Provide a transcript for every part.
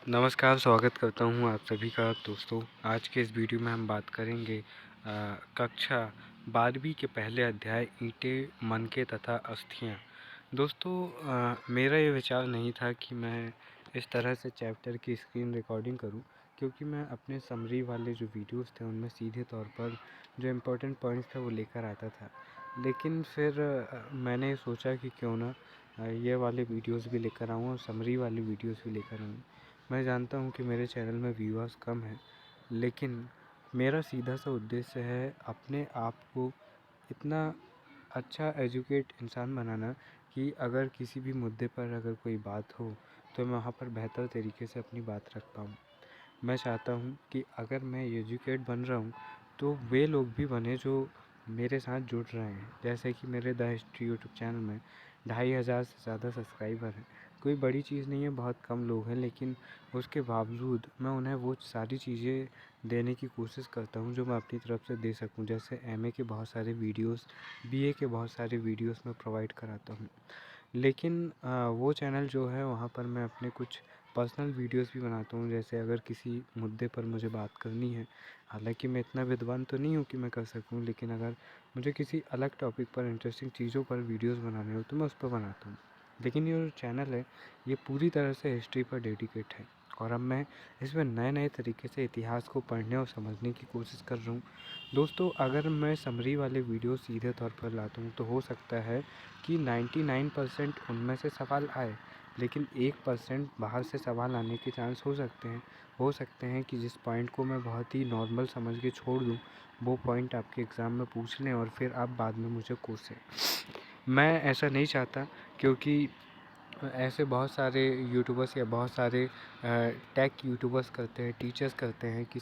नमस्कार, स्वागत करता हूँ आप सभी का दोस्तों। आज के इस वीडियो में हम बात करेंगे कक्षा 12वीं के पहले अध्याय ईंटें, मनके तथा अस्थियाँ। दोस्तों, मेरा ये विचार नहीं था कि मैं इस तरह से चैप्टर की स्क्रीन रिकॉर्डिंग करूँ, क्योंकि मैं अपने समरी वाले जो वीडियोस थे उनमें सीधे तौर पर जो इम्पोर्टेंट पॉइंट्स थे वो लेकर आता था। लेकिन फिर मैंने सोचा कि क्यों ना ये वाले वीडियोस भी लेकर आऊँ और समरी वाली वीडियोस भी लेकर आऊँ। मैं जानता हूँ कि मेरे चैनल में व्यूअर्स कम हैं, लेकिन मेरा सीधा सा उद्देश्य है अपने आप को इतना अच्छा एजुकेट इंसान बनाना कि अगर किसी भी मुद्दे पर अगर कोई बात हो तो मैं वहाँ पर बेहतर तरीके से अपनी बात रख पाऊँ। मैं चाहता हूँ कि अगर मैं एजुकेट बन रहा हूँ तो वे लोग भी बने जो मेरे साथ जुड़ रहे हैं। जैसे कि मेरे द हिस्ट्री यूट्यूब चैनल में 2500 से ज़्यादा सब्सक्राइबर हैं। कोई बड़ी चीज़ नहीं है, बहुत कम लोग हैं, लेकिन उसके बावजूद मैं उन्हें वो सारी चीज़ें देने की कोशिश करता हूँ जो मैं अपनी तरफ से दे सकूँ। जैसे एमए के बहुत सारे वीडियोस, बीए के बहुत सारे वीडियोस मैं प्रोवाइड कराता हूँ। लेकिन वो चैनल जो है वहाँ पर मैं अपने कुछ पर्सनल वीडियोस भी बनाता हूँ। जैसे अगर किसी मुद्दे पर मुझे बात करनी है, हालांकि मैं इतना विद्वान तो नहीं हूँ कि मैं कर सकूँ, लेकिन अगर मुझे किसी अलग टॉपिक पर इंटरेस्टिंग चीज़ों पर वीडियोस बनाने हो तो मैं उस पर बनाता हूँ। लेकिन ये जो चैनल है ये पूरी तरह से हिस्ट्री पर डेडिकेट है, और अब मैं इसमें नए नए तरीके से इतिहास को पढ़ने और समझने की कोशिश कर रहा हूँ। दोस्तों, अगर मैं समरी वाले वीडियो सीधे तौर पर लाता हूँ तो हो सकता है कि 99% उनमें से सवाल आए, लेकिन 1% बाहर से सवाल आने के चांस हो सकते हैं। हो सकते हैं कि जिस पॉइंट को मैं बहुत ही नॉर्मल समझ के छोड़ दूँ, वो पॉइंट आपके एग्ज़ाम में पूछ लें और फिर आप बाद में मुझे कोसें। मैं ऐसा नहीं चाहता, क्योंकि ऐसे बहुत सारे यूट्यूबर्स या बहुत सारे टेक यूट्यूबर्स करते हैं, टीचर्स करते हैं कि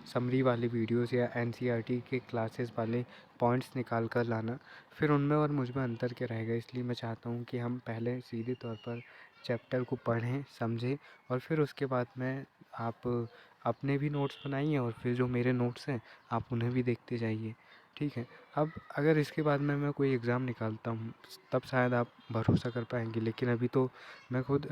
समरी वाले वीडियोस या एनसीईआरटी के क्लासेस वाले पॉइंट्स निकाल कर लाना, फिर उनमें और मुझ में अंतर क्या रहेगा। इसलिए मैं चाहता हूँ कि हम पहले सीधे तौर पर चैप्टर को पढ़ें, समझें, और फिर उसके बाद में आप अपने भी नोट्स बनाइए और फिर जो मेरे नोट्स हैं आप उन्हें भी देखते जाइए। ठीक है। अब अगर इसके बाद में मैं कोई एग्ज़ाम निकालता हूँ तब शायद आप भरोसा कर पाएंगे, लेकिन अभी तो मैं खुद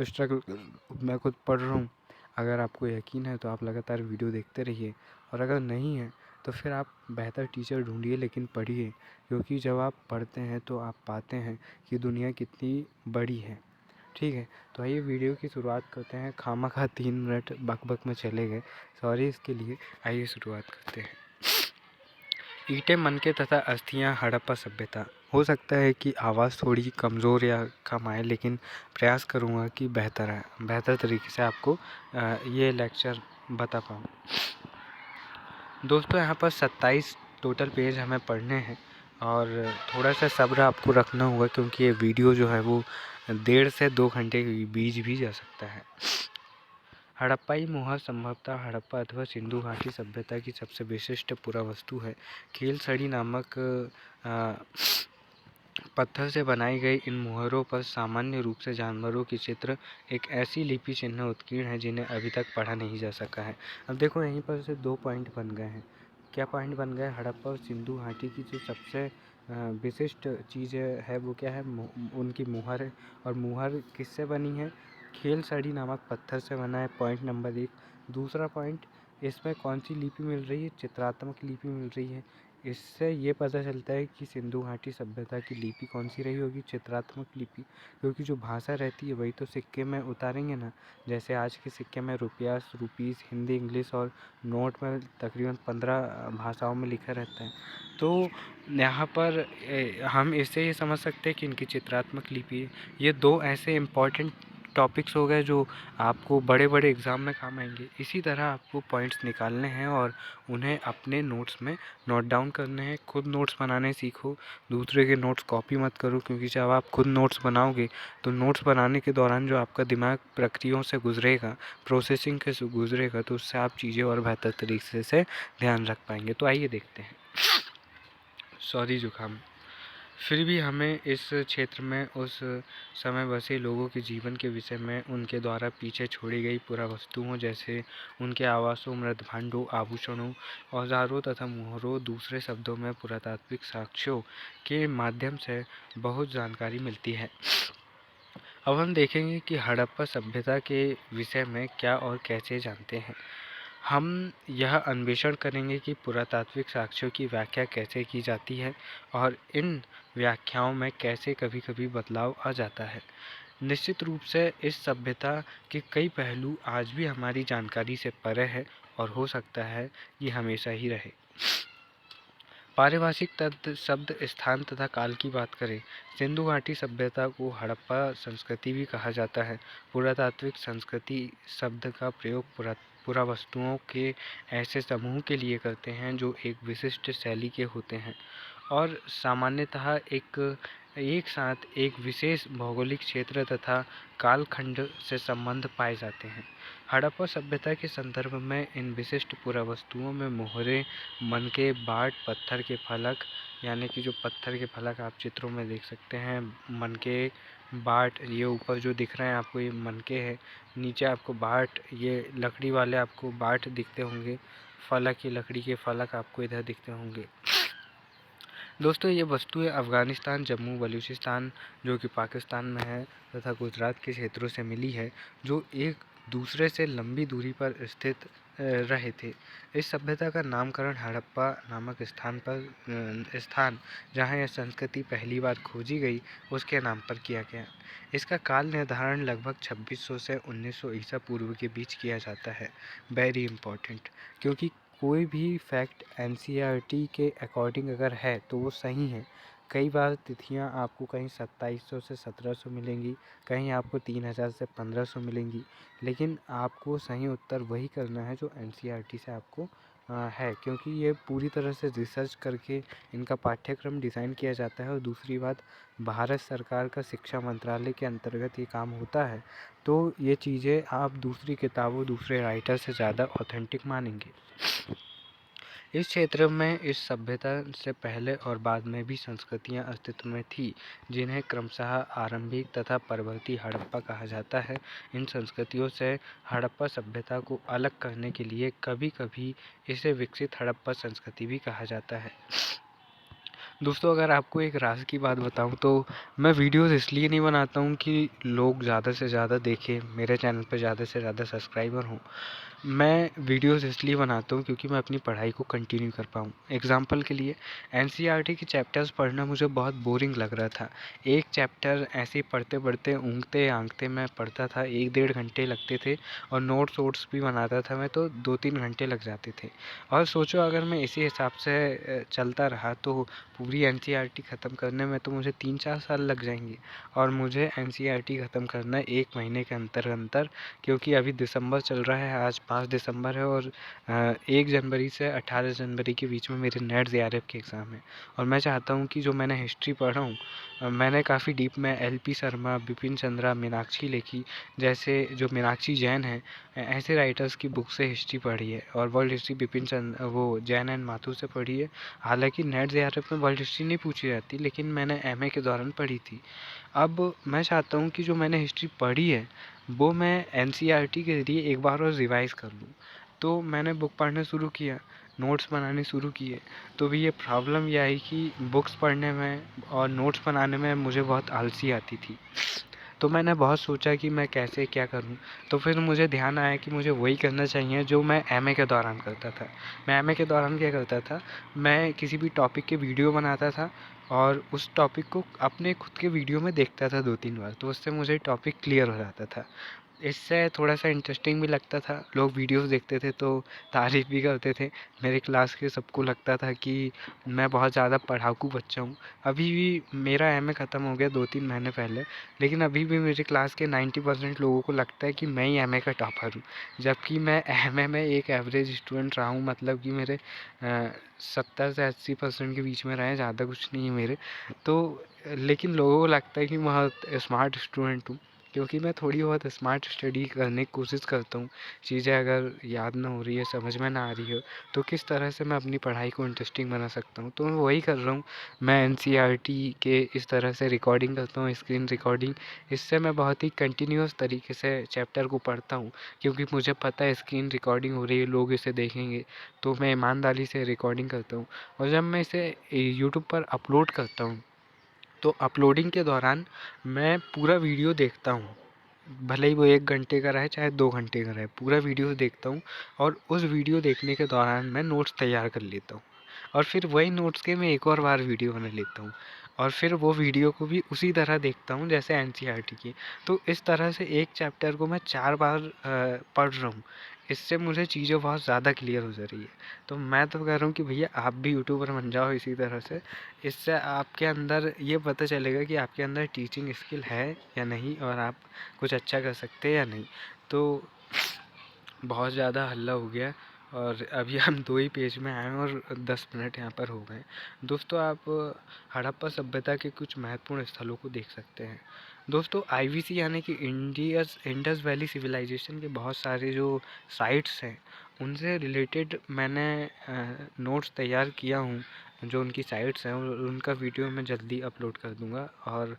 पढ़ रहा हूँ। अगर आपको यकीन है तो आप लगातार वीडियो देखते रहिए, और अगर नहीं है तो फिर आप बेहतर टीचर ढूंढिए, लेकिन पढ़िए, क्योंकि जब आप पढ़ते हैं तो आप पाते हैं कि दुनिया कितनी बड़ी है। ठीक है। तो आइए वीडियो की शुरुआत करते हैं। खामखा 3 मिनट बक में चले गए, सॉरी इसके लिए। आइए शुरुआत करते हैं। ईंटें, मनके तथा अस्थियां, हड़प्पा सभ्यता। हो सकता है कि आवाज़ थोड़ी कमज़ोर या कम आए, लेकिन प्रयास करूँगा कि बेहतर तरीके से आपको ये लेक्चर बता पाऊँ। दोस्तों, यहाँ पर 27 टोटल पेज हमें पढ़ने हैं, और थोड़ा सा सब्र आपको रखना होगा, क्योंकि ये वीडियो जो है वो 1.5 से 2 घंटे के बीच भी जा सकता है। हड़प्पाई मोहर संभवतः हड़प्पा अथवा सिंधु घाटी सभ्यता की सबसे विशिष्ट पुरावस्तु है। खेल सड़ी नामक पत्थर से बनाई गई इन मुहरों पर सामान्य रूप से जानवरों की चित्र एक ऐसी लिपि चिन्ह उत्कीर्ण है जिन्हें अभी तक पढ़ा नहीं जा सका है। अब देखो, यहीं पर से 2 पॉइंट बन गए हैं। क्या पॉइंट बन गए? हड़प्पा और सिंधु घाटी की जो सबसे विशिष्ट चीज़ है वो क्या है? उनकी मुहर है। और मुहर किससे बनी है? खेल सड़ी नामक पत्थर से बना है, पॉइंट नंबर 1। दूसरा पॉइंट, इसमें कौन सी लिपि मिल रही है? चित्रात्मक लिपि मिल रही है। इससे ये पता चलता है कि सिंधु घाटी सभ्यता की लिपि कौन सी रही होगी? चित्रात्मक लिपि। क्योंकि जो भाषा रहती है वही तो सिक्के में उतारेंगे ना। जैसे आज के सिक्के में रुपया, रुपीस, हिंदी, इंग्लिश और नोट में तकरीबन 15 भाषाओं में लिखा रहता है। तो यहाँ पर हम इससे ये समझ सकते हैं कि इनकी चित्रात्मक लिपि है। ये 2 ऐसे इम्पॉर्टेंट टॉपिक्स हो गए जो आपको बड़े बड़े एग्ज़ाम में काम आएंगे। इसी तरह आपको पॉइंट्स निकालने हैं और उन्हें अपने नोट्स में नोट डाउन करने हैं। खुद नोट्स बनाने सीखो, दूसरे के नोट्स कॉपी मत करो, क्योंकि जब आप खुद नोट्स बनाओगे तो नोट्स बनाने के दौरान जो आपका दिमाग प्रक्रियाओं से गुजरेगा, प्रोसेसिंग के से गुजरेगा, तो उससे आप चीज़ें और बेहतर तरीके से ध्यान रख पाएंगे। तो आइए देखते हैं। सॉरी जुकाम। फिर भी हमें इस क्षेत्र में उस समय बसे लोगों के जीवन के विषय में, उनके द्वारा पीछे छोड़ी गई पुरावस्तुओं जैसे उनके आवासों, मृदभांडों, आभूषणों, औजारों तथा मुहरों, दूसरे शब्दों में पुरातात्विक साक्ष्यों के माध्यम से बहुत जानकारी मिलती है। अब हम देखेंगे कि हड़प्पा सभ्यता के विषय में क्या और कैसे जानते हैं। हम यह अन्वेषण करेंगे कि पुरातात्विक साक्ष्यों की व्याख्या कैसे की जाती है और इन व्याख्याओं में कैसे कभी-कभी बदलाव आ जाता है। निश्चित रूप से इस सभ्यता के कई पहलू आज भी हमारी जानकारी से परे है और हो सकता है कि हमेशा ही रहे। पारिभाषिक तत्व शब्द स्थान तथा काल की बात करें, सिंधु घाटी सभ्यता को हड़प्पा संस्कृति भी कहा जाता है। पुरातात्विक संस्कृति शब्द का प्रयोग पुरावस्तुओं के ऐसे समूह के लिए करते हैं जो एक विशिष्ट शैली के होते हैं और सामान्यतः एक साथ एक विशेष भौगोलिक क्षेत्र तथा कालखंड से संबंध पाए जाते हैं। हड़प्पा सभ्यता के संदर्भ में इन विशिष्ट पुरावस्तुओं में मोहरे, मनके, बाट, पत्थर के फलक, यानी कि जो पत्थर के फलक आप चित्रों में देख सकते हैं, मनके, बाट, ये ऊपर जो दिख रहे हैं आपको ये मनके है, नीचे आपको बाट, ये लकड़ी वाले आपको बाट दिखते होंगे, फलक, ये लकड़ी के फलक आपको इधर दिखते होंगे। दोस्तों ये वस्तुएं अफ़गानिस्तान, जम्मू, बलूचिस्तान जो कि पाकिस्तान में है तथा गुजरात के क्षेत्रों से मिली है, जो एक दूसरे से लंबी दूरी पर स्थित रहे थे। इस सभ्यता का नामकरण हड़प्पा नामक स्थान जहां यह संस्कृति पहली बार खोजी गई उसके नाम पर किया गया। इसका काल निर्धारण लगभग 2600 से 1900 ईसा पूर्व के बीच किया जाता है। वेरी इम्पोर्टेंट, क्योंकि कोई भी फैक्ट एनसीईआरटी के अकॉर्डिंग अगर है तो वो सही है। कई बार तिथियां आपको कहीं 2700 से 1700 मिलेंगी, कहीं आपको 3000 से 1500 मिलेंगी, लेकिन आपको सही उत्तर वही करना है जो एनसीईआरटी से आपको है, क्योंकि ये पूरी तरह से रिसर्च करके इनका पाठ्यक्रम डिज़ाइन किया जाता है। और दूसरी बात, भारत सरकार का शिक्षा मंत्रालय के अंतर्गत ये काम होता है, तो ये चीज़ें आप दूसरी किताबों, दूसरे राइटर से ज़्यादा ऑथेंटिक मानेंगे। इस क्षेत्र में इस सभ्यता से पहले और बाद में भी संस्कृतियां अस्तित्व में थी, जिन्हें क्रमशः आरंभिक तथा परवर्ती हड़प्पा कहा जाता है। इन संस्कृतियों से हड़प्पा सभ्यता को अलग करने के लिए कभी-कभी इसे विकसित हड़प्पा संस्कृति भी कहा जाता है। दोस्तों अगर आपको एक राज की बात बताऊं तो मैं वीडियोस इसलिए नहीं बनाता हूं कि लोग ज़्यादा से ज़्यादा देखें, मेरे चैनल पर ज़्यादा से ज़्यादा सब्सक्राइबर हों। मैं वीडियोस इसलिए बनाता हूँ क्योंकि मैं अपनी पढ़ाई को कंटिन्यू कर पाऊँ। एग्जांपल के लिए एनसीईआरटी के चैप्टर्स पढ़ना मुझे बहुत बोरिंग लग रहा था। एक चैप्टर ऐसे ही पढ़ते पढ़ते ऊँघते आँखते मैं पढ़ता था, 1-1.5 घंटे लगते थे और नोट्स वोट्स भी बनाता था मैं, तो 2-3 घंटे लग जाते थे। और सोचो अगर मैं इसी हिसाब से चलता रहा तो पूरी एनसीईआरटी ख़त्म करने में तो मुझे 3-4 साल लग जाएंगे। और मुझे एनसीईआरटी ख़त्म करना है 1 महीने के अंतर, क्योंकि अभी दिसंबर चल रहा है, आज 5 दिसंबर है और 1 जनवरी से 18 जनवरी के बीच में मेरे नेट जेआरएफ के एग्ज़ाम है। और मैं चाहता हूँ कि जो मैंने हिस्ट्री पढ़ा हूँ, मैंने काफ़ी डीप में एलपी शर्मा, बिपिन चंद्रा, मीनाक्षी लेखी जैसे, जो मीनाक्षी जैन है, ऐसे राइटर्स की बुक से हिस्ट्री पढ़ी है। और वर्ल्ड हिस्ट्री बिपिन चंद्र वो जैन एंड माथुर से पढ़ी है। हालांकि नेट जेआरएफ में वर्ल्ड हिस्ट्री नहीं पूछी जाती, लेकिन मैंने एमए के दौरान पढ़ी थी। अब मैं चाहता हूँ कि जो मैंने हिस्ट्री पढ़ी है वो मैं एनसीईआरटी के ज़रिए एक बार और रिवाइज़ कर लूँ। तो मैंने बुक पढ़ना शुरू किया, नोट्स बनाने शुरू किए। तो भी ये प्रॉब्लम ये आई कि बुक्स पढ़ने में और नोट्स बनाने में मुझे बहुत आलसी आती थी। तो मैंने बहुत सोचा कि मैं कैसे क्या करूं। तो फिर मुझे ध्यान आया कि मुझे वही करना चाहिए जो मैं एमए के दौरान करता था। मैं एमए के दौरान क्या करता था, मैं किसी भी टॉपिक के वीडियो बनाता था और उस टॉपिक को अपने खुद के वीडियो में देखता था 2-3 बार, तो उससे मुझे टॉपिक क्लियर हो जाता था। इससे थोड़ा-सा इंटरेस्टिंग भी लगता था, लोग वीडियोज़ देखते थे तो तारीफ़ भी करते थे। मेरे क्लास के सबको लगता था कि मैं बहुत ज़्यादा पढ़ाकू बच्चा हूँ। अभी भी मेरा एमए ख़त्म हो गया 2-3 महीने पहले, लेकिन अभी भी मेरे क्लास के 90% लोगों को लगता है कि मैं ही एमए का टॉपर हूँ। जबकि मैं एमए में एक एवरेज स्टूडेंट रहा हूँ, मतलब कि मेरे 70 से 80% के बीच में रहे हैं, ज़्यादा कुछ नहीं है मेरे। तो लेकिन लोगों को लगता है कि मैं बहुत स्मार्ट स्टूडेंट हूँ, क्योंकि मैं थोड़ी बहुत स्मार्ट स्टडी करने की कोशिश करता हूँ। चीज़ें अगर याद ना हो रही है, समझ में ना आ रही हो, तो किस तरह से मैं अपनी पढ़ाई को इंटरेस्टिंग बना सकता हूँ, तो मैं वही कर रहा हूँ। मैं एनसीईआरटी के इस तरह से रिकॉर्डिंग करता हूँ, स्क्रीन रिकॉर्डिंग। इससे मैं बहुत ही कंटिन्यूअस तरीके से चैप्टर को पढ़ता हूँ, क्योंकि मुझे पता है स्क्रीन रिकॉर्डिंग हो रही है, लोग इसे देखेंगे, तो मैं ईमानदारी से रिकॉर्डिंग करता हूँ। और जब मैं इसे यूट्यूब पर अपलोड करता हूँ तो अपलोडिंग के दौरान मैं पूरा वीडियो देखता हूँ, भले ही वो 1 घंटे का रहे चाहे 2 घंटे का रहे, पूरा वीडियो देखता हूँ और उस वीडियो देखने के दौरान मैं नोट्स तैयार कर लेता हूँ और फिर वही नोट्स के मैं एक और बार वीडियो बना लेता हूँ और फिर वो वीडियो को भी उसी तरह देखता हूँ जैसे एनसीईआरटी की। तो इस तरह से एक चैप्टर को मैं 4 बार पढ़ रहा हूँ। इससे मुझे चीज़ें बहुत ज़्यादा क्लियर हो जा रही है। तो मैं तो कह रहा हूँ कि भैया आप भी यूट्यूबर बन जाओ इसी तरह से। इससे आपके अंदर ये पता चलेगा कि आपके अंदर टीचिंग स्किल है या नहीं और आप कुछ अच्छा कर सकते हैं या नहीं। तो बहुत ज़्यादा हल्ला हो गया और अभी हम 2 ही पेज में आए हैं और 10 मिनट यहाँ पर हो गए। दोस्तों आप हड़प्पा सभ्यता के कुछ महत्वपूर्ण स्थलों को देख सकते हैं। दोस्तों आईवीसी यानी कि इंडस वैली सिविलाइजेशन के बहुत सारे जो साइट्स हैं उनसे रिलेटेड मैंने नोट्स तैयार किया हूँ। जो उनकी साइट्स हैं उनका वीडियो मैं जल्दी अपलोड कर दूँगा और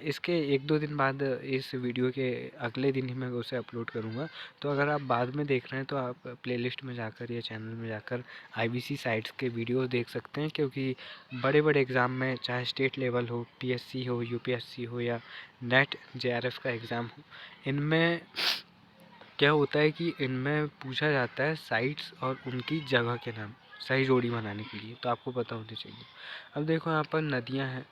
इसके 1-2 दिन बाद इस वीडियो के अगले दिन ही मैं उसे अपलोड करूँगा। तो अगर आप बाद में देख रहे हैं तो आप प्लेलिस्ट में जाकर या चैनल में जाकर आईवीसी साइट्स के वीडियोस देख सकते हैं, क्योंकि बड़े-बड़े एग्ज़ाम में चाहे स्टेट लेवल हो, पीएससी हो, यूपीएससी हो या नेट जेआरएफ का एग्ज़ाम हो, इनमें क्या होता है कि इनमें पूछा जाता है साइट्स और उनकी जगह के नाम सही जोड़ी बनाने के लिए, तो आपको पता होनी चाहिए। अब देखो यहाँ पर नदियाँ हैं,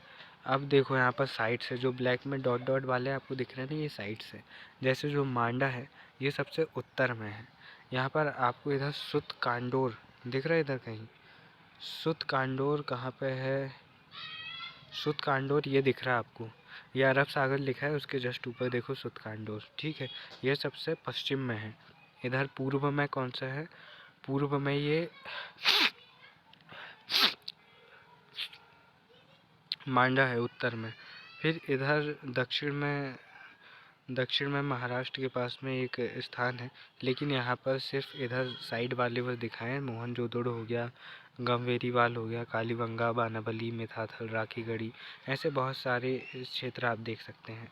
अब देखो यहाँ पर साइट्स है, जो ब्लैक में डॉट डॉट वाले आपको दिख रहे हैं ना, ये साइट्स है। जैसे जो मांडा है ये सबसे उत्तर में है। यहाँ पर आपको इधर सुत कांडोर दिख रहा है, इधर कहीं सुत कांडोर कहाँ पे है, सुत कांडोर ये दिख रहा है आपको, ये अरब सागर लिखा है, उसके जस्ट ऊपर देखो सुत कांडोर, ठीक है। ये सबसे पश्चिम में है। इधर पूर्व में कौन सा है, पूर्व में ये मांडा है उत्तर में। फिर इधर दक्षिण में महाराष्ट्र के पास में एक स्थान है, लेकिन यहाँ पर सिर्फ इधर साइड वाले बस दिखाए हैं। मोहनजोदड़ो हो गया, गंगवेरीवाल हो गया, कालीबंगा, बानाबली, मिठाथल, राखीगढ़ी, ऐसे बहुत सारे क्षेत्र आप देख सकते हैं।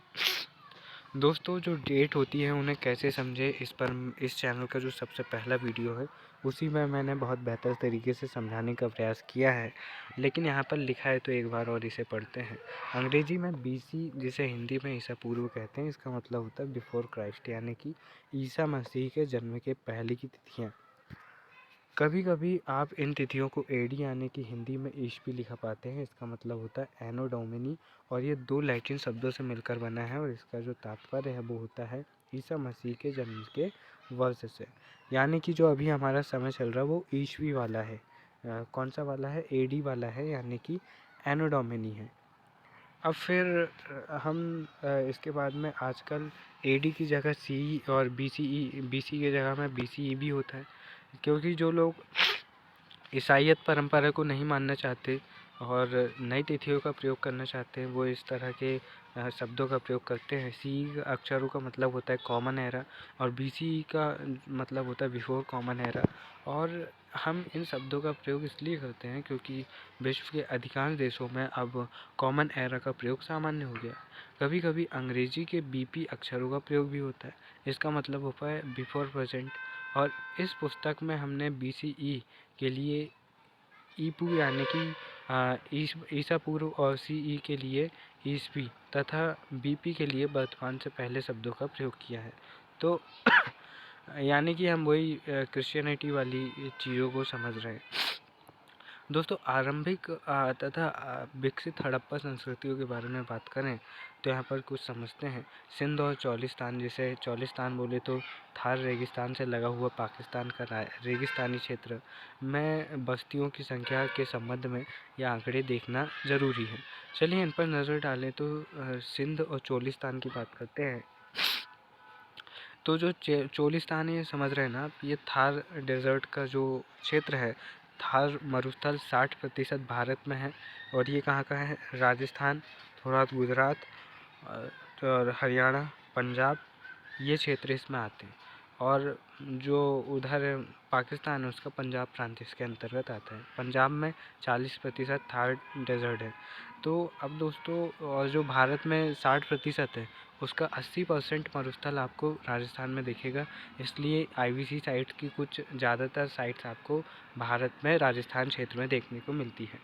दोस्तों जो डेट होती है उन्हें कैसे समझे, इस पर इस चैनल का जो सबसे पहला वीडियो है उसी में मैंने बहुत बेहतर तरीके से समझाने का प्रयास किया है, लेकिन यहाँ पर लिखा है तो एक बार और इसे पढ़ते हैं। अंग्रेजी में बीसी, जिसे हिंदी में ईसा पूर्व कहते हैं, इसका मतलब होता है बिफोर क्राइस्ट, यानी कि ईसा मसीह के जन्म के पहले की तिथियाँ। कभी कभी आप इन तिथियों को एडी यानी कि हिंदी में ईस्वी लिखा पाते हैं, इसका मतलब होता है एनो डोमिनी, और ये 2 लैटिन शब्दों से मिलकर बना है और इसका जो तात्पर्य है वो होता है ईसा मसीह के जन्म के वर्ष से। यानी कि जो अभी हमारा समय चल रहा है वो ईस्वी वाला है। कौन सा वाला है, एडी वाला है, यानी कि एनो डोमिनी है। अब फिर इसके बाद में आजकल एडी की जगह सी और बीसी की जगह में बीसीई भी होता है, क्योंकि जो लोग ईसाईयत परंपरा को नहीं मानना चाहते और नई तिथियों का प्रयोग करना चाहते हैं, वो इस तरह के शब्दों का प्रयोग करते हैं। सी अक्षरों का मतलब होता है कॉमन एरा और बीसी का मतलब होता है बिफोर कॉमन एरा। और हम इन शब्दों का प्रयोग इसलिए करते हैं क्योंकि विश्व के अधिकांश देशों में अब कॉमन एरा का प्रयोग सामान्य हो गया। कभी कभी अंग्रेजी के बीपी अक्षरों का प्रयोग भी होता है, इसका मतलब होता है बिफोर प्रेजेंट। और इस पुस्तक में हमने बीसीई के लिए ईपू यानी कि ईसा पूर्व और सीई के लिए ईसवी तथा बीपी के लिए वर्तमान से पहले शब्दों का प्रयोग किया है। तो यानी कि हम वही क्रिश्चियनिटी वाली चीज़ों को समझ रहे हैं। दोस्तों आरंभिक तथा विकसित हड़प्पा संस्कृतियों के बारे में बात करें तो यहाँ पर कुछ समझते हैं। सिंध और चौलिस्तान, जिसे चौलिस्तान बोले तो थार रेगिस्तान से लगा हुआ पाकिस्तान का रेगिस्तानी क्षेत्र में बस्तियों की संख्या के संबंध में यह आंकड़े देखना ज़रूरी है। चलिए इन पर नज़र डालें तो सिंध और चौलिस्तान की बात करते हैं। तो जो चोलिस्तान है, ये समझ रहे हैं ना आप, ये थार डेजर्ट का जो क्षेत्र है, थार मरुस्थल 60% भारत में है। और ये कहाँ का है, राजस्थान, थोड़ा गुजरात और हरियाणा, पंजाब, ये क्षेत्र इसमें आते हैं। और जो उधर पाकिस्तान है उसका पंजाब प्रांत इसके अंतर्गत आता है। पंजाब में 40% थार डेजर्ट है। तो अब दोस्तों, और जो भारत में 60% है उसका 80% मरुस्थल आपको राजस्थान में दिखेगा। इसलिए आईवीसी साइट की कुछ ज़्यादातर साइट्स आपको भारत में राजस्थान क्षेत्र में देखने को मिलती है।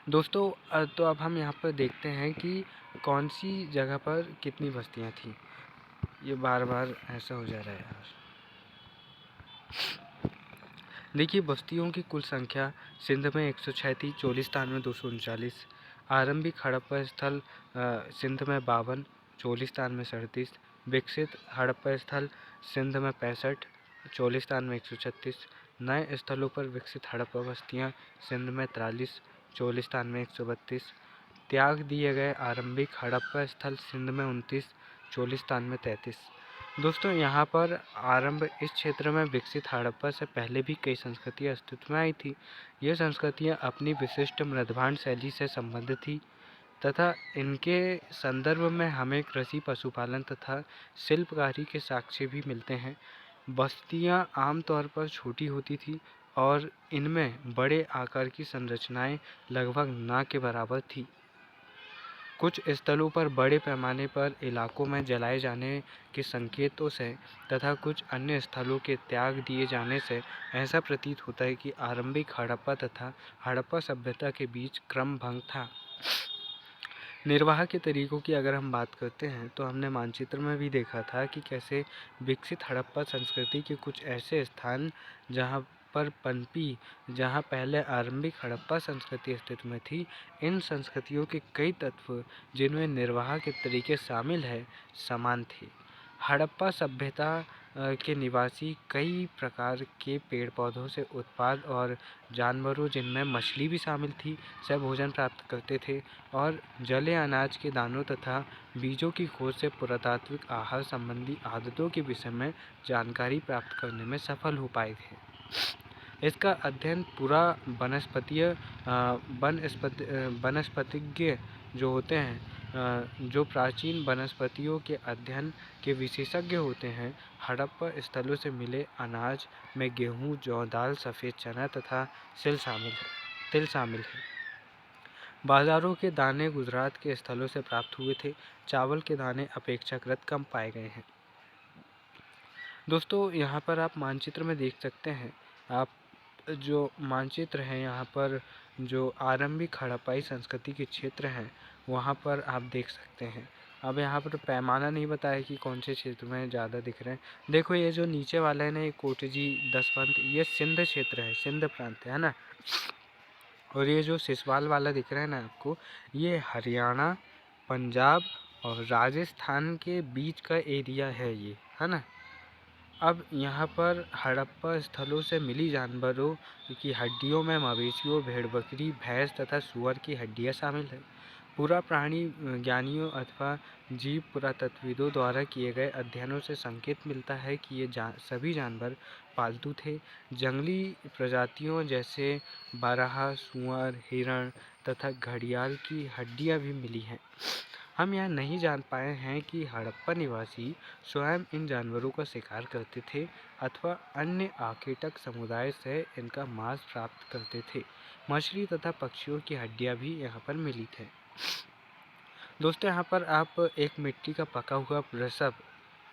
दोस्तों तो अब हम यहाँ पर देखते हैं कि कौन सी जगह पर कितनी बस्तियाँ थीं। ये बार बार ऐसा हो जा रहा है यार। देखिए, बस्तियों की कुल संख्या सिंध में 106 थी, चोलिस्तान में 239, आरंभिक हड़प्पा स्थल सिंध में 52, चोलिस्तान में 37, विकसित हड़प्पा स्थल सिंध में 65, चोलिस्तान में 136, नए स्थलों पर विकसित हड़प्पा बस्तियाँ सिंध में 43, चोलिस्तान में 132, त्याग दिए गए आरंभिक हड़प्पा स्थल सिंध में 29, चोलिस्तान में 33। दोस्तों यहाँ पर आरंभ इस क्षेत्र में विकसित हड़प्पा से पहले भी कई संस्कृतियाँ अस्तित्व में आई थी। ये संस्कृतियाँ अपनी विशिष्ट मृदभांड शैली से संबंधित थी तथा इनके संदर्भ में हमें कृषि, पशुपालन तथा शिल्पकारी के साक्ष्य भी मिलते हैं। बस्तियाँ आमतौर पर छोटी होती थी और इनमें बड़े आकार की संरचनाएं लगभग न के बराबर थी। कुछ स्थलों पर बड़े पैमाने पर इलाकों में जलाए जाने के संकेतों से तथा कुछ अन्य स्थलों के त्याग दिए जाने से ऐसा प्रतीत होता है कि आरंभिक हड़प्पा तथा हड़प्पा सभ्यता के बीच क्रम भंग था। निर्वाह के तरीकों की अगर हम बात करते हैं तो हमने मानचित्र में भी देखा था कि कैसे विकसित हड़प्पा संस्कृति के कुछ ऐसे स्थान जहां पर पनपी, जहां पहले आरंभिक हड़प्पा संस्कृति अस्तित्व में थी, इन संस्कृतियों के कई तत्व जिनमें निर्वाह के तरीके शामिल है समान थे। हड़प्पा सभ्यता के निवासी कई प्रकार के पेड़ पौधों से उत्पाद और जानवरों जिनमें मछली भी शामिल थी से भोजन प्राप्त करते थे और जले अनाज के दानों तथा बीजों की खोज से पुरातात्विक आहार संबंधी आदतों के विषय में जानकारी प्राप्त करने में सफल हो पाए थे। इसका अध्ययन पूरा वनस्पतिज्ञ जो होते हैं, जो प्राचीन वनस्पतियों के अध्ययन के विशेषज्ञ होते हैं, हड़प्पा स्थलों से मिले अनाज में गेहूँ, जौ, दाल, सफ़ेद चना तथा तिल शामिल है। बाज़ारों के दाने गुजरात के स्थलों से प्राप्त हुए थे। चावल के दाने अपेक्षाकृत कम पाए गए हैं। दोस्तों यहाँ पर आप मानचित्र में देख सकते हैं, आप जो मानचित्र है यहाँ पर जो आरंभिक हड़प्पाई संस्कृति के क्षेत्र हैं वहाँ पर आप देख सकते हैं। अब यहाँ पर पैमाना नहीं बताया कि कौन से क्षेत्र में ज़्यादा दिख रहे हैं। देखो ये जो नीचे वाला है ना, ये कोटजी दसपंथ, ये सिंध क्षेत्र है, सिंध प्रांत है ना। और ये जो सिसवाल वाला दिख रहा है ना आपको, ये हरियाणा, पंजाब और राजस्थान के बीच का एरिया है ये, है ना। अब यहाँ पर हड़प्पा स्थलों से मिली जानवरों की हड्डियों में मवेशियों, भेड़ बकरी, भैंस तथा सूअर की हड्डियाँ शामिल है। पूरा प्राणी ज्ञानियों अथवा जीव पुरातत्वविदों द्वारा किए गए अध्ययनों से संकेत मिलता है कि ये सभी जानवर पालतू थे। जंगली प्रजातियों जैसे बारहा, सूअर, हिरण तथा घड़ियाल की हड्डियाँ भी मिली हैं। हम यह नहीं जान पाए हैं कि हड़प्पा निवासी स्वयं इन जानवरों का शिकार करते थे अथवा अन्य आखेटक समुदाय से इनका मांस प्राप्त करते थे। मछली तथा पक्षियों की हड्डियां भी यहाँ पर मिली थे। दोस्तों यहाँ पर आप एक मिट्टी का पका हुआ वृषभ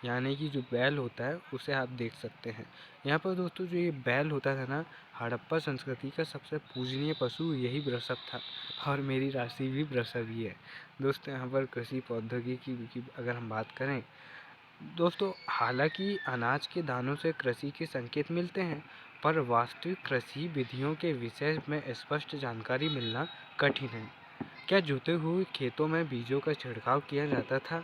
यानी कि जो बैल होता है उसे आप देख सकते हैं। यहाँ पर दोस्तों जो ये बैल होता था ना, हड़प्पा संस्कृति का सबसे पूजनीय पशु यही वृषभ था और मेरी राशि भी वृषभ ही है। दोस्तों यहाँ पर कृषि प्रौद्योगिकी की अगर हम बात करें दोस्तों, हालांकि अनाज के दानों से कृषि के संकेत मिलते हैं, पर वास्तविक कृषि विधियों के विषय में स्पष्ट जानकारी मिलना कठिन है। क्या जुते हुए खेतों में बीजों का छिड़काव किया जाता था?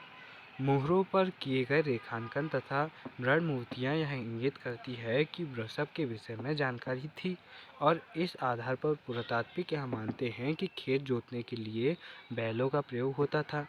मोहरों पर किए गए रेखांकन तथा मृण मूर्तियाँ यह इंगित करती है कि वृषभ के विषय में जानकारी थी और इस आधार पर पुरातात्विक यह मानते हैं कि खेत जोतने के लिए बैलों का प्रयोग होता था।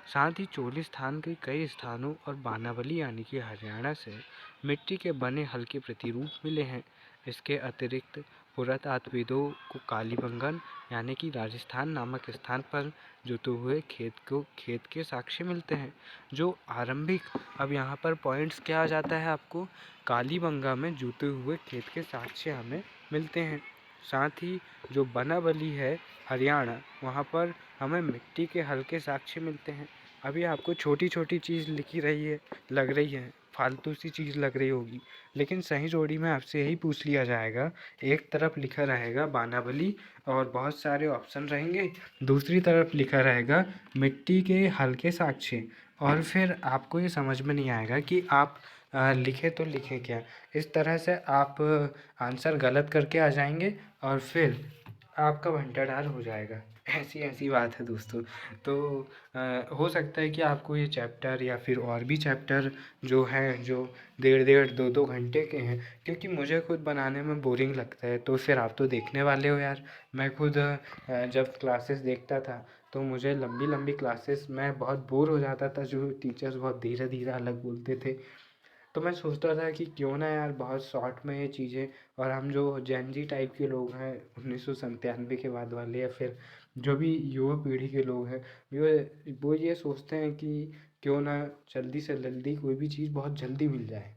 साथ ही चोलिस्तान के कई स्थानों और बानावली यानी कि हरियाणा से मिट्टी के बने हल्के प्रतिरूप मिले हैं। इसके अतिरिक्त पुरातात्विदों को कालीबंगन यानी कि राजस्थान नामक स्थान पर जुते हुए खेत के साक्ष्य मिलते हैं जो आरंभिक। अब यहाँ पर पॉइंट्स क्या आ जाता है आपको, कालीबंगा में जुते हुए खेत के साक्ष्य हमें मिलते हैं। साथ ही जो बनावली है हरियाणा, वहाँ पर हमें मिट्टी के हल्के साक्ष्य मिलते हैं। अभी आपको छोटी छोटी चीज़ लिखी रही है लग रही है, फालतू सी चीज़ लग रही होगी, लेकिन सही जोड़ी में आपसे यही पूछ लिया जाएगा। एक तरफ लिखा रहेगा बानाबली और बहुत सारे ऑप्शन रहेंगे, दूसरी तरफ लिखा रहेगा मिट्टी के हल्के साक्ष्य, और फिर आपको ये समझ में नहीं आएगा कि आप लिखे तो लिखे क्या। इस तरह से आप आंसर गलत करके आ जाएंगे और फिर आपका भंटाडार हो जाएगा। ऐसी ऐसी बात है दोस्तों। तो हो सकता है कि आपको ये चैप्टर या फिर और भी चैप्टर जो हैं, जो 1.5 घंटे के हैं, क्योंकि मुझे खुद बनाने में बोरिंग लगता है, तो फिर आप तो देखने वाले हो यार। मैं खुद जब क्लासेस देखता था तो मुझे लंबी लंबी क्लासेस में बहुत बोर हो जाता था, जो टीचर्स बहुत धीरे धीरे अलग बोलते थे। तो मैं सोचता था कि क्यों ना यार बहुत शॉर्ट में ये चीज़ें, और हम जो जेन जी टाइप के लोग हैं 1997 के बाद वाले, या फिर जो भी युवा पीढ़ी के लोग हैं, वो ये सोचते हैं कि क्यों ना जल्दी से जल्दी कोई भी चीज़ बहुत जल्दी मिल जाए।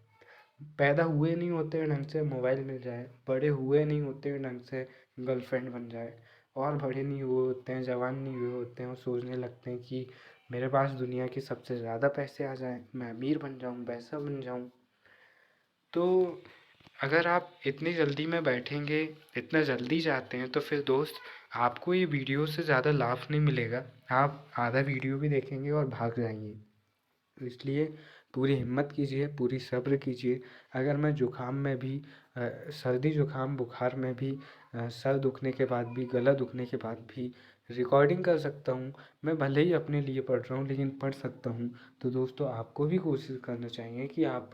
पैदा हुए नहीं होते हैं ढंग से मोबाइल मिल जाए, बड़े हुए नहीं होते हैं ढंग से गर्लफ्रेंड बन जाए, और बड़े नहीं हुए होते हैं, जवान नहीं हुए होते हैं, और सोचने लगते हैं कि मेरे पास दुनिया के सबसे ज़्यादा पैसे आ जाएं, मैं अमीर बन जाऊं, वैसा बन जाऊं। तो अगर आप इतनी जल्दी में बैठेंगे, इतना जल्दी चाहते हैं, तो फिर दोस्त आपको ये वीडियो से ज़्यादा लाभ नहीं मिलेगा। आप आधा वीडियो भी देखेंगे और भाग जाएंगे। इसलिए पूरी हिम्मत कीजिए, पूरी सब्र कीजिए। अगर मैं ज़ुकाम में भी सर्दी ज़ुकाम बुखार में भी सर दुखने के बाद भी, गला दुखने के बाद भी रिकॉर्डिंग कर सकता हूँ। मैं भले ही अपने लिए पढ़ रहा हूँ, लेकिन पढ़ सकता हूँ। तो दोस्तों आपको भी कोशिश करना चाहिए कि आप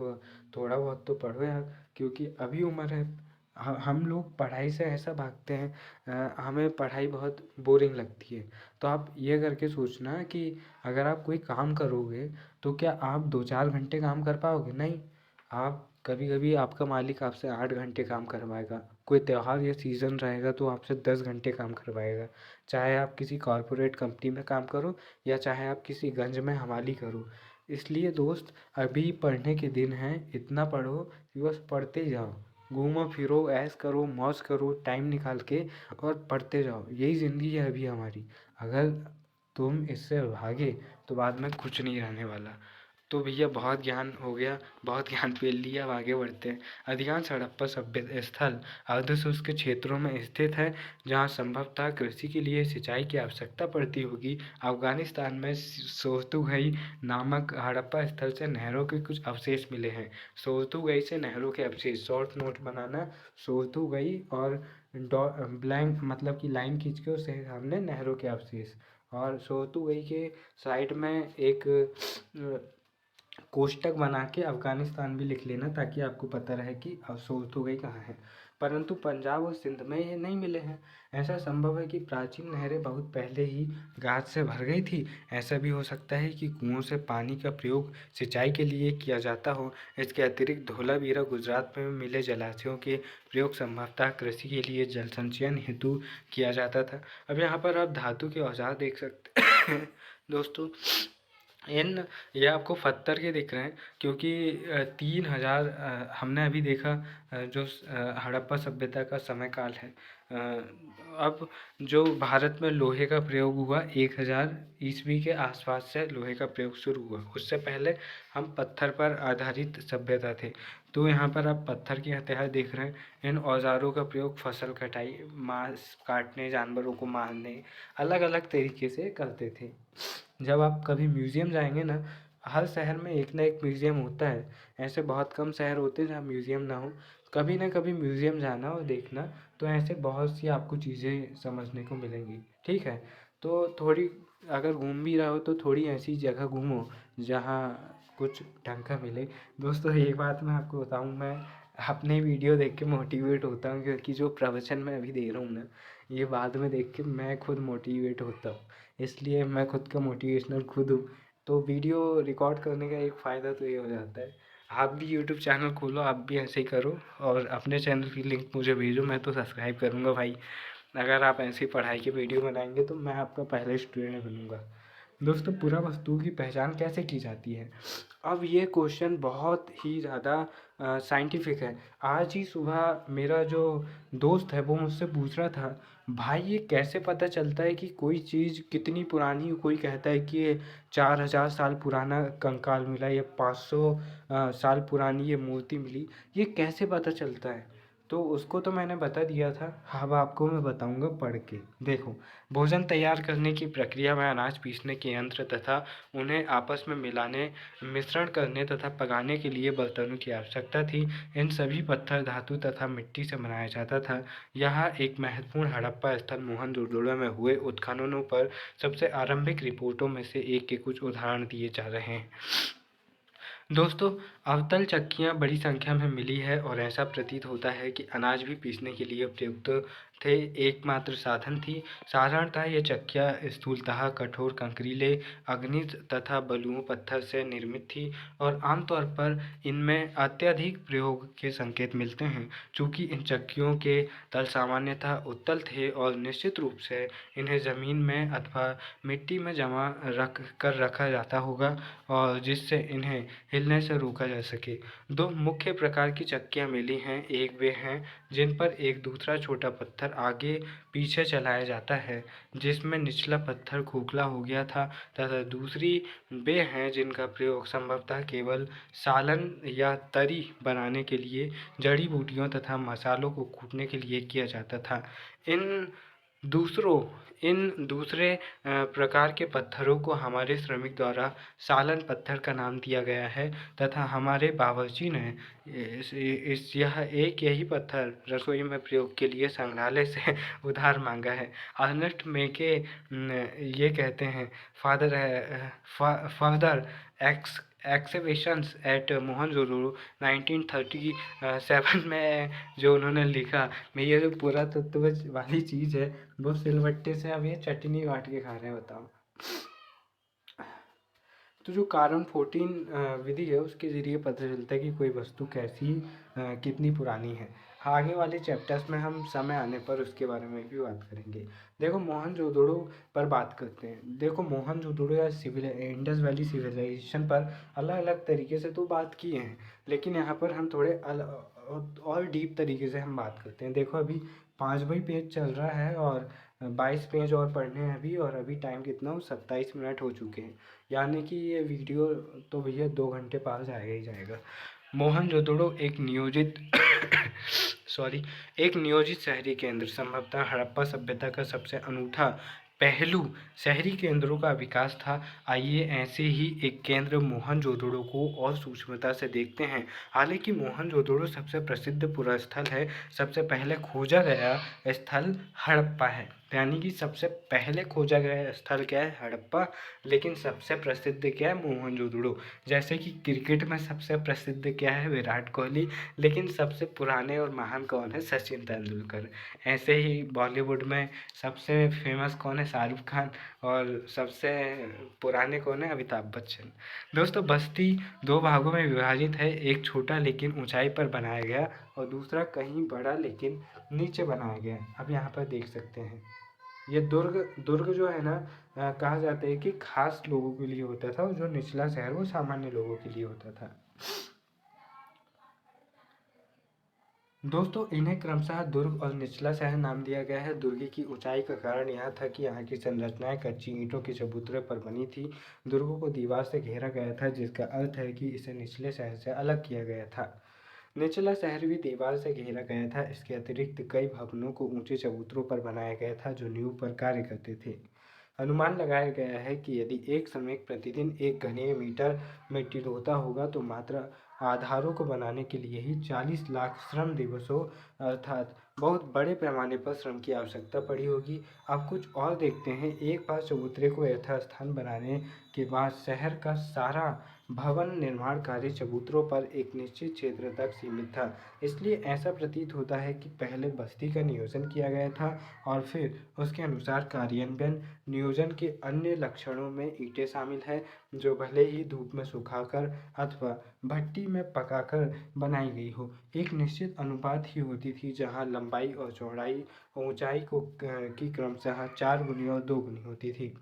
थोड़ा बहुत तो पढ़ो यार, क्योंकि अभी उम्र है। हम लोग पढ़ाई से ऐसा भागते हैं, हमें पढ़ाई बहुत बोरिंग लगती है। तो आप ये करके सोचना कि अगर आप कोई काम करोगे तो क्या आप 2-4 घंटे काम कर पाओगे? नहीं। आप कभी कभी आपका मालिक आपसे 8 घंटे काम करवाएगा, कोई त्यौहार या सीज़न रहेगा तो आपसे 10 घंटे काम करवाएगा। चाहे आप किसी कॉरपोरेट कंपनी में काम करो, या चाहे आप किसी गंज में हमाली करो। इसलिए दोस्त अभी पढ़ने के दिन हैं, इतना पढ़ो कि बस पढ़ते जाओ, घूमो फिरो, ऐश करो, मौज करो, टाइम निकाल के, और पढ़ते जाओ। यही ज़िंदगी है अभी हमारी। अगर तुम इससे भागे तो बाद में कुछ नहीं रहने वाला। तो भैया बहुत ज्ञान हो गया, बहुत ज्ञान पेल लिया, अब आगे बढ़ते हैं। अधिकांश हड़प्पा सभ्य स्थल अर्धशुष्क क्षेत्रों में स्थित है, जहाँ संभवतः कृषि के लिए सिंचाई की आवश्यकता पड़ती होगी। अफगानिस्तान में सोर्तुगई नामक हड़प्पा स्थल से नहरों के कुछ अवशेष मिले हैं। सोर्तुगई से नहरों के अवशेष, शॉर्ट नोट बनाना, सोर्तुगई और ब्लैंक मतलब कि लाइन खींच के उसके सामने नहरों के अवशेष। और सोर्तुगई के साइड में एक कोष्टक बना के अफगानिस्तान भी लिख लेना, ताकि आपको पता रहे कि सोर्तुगई कहाँ है। परंतु पंजाब और सिंध में ये नहीं मिले हैं। ऐसा संभव है कि प्राचीन नहरें बहुत पहले ही गाद से भर गई थी। ऐसा भी हो सकता है कि कुओं से पानी का प्रयोग सिंचाई के लिए किया जाता हो। इसके अतिरिक्त धोलावीरा गुजरात में मिले जलाशयों के प्रयोग संभवतः कृषि के लिए जल संचयन हेतु किया जाता था। अब यहाँ पर आप धातु के औजार देख सकते हैं दोस्तों। ये आपको पत्थर के दिख रहे हैं, क्योंकि 3000 हमने अभी देखा, जो हड़प्पा सभ्यता का समय काल है। अब जो भारत में लोहे का प्रयोग हुआ 1000 ईस्वी के आसपास से लोहे का प्रयोग शुरू हुआ। उससे पहले हम पत्थर पर आधारित सभ्यता थे। तो यहाँ पर आप पत्थर के हथियार देख रहे हैं। इन औजारों का प्रयोग फसल कटाई, मांस काटने, जानवरों को मारने, अलग अलग तरीके से करते थे। जब आप कभी म्यूज़ियम जाएंगे ना, हर शहर में एक ना एक म्यूज़ियम होता है। ऐसे बहुत कम शहर होते हैं जहाँ म्यूज़ियम ना हो। कभी ना कभी म्यूज़ियम जाना और देखना, तो ऐसे बहुत सी आपको चीज़ें समझने को मिलेंगी। ठीक है, तो थोड़ी अगर घूम भी रहे हो तो थोड़ी ऐसी जगह घूमो जहाँ कुछ ढंग का मिले। दोस्तों एक बात मैं आपको बताऊँ, मैं अपने वीडियो देख के मोटिवेट होता हूँ, क्योंकि जो प्रवचन मैं अभी दे रहा हूँ ना, ये बाद में देख के मैं खुद मोटिवेट होता हूँ। इसलिए मैं खुद का मोटिवेशनल खुद हूँ। तो वीडियो रिकॉर्ड करने का एक फ़ायदा तो ये हो जाता है। आप भी यूट्यूब चैनल खोलो, आप भी ऐसे ही करो, और अपने चैनल की लिंक मुझे भेजो, मैं तो सब्सक्राइब करूँगा भाई। अगर आप ऐसी पढ़ाई की वीडियो बनाएंगे तो मैं आपका पहला स्टूडेंट बनूँगा। दोस्तों पुरावस्तु की पहचान कैसे की जाती है? अब ये क्वेश्चन बहुत ही ज़्यादा साइंटिफिक है। आज ही सुबह मेरा जो दोस्त है वो मुझसे पूछ रहा था, भाई ये कैसे पता चलता है कि कोई चीज़ कितनी पुरानी, कोई कहता है कि ये 4000 साल पुराना कंकाल मिला, या 500 साल पुरानी ये मूर्ति मिली, ये कैसे पता चलता है? तो उसको तो मैंने बता दिया था, अब आपको मैं बताऊंगा पढ़ के। देखो, भोजन तैयार करने की प्रक्रिया में अनाज पीसने के यंत्र तथा उन्हें आपस में मिलाने, मिश्रण करने तथा पकाने के लिए बर्तनों की आवश्यकता थी। इन सभी पत्थर धातु तथा मिट्टी से बनाया जाता था। यहाँ एक महत्वपूर्ण हड़प्पा स्थल मोहनजोदड़ो में हुए उत्खननों पर सबसे आरंभिक रिपोर्टों में से एक के कुछ उदाहरण दिए जा रहे हैं। दोस्तों, अवतल चक्कियाँ बड़ी संख्या में मिली है और ऐसा प्रतीत होता है कि अनाज भी पीसने के लिए उपयुक्त थे, एकमात्र साधन थी। साधारणतः ये चक्कियाँ स्थूलतः कठोर कंकरीले, अग्निज तथा बलुओं पत्थर से निर्मित थी और आमतौर पर इनमें अत्यधिक प्रयोग के संकेत मिलते हैं। चूँकि इन चक्कियों के तल सामान्यतः उत्तल थे और निश्चित रूप से इन्हें ज़मीन में अथवा मिट्टी में जमा रखा जाता होगा, और जिससे इन्हें हिलने से रोका जा सके। दो मुख्य प्रकार की चक्कियाँ मिली हैं। एक वे हैं जिन पर एक दूसरा छोटा पत्थर आगे पीछे चलाया जाता है, जिसमें निचला पत्थर खोखला हो गया था, तथा दूसरी वे हैं जिनका प्रयोग संभवतः केवल सालन या तरी बनाने के लिए, जड़ी बूटियों तथा मसालों को कूटने के लिए किया जाता था। इन इन दूसरे प्रकार के पत्थरों को हमारे श्रमिक द्वारा सालन पत्थर का नाम दिया गया है, तथा हमारे बावर्ची ने यह यही पत्थर रसोई में प्रयोग के लिए संग्रहालय से उधार मांगा है। अर्नेस्ट मेके ये कहते हैं, फर्दर एक्सकवेशंस एट मोहनजोदड़ो 1937 में जो उन्होंने लिखा, मैं ये जो पुरातत्व वाली चीज़ है वो सिलबट्टे से अब ये चटनी काट के खा रहे हैं, बताओ। तो जो कार्बन 14 विधि है उसके ज़रिए पता चलता है कि कोई वस्तु कैसी कितनी पुरानी है। आगे वाले चैप्टर्स में हम समय आने पर उसके बारे में भी बात करेंगे। देखो, मोहनजोदड़ो पर बात करते हैं। देखो, मोहनजोदड़ो या इंडस वैली सिविलाइजेशन पर अलग अलग तरीके से तो बात की हैं, लेकिन यहाँ पर हम थोड़े और डीप तरीके से हम बात करते हैं। देखो, अभी 5वां पेज चल रहा है और 22 पेज और पढ़ने हैं अभी, और अभी टाइम कितना हो, 27 मिनट हो चुके हैं। यानी कि ये वीडियो तो भैया 2 घंटे पार जाएगा ही जाएगा। मोहनजोदड़ो एक नियोजित एक नियोजित शहरी केंद्र, संभवतः हड़प्पा सभ्यता का सबसे अनूठा पहलू शहरी केंद्रों का विकास था। आइए ऐसे ही एक केंद्र मोहनजोदड़ो को और सूक्ष्मता से देखते हैं। हालांकि मोहनजोदड़ो सबसे प्रसिद्ध पुरास्थल है, सबसे पहले खोजा गया स्थल हड़प्पा है। यानी कि सबसे पहले खोजा गया स्थल क्या है, हड़प्पा, लेकिन सबसे प्रसिद्ध क्या है, मोहनजोदड़ो। जैसे कि क्रिकेट में सबसे प्रसिद्ध क्या है, विराट कोहली, लेकिन सबसे पुराने और महान कौन है, सचिन तेंदुलकर। ऐसे ही बॉलीवुड में सबसे फेमस कौन है, शाहरुख खान, और सबसे पुराने कौन है, अमिताभ बच्चन। दोस्तों, बस्ती 2 भागों में विभाजित है, एक छोटा लेकिन ऊंचाई पर बनाया गया और दूसरा कहीं बड़ा लेकिन नीचे बनाया गया। अब यहाँ पर देख सकते हैं, ये दुर्ग जो है ना, कहा जाता है कि खास लोगों के लिए होता था, और जो निचला शहर वो सामान्य लोगों के लिए होता था। दोस्तों, इन्हें क्रमशः दुर्ग और निचला शहर नाम दिया गया है। दुर्ग की ऊंचाई का कारण यह था कि यहाँ की संरचनाएं कच्ची ईंटों के चबूतरे पर बनी थी। दुर्ग को दीवार से घेरा गया था, जिसका अर्थ है कि इसे निचले शहर से अलग किया गया था। निचला शहर भी दीवार से घेरा गया था। इसके अतिरिक्त कई भवनों को ऊंचे चबूतरों पर बनाया गया था जो नींव पर कार्य करते थे। अनुमान लगाया गया है कि यदि एक श्रमिक प्रतिदिन 1 घने मीटर मिट्टी ढोता होगा तो मात्र आधारों को बनाने के लिए ही 40 लाख श्रम दिवसों, अर्थात बहुत बड़े पैमाने पर श्रम की आवश्यकता पड़ी होगी। अब कुछ और देखते हैं। एक बार चबूतरे को यथास्थान बनाने के बाद शहर का सारा भवन निर्माण कार्य चबूतरों पर एक निश्चित क्षेत्र तक सीमित था। इसलिए ऐसा प्रतीत होता है कि पहले बस्ती का नियोजन किया गया था और फिर उसके अनुसार कार्यान्वयन। नियोजन के अन्य लक्षणों में ईंटें शामिल है, जो भले ही धूप में सुखाकर अथवा भट्टी में पकाकर बनाई गई हो। एक निश्चित अनुपात ही होती थी, जहाँ लंबाई और चौड़ाई ऊंचाई की क्रमशः 4 गुनी और 2 गुनी होती थी।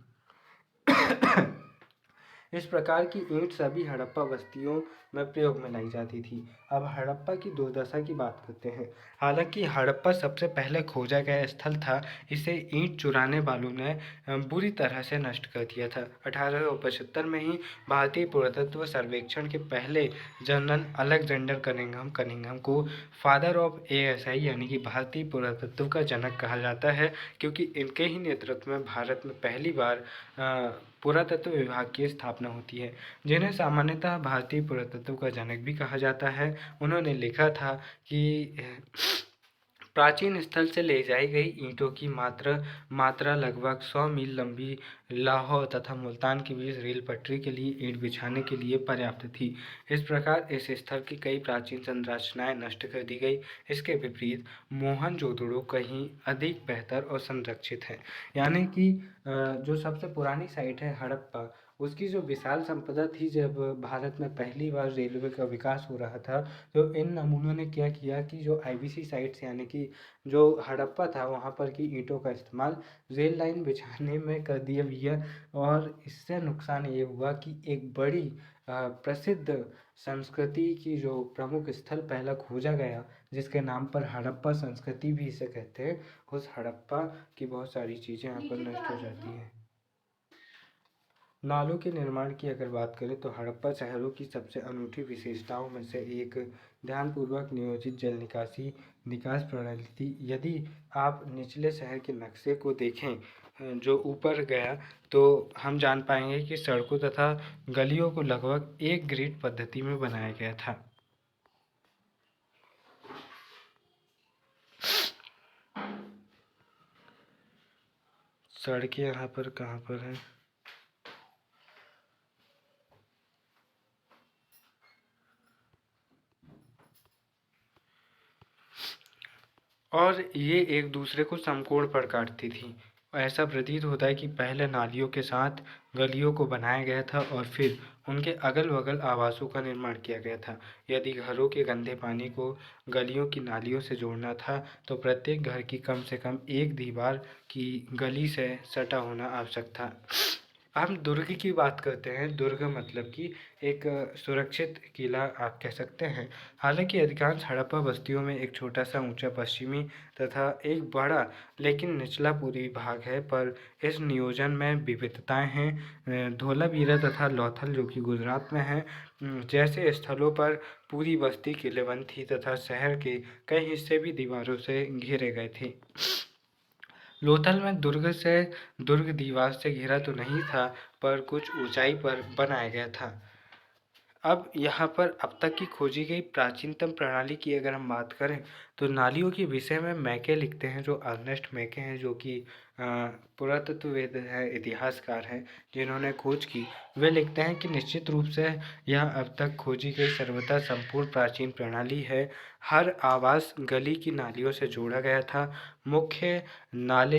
इस प्रकार की ईंट सभी हड़प्पा बस्तियों में प्रयोग में लाई जाती थी। अब हड़प्पा की दुर्दशा की बात करते हैं। हालांकि हड़प्पा सबसे पहले खोजा गया स्थल था, इसे ईंट चुराने वालों ने बुरी तरह से नष्ट कर दिया था। 1875 में ही भारतीय पुरातत्व सर्वेक्षण के पहले जनरल अलेक्जेंडर कनिंघम को फादर ऑफ ASI यानी कि भारतीय पुरातत्व का जनक कहा जाता है, क्योंकि इनके ही नेतृत्व में भारत में पहली बार पुरातत्व विभाग की स्थापना होती है, जिन्हें सामान्यतः भारतीय पुरातत्व का जनक भी कहा जाता है। उन्होंने लिखा था कि प्राचीन स्थल से ले जाई गई ईंटों की मात्रा लगभग 100 मील लंबी लाहौर तथा मुल्तान के बीच रेल पटरी के लिए ईंट बिछाने के लिए पर्याप्त थी। इस प्रकार इस स्थल की कई प्राचीन संरचनाएं नष्ट कर दी गई। इसके विपरीत मोहनजोदड़ो कहीं अधिक बेहतर और संरक्षित है। यानी कि जो सबसे पुरानी साइट है हड़प्पा, उसकी जो विशाल संपदा थी, जब भारत में पहली बार रेलवे का विकास हो रहा था, तो इन नमूनों ने क्या किया कि जो IBC साइट्स यानी कि जो हड़प्पा था वहाँ पर की ईंटों का इस्तेमाल रेल लाइन बिछाने में कर दिया गया। और इससे नुकसान ये हुआ कि एक बड़ी प्रसिद्ध संस्कृति की जो प्रमुख स्थल पहला खोजा गया, जिसके नाम पर हड़प्पा संस्कृति भी इसे कहते हैं, उस हड़प्पा की बहुत सारी चीज़ें यहाँ पर नष्ट हो जाती हैं। नालों के निर्माण की अगर बात करें तो हड़प्पा शहरों की सबसे अनूठी विशेषताओं में से एक ध्यानपूर्वक नियोजित जल निकास प्रणाली थी। यदि आप निचले शहर के नक्शे को देखें जो ऊपर गया, तो हम जान पाएंगे कि सड़कों तथा गलियों को लगभग एक ग्रिड पद्धति में बनाया गया था। सड़कें यहाँ पर कहाँ पर हैं? और ये एक दूसरे को समकोण पर काटती थी। ऐसा प्रतीत होता है कि पहले नालियों के साथ गलियों को बनाया गया था और फिर उनके अगल बगल आवासों का निर्माण किया गया था। यदि घरों के गंदे पानी को गलियों की नालियों से जोड़ना था, तो प्रत्येक घर की कम से कम एक दीवार की गली से सटा होना आवश्यक था। हम दुर्ग की बात करते हैं। दुर्ग मतलब कि एक सुरक्षित किला आप कह सकते हैं। हालांकि अधिकांश हड़प्पा बस्तियों में एक छोटा सा ऊंचा पश्चिमी तथा एक बड़ा लेकिन निचला पूर्वी भाग है, पर इस नियोजन में विविधताएं हैं। धोलावीरा तथा लोथल जो कि गुजरात में है, जैसे स्थलों पर पूरी बस्ती किलेबंद थी तथा शहर के कई हिस्से भी दीवारों से घेरे गए थे। लोथल में दुर्ग दीवार से घिरा तो नहीं था, पर कुछ ऊंचाई पर बनाया गया था। अब यहाँ पर अब तक की खोजी गई प्राचीनतम प्रणाली की अगर हम बात करें, तो नालियों के विषय में मैके लिखते हैं, जो अर्नेस्ट मैके हैं, जो कि पुरातत्ववेद है, इतिहासकार हैं, जिन्होंने खोज की। वे लिखते हैं कि निश्चित रूप से यह अब तक खोजी गई सर्वथा संपूर्ण प्राचीन प्रणाली है। हर आवास गली की नालियों से जोड़ा गया था। मुख्य नाले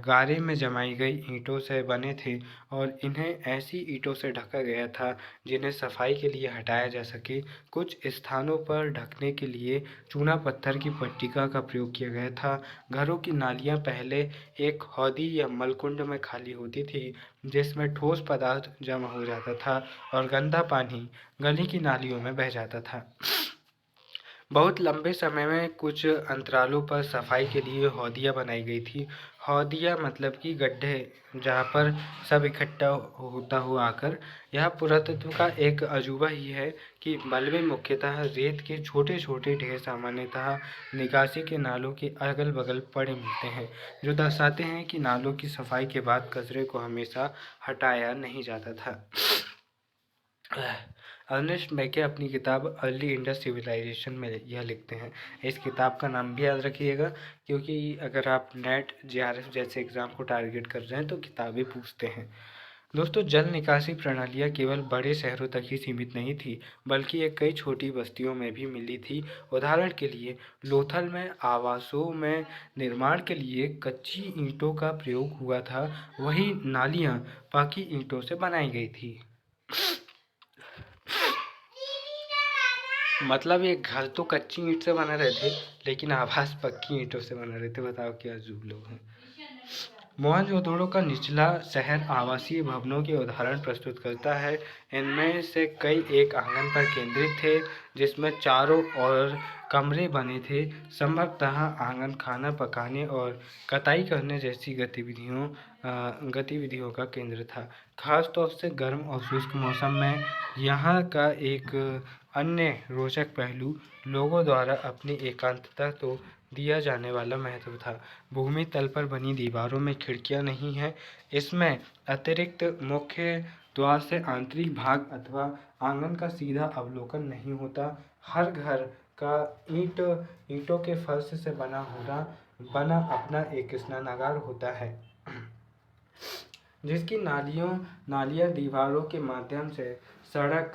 गारे में जमाई गई ईंटों से बने थे और इन्हें ऐसी ईंटों से ढका गया था जिन्हें सफाई के लिए हटाया जा सके। कुछ स्थानों पर ढकने के लिए चूना पत्थर की पट्टिका का प्रयोग किया गया था। घरों की नालियां पहले एक हौदी या मलकुंड में खाली होती थी, जिसमें ठोस पदार्थ जमा हो जाता था और गंदा पानी गली की नालियों में बह जाता था। बहुत लंबे समय में कुछ अंतरालों पर सफाई के लिए हौदियाँ बनाई गई थी। हौदियाँ मतलब कि गड्ढे, जहाँ पर सब इकट्ठा होता हुआ आकर। यह पुरातत्व का एक अजूबा ही है कि मलबे मुख्यतः रेत के छोटे छोटे ढेर सामान्यतः निकासी के नालों के अगल बगल पड़े मिलते हैं, जो दर्शाते हैं कि नालों की सफाई के बाद कचरे को हमेशा हटाया नहीं जाता था। अर्नेस्ट मैके अपनी किताब अर्ली इंडस सिविलाइजेशन में यह लिखते हैं। इस किताब का नाम भी याद रखिएगा, क्योंकि अगर आप नेट JRF जैसे एग्ज़ाम को टारगेट कर रहे हैं तो किताबें पूछते हैं। दोस्तों, जल निकासी प्रणालियाँ केवल बड़े शहरों तक ही सीमित नहीं थी, बल्कि ये कई छोटी बस्तियों में भी मिली थी। उदाहरण के लिए लोथल में आवासों में निर्माण के लिए कच्ची ईंटों का प्रयोग हुआ था, वहीं नालियाँ पक्की ईंटों से बनाई गई थी। मतलब ये घर तो कच्ची ईंट से बना रहे थे, लेकिन आवास पक्की ईंटों से बना रहे थे। बताओ क्या अजूब लोग हैं। मोहनजोदड़ो का निचला शहर आवासीय भवनों के उदाहरण प्रस्तुत करता है। इनमें से कई एक आंगन पर केंद्रित थे, जिसमें चारों ओर कमरे बने थे। संभवतः आंगन खाना पकाने और कताई करने जैसी गतिविधियों का केंद्र था। खास तौर से गर्म और शुष्क मौसम में यहाँ का एक अन्य रोचक पहलू लोगों द्वारा अपनी एकांतता तो दिया जाने वाला महत्व था। भूमि तल पर बनी दीवारों में खिड़कियां नहीं हैं। इसमें अतिरिक्त मुख्य द्वार से आंतरिक भाग अथवा आंगन का सीधा अवलोकन नहीं होता। हर घर का ईंटों के फर्श से बना अपना एक स्नानागार होता है, जिसकी नालियाँ दीवारों के माध्यम से सड़क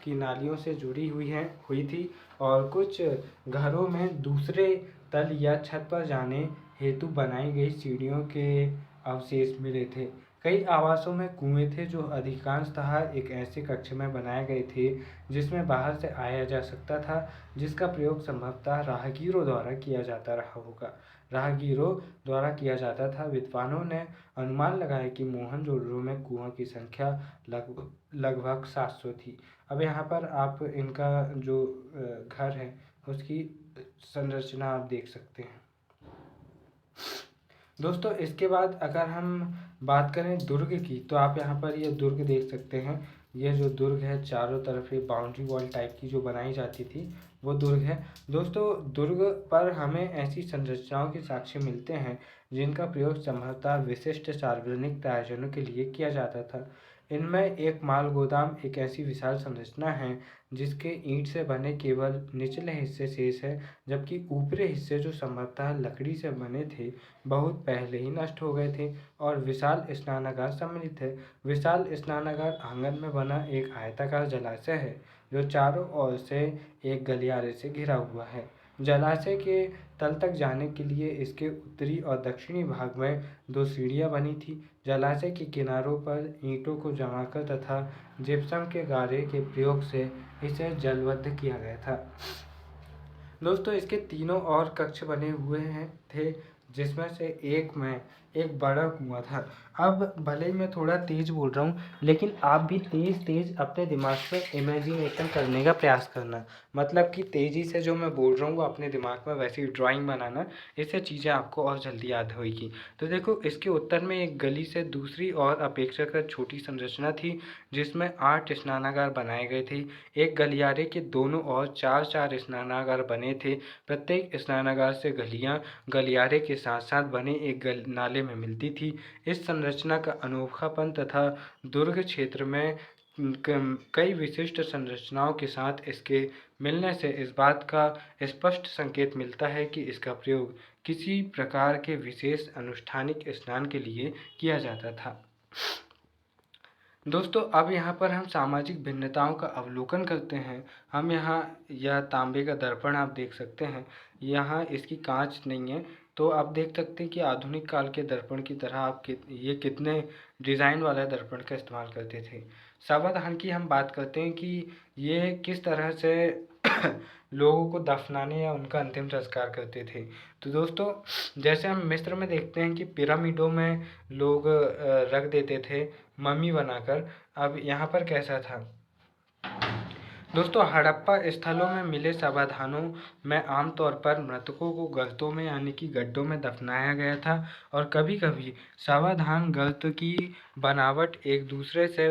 की नालियों से जुड़ी हुई थी और कुछ घरों में दूसरे तल या छत पर जाने हेतु बनाई गई सीढ़ियों के अवशेष मिले थे। कई आवासों में कुएं थे जो अधिकांशतः एक ऐसे कक्ष में बनाए गए थे जिसमें बाहर से आया जा सकता था, जिसका प्रयोग संभवतः राहगीरों द्वारा किया जाता था। विद्वानों ने अनुमान लगाया कि मोहनजोदड़ो में कुओं की संख्या लगभग 700 थी। अब यहाँ पर आप इनका जो घर है उसकी संरचना आप देख सकते हैं। दोस्तों, इसके बाद अगर हम बात करें दुर्ग की, तो आप यहाँ पर ये दुर्ग देख सकते हैं। ये जो दुर्ग है, चारों तरफ ये बाउंड्री वॉल टाइप की जो बनाई जाती थी, वो दुर्ग है। दोस्तों, दुर्ग पर हमें ऐसी संरचनाओं के साक्ष्य मिलते हैं जिनका प्रयोग संभवतः विशिष्ट सार्वजनिक प्रयोजनों के लिए किया जाता था। इनमें एक माल गोदाम एक ऐसी विशाल संरचना है जिसके ईंट से बने केवल निचले हिस्से शेष है, जबकि ऊपरी हिस्से जो संभवतः लकड़ी से बने थे बहुत पहले ही नष्ट हो गए थे और विशाल स्नानागार सम्मिलित है। विशाल स्नानागार आंगन में बना एक आयताकार जलाशय है जो चारों ओर से एक गलियारे से घिरा हुआ है। जलाशय के तल तक जाने के लिए इसके उत्तरी और दक्षिणी भाग में 2 सीढ़ियां बनी थी। जलाशय के किनारों पर ईंटों को जमाकर तथा जिप्सम के गारे के प्रयोग से इसे जलबद्ध किया गया था। दोस्तों, इसके तीनों और कक्ष बने हुए थे, जिसमें से एक में एक बड़ा कुआं था। अब भले ही मैं थोड़ा तेज बोल रहा हूँ, लेकिन आप भी तेज अपने दिमाग पे इमेजिनेशन करने का प्रयास करना। मतलब कि तेज़ी से जो मैं बोल रहा हूँ वो अपने दिमाग में वैसी ड्राइंग बनाना, इससे चीज़ें आपको और जल्दी याद होगी। तो देखो, इसके उत्तर में एक गली से दूसरी और अपेक्षाकृत छोटी संरचना थी, जिसमें 8 स्नानागार बनाए गए थे। एक गलियारे के दोनों ओर 4-4 स्नानागार बने थे। प्रत्येक स्नानागार से गलियारे के साथ साथ बने एक नाले में मिलती थी। इस संरचना का अनोखापन तथा दुर्ग क्षेत्र में कई विशिष्ट संरचनाओं के साथ इसके मिलने से इस बात का स्पष्ट संकेत मिलता है कि इसका प्रयोग किसी प्रकार के विशेष अनुष्ठानिक स्नान के लिए किया जाता था। दोस्तों, अब यहाँ पर हम सामाजिक भिन्नताओं का अवलोकन करते हैं। हम यहाँ यह तांबे का दर्पण आप देख सकते हैं। यहाँ इसकी कांच नहीं है, तो आप देख सकते हैं कि आधुनिक काल के दर्पण की तरह ये कितने डिज़ाइन वाला दर्पण का इस्तेमाल करते थे। सावधान की हम बात करते हैं कि ये किस तरह से लोगों को दफनाने या उनका अंतिम संस्कार करते थे। तो दोस्तों, जैसे हम मिस्र में देखते हैं कि पिरामिडों में लोग रख देते थे मम्मी बनाकर। अब यहाँ पर कैसा था दोस्तों, हड़प्पा स्थलों में मिले समाधानों में आमतौर पर मृतकों को गर्तों में यानी कि गड्ढों में दफनाया गया था और कभी-कभी समाधान गर्त की बनावट एक दूसरे से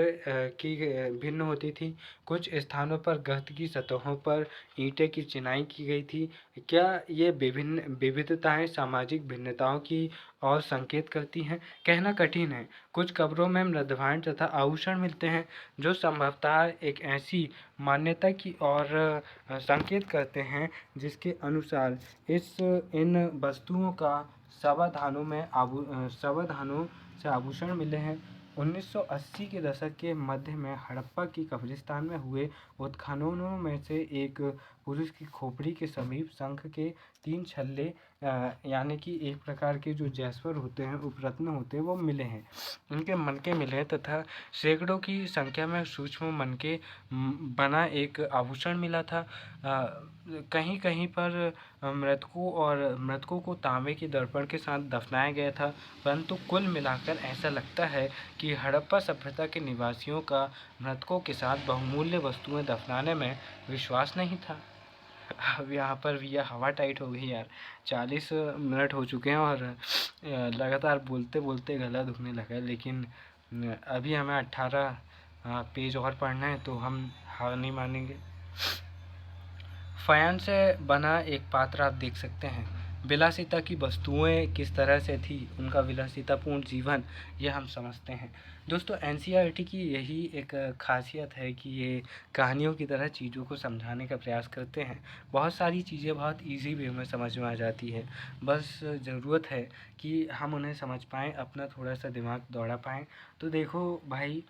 भिन्न होती थी। कुछ स्थानों पर गर्त की सतहों पर ईंटें की चिनाई की गई थी। क्या ये विभिन्न विविधताएं सामाजिक भिन्नताओं की और संकेत करती हैं? कहना कठिन है। कुछ कब्रों में मृदभांड तथा आभूषण मिलते हैं जो संभवतः एक ऐसी मान्यता की ओर संकेत करते हैं जिसके अनुसार इन वस्तुओं का समाधानों से आभूषण मिले हैं। 1980 के दशक के मध्य में हड़प्पा की कब्रिस्तान में हुए उत्खननों में से एक पुरुष की खोपड़ी के समीप शंख के 3 छल्ले यानी कि एक प्रकार के जो जैस्पर होते हैं, उपरत्न होते हैं, वो मिले हैं। उनके मनके मिले हैं तथा सैकड़ों की संख्या में सूक्ष्म मनके बना एक आभूषण मिला था। कहीं कहीं पर मृतकों को तांबे के दर्पण के साथ दफनाया गया था, परंतु कुल मिलाकर ऐसा लगता है कि हड़प्पा सभ्यता के निवासियों का मृतकों के साथ बहुमूल्य वस्तुएं दफनाने में विश्वास नहीं था। अब यहाँ पर भैया हवा टाइट हो गई यार। 40 मिनट हो चुके हैं और लगातार बोलते बोलते गला दुखने लगा है, लेकिन अभी हमें 18 पेज और पढ़ना है, तो हम हार नहीं मानेंगे। फायांस से बना एक पात्र आप देख सकते हैं। विलासिता की वस्तुएं किस तरह से थी, उनका विलासितापूर्ण जीवन, ये हम समझते हैं। दोस्तों, एनसीईआरटी की यही एक खासियत है कि ये कहानियों की तरह चीज़ों को समझाने का प्रयास करते हैं। बहुत सारी चीज़ें बहुत इजी वे में समझ में आ जाती है, बस ज़रूरत है कि हम उन्हें समझ पाएँ, अपना थोड़ा सा दिमाग दौड़ा पाएँ। तो देखो भाई,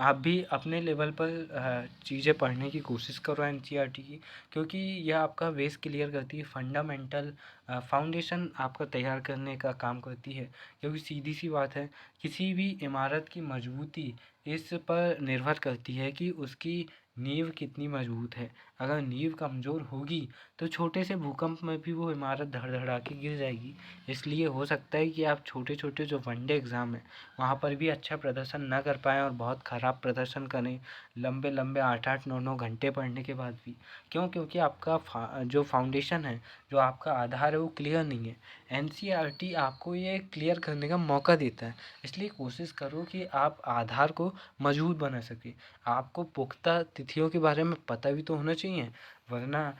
आप भी अपने लेवल पर चीज़ें पढ़ने की कोशिश करो एनसीईआरटी की, क्योंकि यह आपका बेस क्लियर करती है, फंडामेंटल फाउंडेशन आपका तैयार करने का काम करती है। क्योंकि सीधी सी बात है, किसी भी इमारत की मजबूती इस पर निर्भर करती है कि उसकी नींव कितनी मजबूत है। अगर नींव कमज़ोर होगी तो छोटे से भूकंप में भी वो इमारत धड़धड़ा के गिर जाएगी। इसलिए हो सकता है कि आप छोटे छोटे जो वनडे एग्ज़ाम है वहाँ पर भी अच्छा प्रदर्शन ना कर पाएँ और बहुत ख़राब प्रदर्शन करें, लंबे लंबे 8-8 9-9 घंटे पढ़ने के बाद भी। क्यों? क्योंकि आपका जो फाउंडेशन है, जो आपका आधार है, वो क्लियर नहीं है। एनसीईआरटी आपको ये क्लियर करने का मौका देता है, इसलिए कोशिश करो कि आप आधार को मजबूत बना सकें। आपको पुख्ता तिथियों के बारे में पता भी तो होना चाहिए, वरना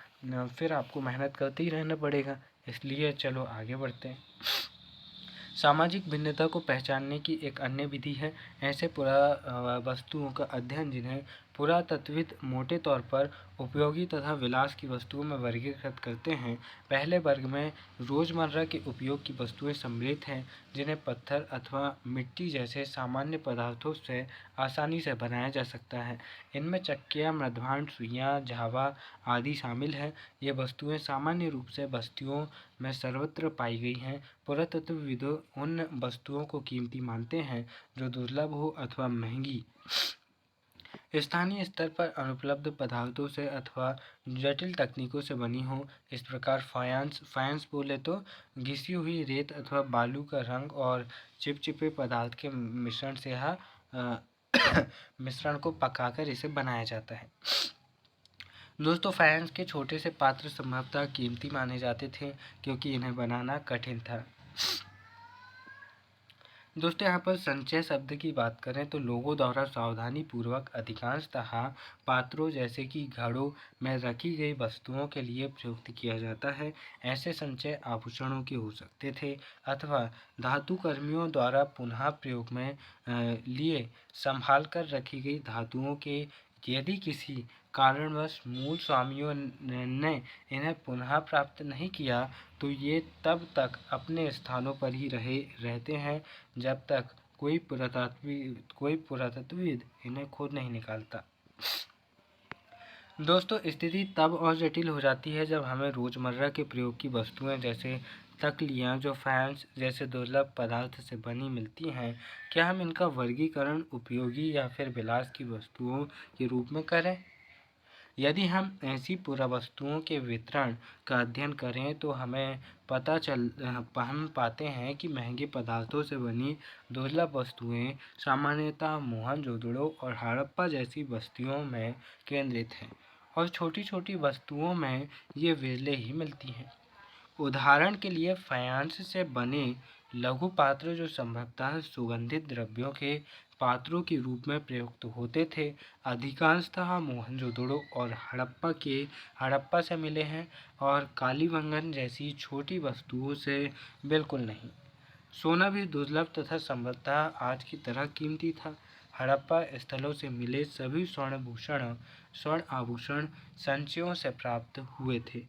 फिर आपको मेहनत करते ही रहना पड़ेगा। इसलिए चलो आगे बढ़ते हैं। सामाजिक भिन्नता को पहचानने की एक अन्य विधि है ऐसे वस्तुओं का अध्ययन जिन्हें पुरातत्वविद मोटे तौर पर उपयोगी तथा विलास की वस्तुओं में वर्गीकृत करते हैं। पहले वर्ग में रोज़मर्रा के उपयोग की वस्तुएं सम्मिलित हैं, जिन्हें पत्थर अथवा मिट्टी जैसे सामान्य पदार्थों से आसानी से बनाया जा सकता है। इनमें चक्कियाँ, मृदभांड, सुइयाँ, झावा आदि शामिल हैं। ये वस्तुएं सामान्य रूप से बस्तियों में सर्वत्र पाई गई हैं। पुरातत्वविद उन वस्तुओं को कीमती मानते हैं जो दुर्लभ हो अथवा महंगी, स्थानीय स्तर पर अनुपलब्ध पदार्थों से अथवा जटिल तकनीकों से बनी हो। इस प्रकार फायांस बोले तो घिसी हुई रेत अथवा बालू का रंग और चिपचिपे पदार्थ के मिश्रण से मिश्रण को पकाकर इसे बनाया जाता है। दोस्तों, फायांस के छोटे से पात्र संभवतः कीमती माने जाते थे क्योंकि इन्हें बनाना कठिन था। दोस्तों, यहाँ पर संचय शब्द की बात करें तो लोगों द्वारा सावधानी पूर्वक अधिकांशतः पात्रों जैसे कि घड़ों में रखी गई वस्तुओं के लिए प्रयुक्त किया जाता है। ऐसे संचय आभूषणों के हो सकते थे अथवा धातु कर्मियों द्वारा पुनः प्रयोग में लिए संभाल कर रखी गई धातुओं के। यदि किसी कारणवश मूल स्वामियों ने इन्हें पुनः प्राप्त नहीं किया तो ये तब तक अपने स्थानों पर ही रहते हैं जब तक कोई पुरातत्वविद इन्हें खोद नहीं निकालता। दोस्तों, स्थिति तब और जटिल हो जाती है जब हमें रोज़मर्रा के प्रयोग की वस्तुएं जैसे तकलियाँ जो फायांस जैसे दुर्लभ पदार्थ से बनी मिलती हैं। क्या हम इनका वर्गीकरण उपयोगी या फिर विलास की वस्तुओं के रूप में करें? यदि हम ऐसी पुरावस्तुओं के वितरण का अध्ययन करें तो हम पाते हैं कि महंगे पदार्थों से बनी दुर्लभ वस्तुएं सामान्यतः मोहनजोदड़ो और हड़प्पा जैसी बस्तियों में केंद्रित हैं और छोटी छोटी वस्तुओं में ये विरले ही मिलती हैं। उदाहरण के लिए फायांस से बने लघु पात्र जो संभवतः सुगंधित द्रव्यों के पात्रों के रूप में प्रयुक्त होते थे, अधिकांशतः मोहनजोदड़ो और हड़प्पा से मिले हैं और कालीबंगन जैसी छोटी वस्तुओं से बिल्कुल नहीं। सोना भी दुर्लभ तथा संभवतः आज की तरह कीमती था। हड़प्पा स्थलों से मिले सभी स्वर्ण आभूषण संचयों से प्राप्त हुए थे।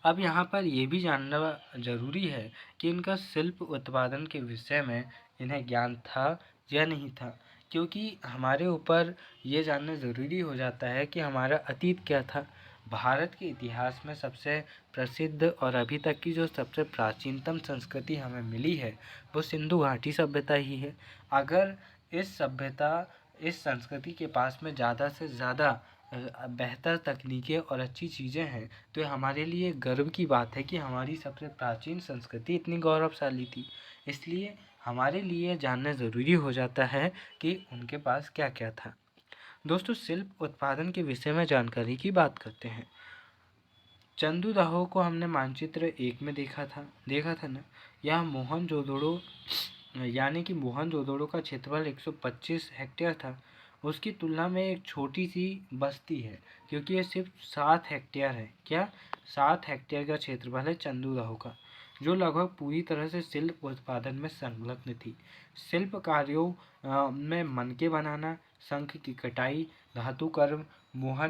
अब यहाँ पर यह भी जानना जरूरी है कि इनका शिल्प उत्पादन के विषय में इन्हें ज्ञान था या नहीं था, क्योंकि हमारे ऊपर ये जानना ज़रूरी हो जाता है कि हमारा अतीत क्या था। भारत के इतिहास में सबसे प्रसिद्ध और अभी तक की जो सबसे प्राचीनतम संस्कृति हमें मिली है वो सिंधु घाटी सभ्यता ही है। अगर इस सभ्यता इस संस्कृति के पास में ज़्यादा से ज़्यादा बेहतर तकनीकें और अच्छी चीज़ें हैं, तो हमारे लिए गर्व की बात है कि हमारी सबसे प्राचीन संस्कृति इतनी गौरवशाली थी। इसलिए हमारे लिए जानना ज़रूरी हो जाता है कि उनके पास क्या क्या था। दोस्तों, शिल्प उत्पादन के विषय में जानकारी की बात करते हैं। चंदूदाहो को हमने मानचित्र 1 में देखा था ना। यह मोहनजोदड़ो यानी कि मोहनजोदड़ो का क्षेत्रफल 125 हेक्टेयर था। उसकी तुलना में एक छोटी सी बस्ती है, क्योंकि ये सिर्फ 7 हेक्टेयर है। क्या 7 हेक्टेयर का क्षेत्रफल है चंदूदाहो का, जो लगभग पूरी तरह से शिल्प उत्पादन में संलग्न थी। शिल्प कार्यों में मनके बनाना, शंख की कटाई, धातु कर्म, मोहर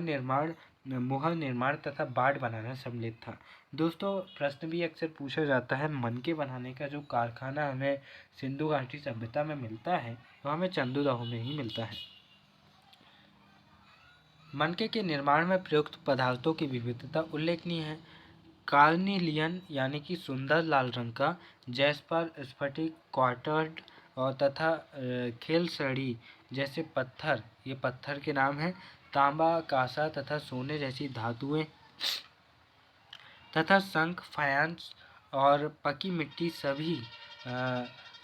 निर्माण तथा बाड़ बनाना सम्मिलित था। दोस्तों, प्रश्न भी अक्सर पूछा जाता है, मनके बनाने का जो कारखाना हमें सिंधु घाटी सभ्यता में मिलता है, तो हमें चंदूदाहो में ही मिलता है। मनके के निर्माण में प्रयुक्त पदार्थों की विविधता उल्लेखनीय है। कार्निलियन यानी कि सुंदर लाल रंग का, जैस्पर, स्फटिक, क्वार्ट्ज और तथा खेलसड़ी जैसे पत्थर, ये पत्थर के नाम हैं, तांबा, कांसा तथा सोने जैसी धातुएं तथा शंख, फायांस और पकी मिट्टी सभी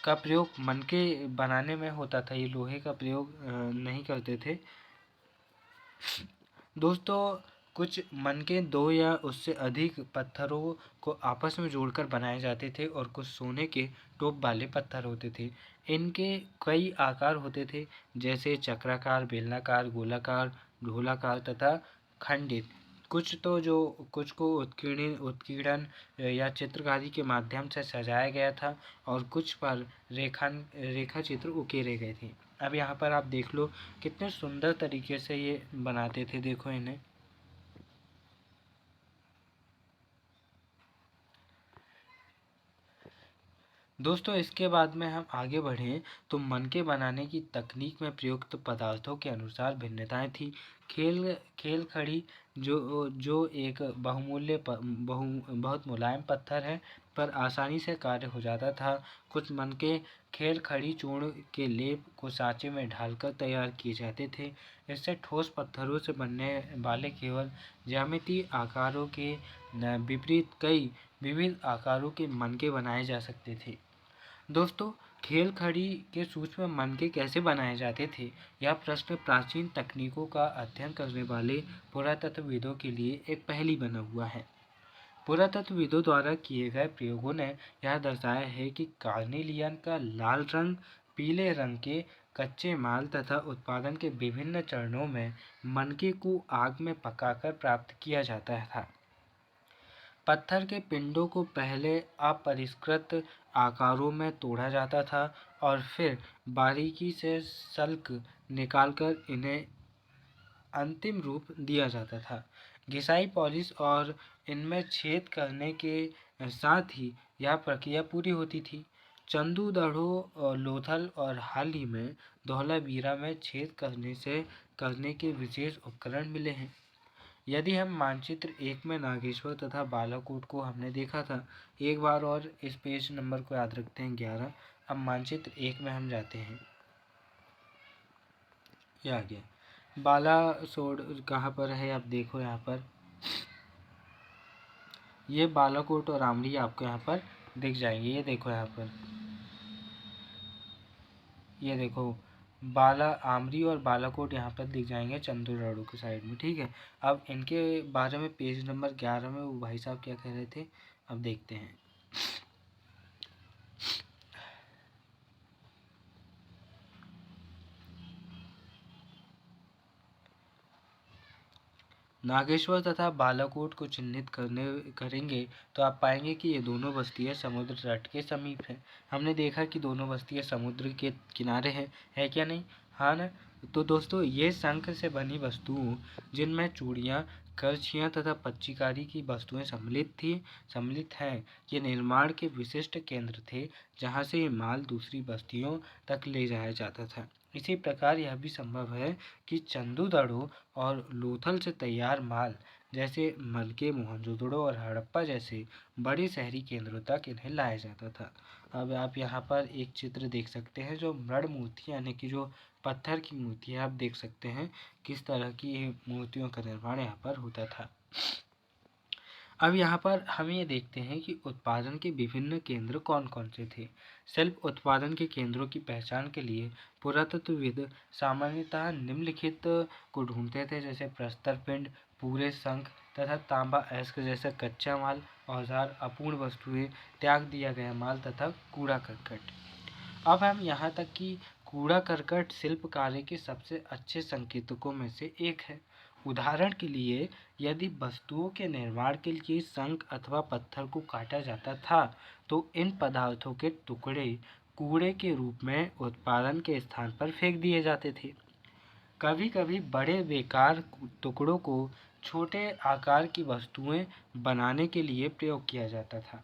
का प्रयोग मनके बनाने में होता था। ये लोहे का प्रयोग नहीं करते थे। दोस्तों, कुछ मनके 2 या उससे अधिक पत्थरों को आपस में जोड़कर बनाए जाते थे और कुछ सोने के टोप वाले पत्थर होते थे। इनके कई आकार होते थे, जैसे चक्राकार, बेलनाकार, गोलाकार, ढोलाकार तथा खंडित। कुछ को उत्कीर्णन या चित्रकारी के माध्यम से सजाया गया था और कुछ पर रेखा चित्र उकेरे गए थे। अब यहाँ पर आप देख लो कितने सुंदर तरीके से ये बनाते थे, देखो इन्हें। दोस्तों, इसके बाद में हम आगे बढ़ें तो मनके बनाने की तकनीक में प्रयुक्त पदार्थों के अनुसार भिन्नताएं थी। खेल खड़ी जो एक बहुत मुलायम पत्थर है, पर आसानी से कार्य हो जाता था। कुछ मनके खेल खड़ी चूर्ण के लेप को सांचे में ढालकर तैयार किए जाते थे। इससे ठोस पत्थरों से बनने वाले केवल ज्यामितीय आकारों के विपरीत कई विविध आकारों के मनके बनाए जा सकते थे। दोस्तों, खेल खड़ी के सूक्ष्म मनके कैसे बनाए जाते थे, यह प्रश्न प्राचीन तकनीकों का अध्ययन करने वाले पुरातत्वविदों के लिए एक पहेली बना हुआ है। पुरातत्वविदों द्वारा किए गए प्रयोगों ने यह दर्शाया है कि कार्निलियन का लाल रंग पीले रंग के कच्चे माल तथा उत्पादन के विभिन्न चरणों में मनके को आग में पकाकर प्राप्त किया जाता था। पत्थर के पिंडों को पहले अपरिष्कृत आकारों में तोड़ा जाता था और फिर बारीकी से सल्क निकालकर इन्हें अंतिम रूप दिया जाता था। घिसाई, पॉलिश और इनमें छेद करने के साथ ही यह प्रक्रिया पूरी होती थी। चंदूदड़ो, लोथल और हाल ही में धौलावीरा में छेद करने के विशेष उपकरण मिले हैं। यदि हम मानचित्र 1 में नागेश्वर तथा बालाकोट को हमने देखा था, एक बार और इस पेज नंबर को याद रखते हैं 11। अब मानचित्र 1 में हम जाते हैं। ये आ गया। बालासोड कहाँ पर है, आप देखो यहाँ पर। ये बालाकोट और आमरी आपको यहाँ पर दिख जाएंगे। ये देखो यहाँ पर, ये देखो आमरी और बालाकोट यहाँ पर दिख जाएंगे चंदूदड़ो के साइड में। ठीक है, अब इनके बारे में पेज नंबर 11 में वो भाई साहब क्या कह रहे थे, अब देखते हैं। नागेश्वर तथा बालाकोट को चिन्हित करेंगे तो आप पाएंगे कि ये दोनों बस्तियां समुद्र तट के समीप हैं। हमने देखा कि दोनों बस्तियां समुद्र के किनारे हैं, है क्या नहीं? हाँ ना? तो दोस्तों, ये शंख से बनी वस्तुओं, जिनमें चूड़ियाँ, करछियाँ तथा पच्चीकारी की वस्तुएं सम्मिलित हैं, ये निर्माण के विशिष्ट केंद्र थे, जहाँ से ये माल दूसरी बस्तियों तक ले जाया जाता था। इसी प्रकार यह भी संभव है कि चंदूदड़ो और लोथल से तैयार माल जैसे मनके, मोहनजोदड़ो और हड़प्पा जैसे बड़े शहरी केंद्रों तक इन्हें लाया जाता था। अब आप यहाँ पर एक चित्र देख सकते हैं, जो मृण मूर्ति यानी कि जो पत्थर की मूर्तियाँ आप देख सकते हैं किस तरह की मूर्तियों का निर्माण यहाँ पर होता था। अब यहाँ पर हम ये देखते हैं कि उत्पादन के विभिन्न केंद्र कौन कौन से थे। शिल्प उत्पादन के केंद्रों की पहचान के लिए पुरातत्वविद सामान्यतः निम्नलिखित को ढूंढते थे, जैसे प्रस्तर पिंड, पूरे शंख तथा तांबा अयस्क जैसा कच्चा माल, औजार, अपूर्ण वस्तुएं, त्याग दिया गया माल तथा कूड़ा करकट। अब हम यहाँ तक कि कूड़ा करकट शिल्प कार्य के सबसे अच्छे संकेतकों में से एक है। उदाहरण के लिए, यदि वस्तुओं के निर्माण के लिए शंख अथवा पत्थर को काटा जाता था, तो इन पदार्थों के टुकड़े कूड़े के रूप में उत्पादन के स्थान पर फेंक दिए जाते थे। कभी कभी बड़े बेकार टुकड़ों को छोटे आकार की वस्तुएं बनाने के लिए प्रयोग किया जाता था,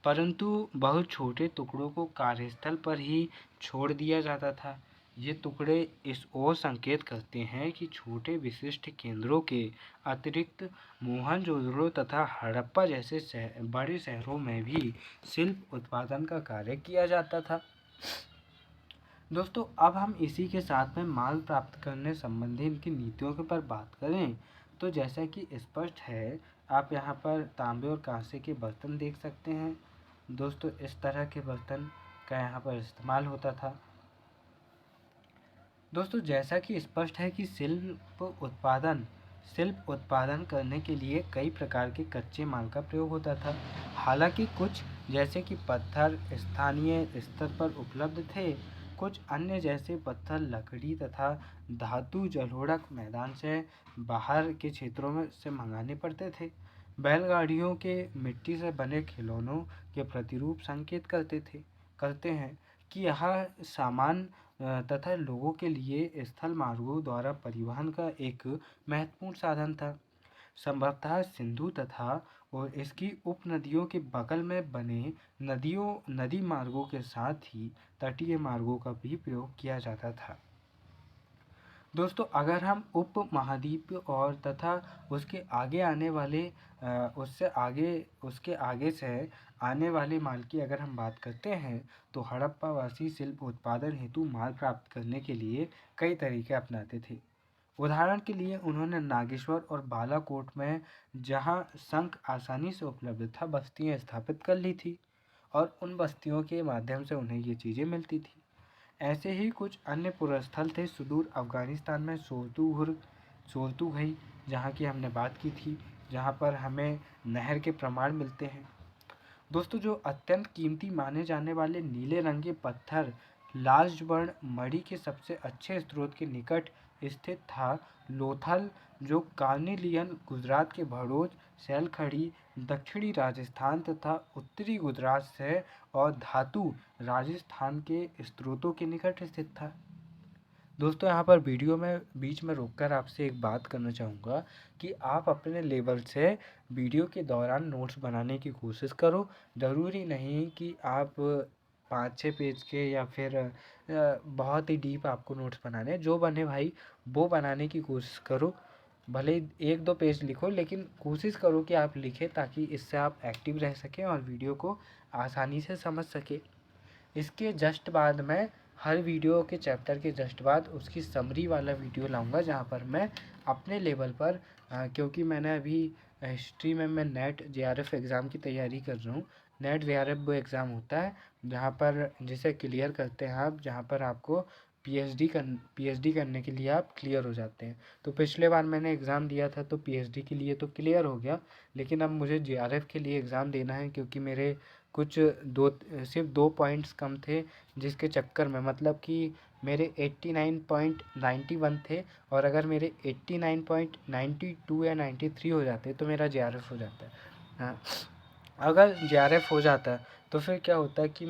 परंतु बहुत छोटे टुकड़ों को कार्यस्थल पर ही छोड़ दिया जाता था। ये टुकड़े इस ओर संकेत करते हैं कि छोटे विशिष्ट केंद्रों के अतिरिक्त मोहनजोदड़ो तथा हड़प्पा जैसे बड़े शहरों में भी शिल्प उत्पादन का कार्य किया जाता था। दोस्तों, अब हम इसी के साथ में माल प्राप्त करने संबंधी इनकी नीतियों के पर बात करें तो जैसा कि स्पष्ट है, आप यहाँ पर तांबे और कांसे के बर्तन देख सकते हैं। दोस्तों, इस तरह के बर्तन का यहाँ पर इस्तेमाल होता था। दोस्तों, जैसा कि स्पष्ट है कि शिल्प उत्पादन करने के लिए कई प्रकार के कच्चे माल का प्रयोग होता था। हालांकि कुछ जैसे कि पत्थर स्थानीय स्तर पर उपलब्ध थे, कुछ अन्य जैसे पत्थर, लकड़ी तथा धातु जलोढ़ मैदान से बाहर के क्षेत्रों में से मंगाने पड़ते थे। बैलगाड़ियों के मिट्टी से बने खिलौनों के प्रतिरूप संकेत करते हैं कि यह सामान तथा लोगों के लिए स्थल मार्गों द्वारा परिवहन का एक महत्वपूर्ण साधन था। संभवतः सिंधु तथा और इसकी उपनदियों के बगल में बने नदी मार्गों के साथ ही तटीय मार्गों का भी प्रयोग किया जाता था। दोस्तों, अगर हम उप महाद्वीप और तथा उसके आगे आने वाले उसके आगे से आने वाले माल की अगर हम बात करते हैं, तो हड़प्पावासी शिल्प उत्पादन हेतु माल प्राप्त करने के लिए कई तरीके अपनाते थे। उदाहरण के लिए, उन्होंने नागेश्वर और बालाकोट में, जहां शंख आसानी से उपलब्ध था, बस्तियां स्थापित कर ली थी और उन बस्तियों के माध्यम से उन्हें ये चीज़ें मिलती थी। ऐसे ही कुछ अन्य पुरस्थल थे सुदूर अफगानिस्तान में सोरतुघई, जहाँ की हमने बात की थी, जहाँ पर हमें नहर के प्रमाण मिलते हैं। दोस्तों, जो अत्यंत कीमती माने जाने वाले नीले रंग के पत्थर लाजवर्ण मणि के सबसे अच्छे स्रोत के निकट स्थित था लोथल, जो कार्निलियन गुजरात के भड़ोज, सैलखड़ी दक्षिणी राजस्थान तथा उत्तरी गुजरात से, और धातु राजस्थान के स्रोतों के निकट स्थित था। दोस्तों, यहाँ पर वीडियो में बीच में रोककर आपसे एक बात करना चाहूँगा कि आप अपने लेवल से वीडियो के दौरान नोट्स बनाने की कोशिश करो। ज़रूरी नहीं कि आप 5-6 पेज के या फिर बहुत ही डीप आपको नोट्स बनाने हैं। जो बने भाई वो बनाने की कोशिश करो। भले ही 1-2 पेज लिखो, लेकिन कोशिश करो कि आप लिखें, ताकि इससे आप एक्टिव रह सकें और वीडियो को आसानी से समझ सकें। इसके जस्ट बाद में हर वीडियो के चैप्टर के जस्ट बाद उसकी समरी वाला वीडियो लाऊंगा, जहाँ पर मैं अपने लेवल पर क्योंकि मैंने अभी हिस्ट्री में मैं नेट जेआरएफ एग्ज़ाम की तैयारी कर रहा हूँ। नेट जेआरएफ वो एग्ज़ाम होता है जहाँ पर जिसे क्लियर करते हैं आप, जहाँ पर आपको पीएचडी करने के लिए आप क्लियर हो जाते हैं। तो पिछले बार मैंने एग्ज़ाम दिया था तो पीएचडी के लिए तो क्लियर हो गया, लेकिन अब मुझे जेआरएफ के लिए एग्ज़ाम देना है, क्योंकि मेरे सिर्फ 2 पॉइंट्स कम थे, जिसके चक्कर में मतलब कि मेरे 89.91 थे, और अगर मेरे 89.92 या 93 हो जाते तो मेरा जेआरएफ हो जाता है। हाँ, अगर जेआरएफ हो जाता तो फिर क्या होता कि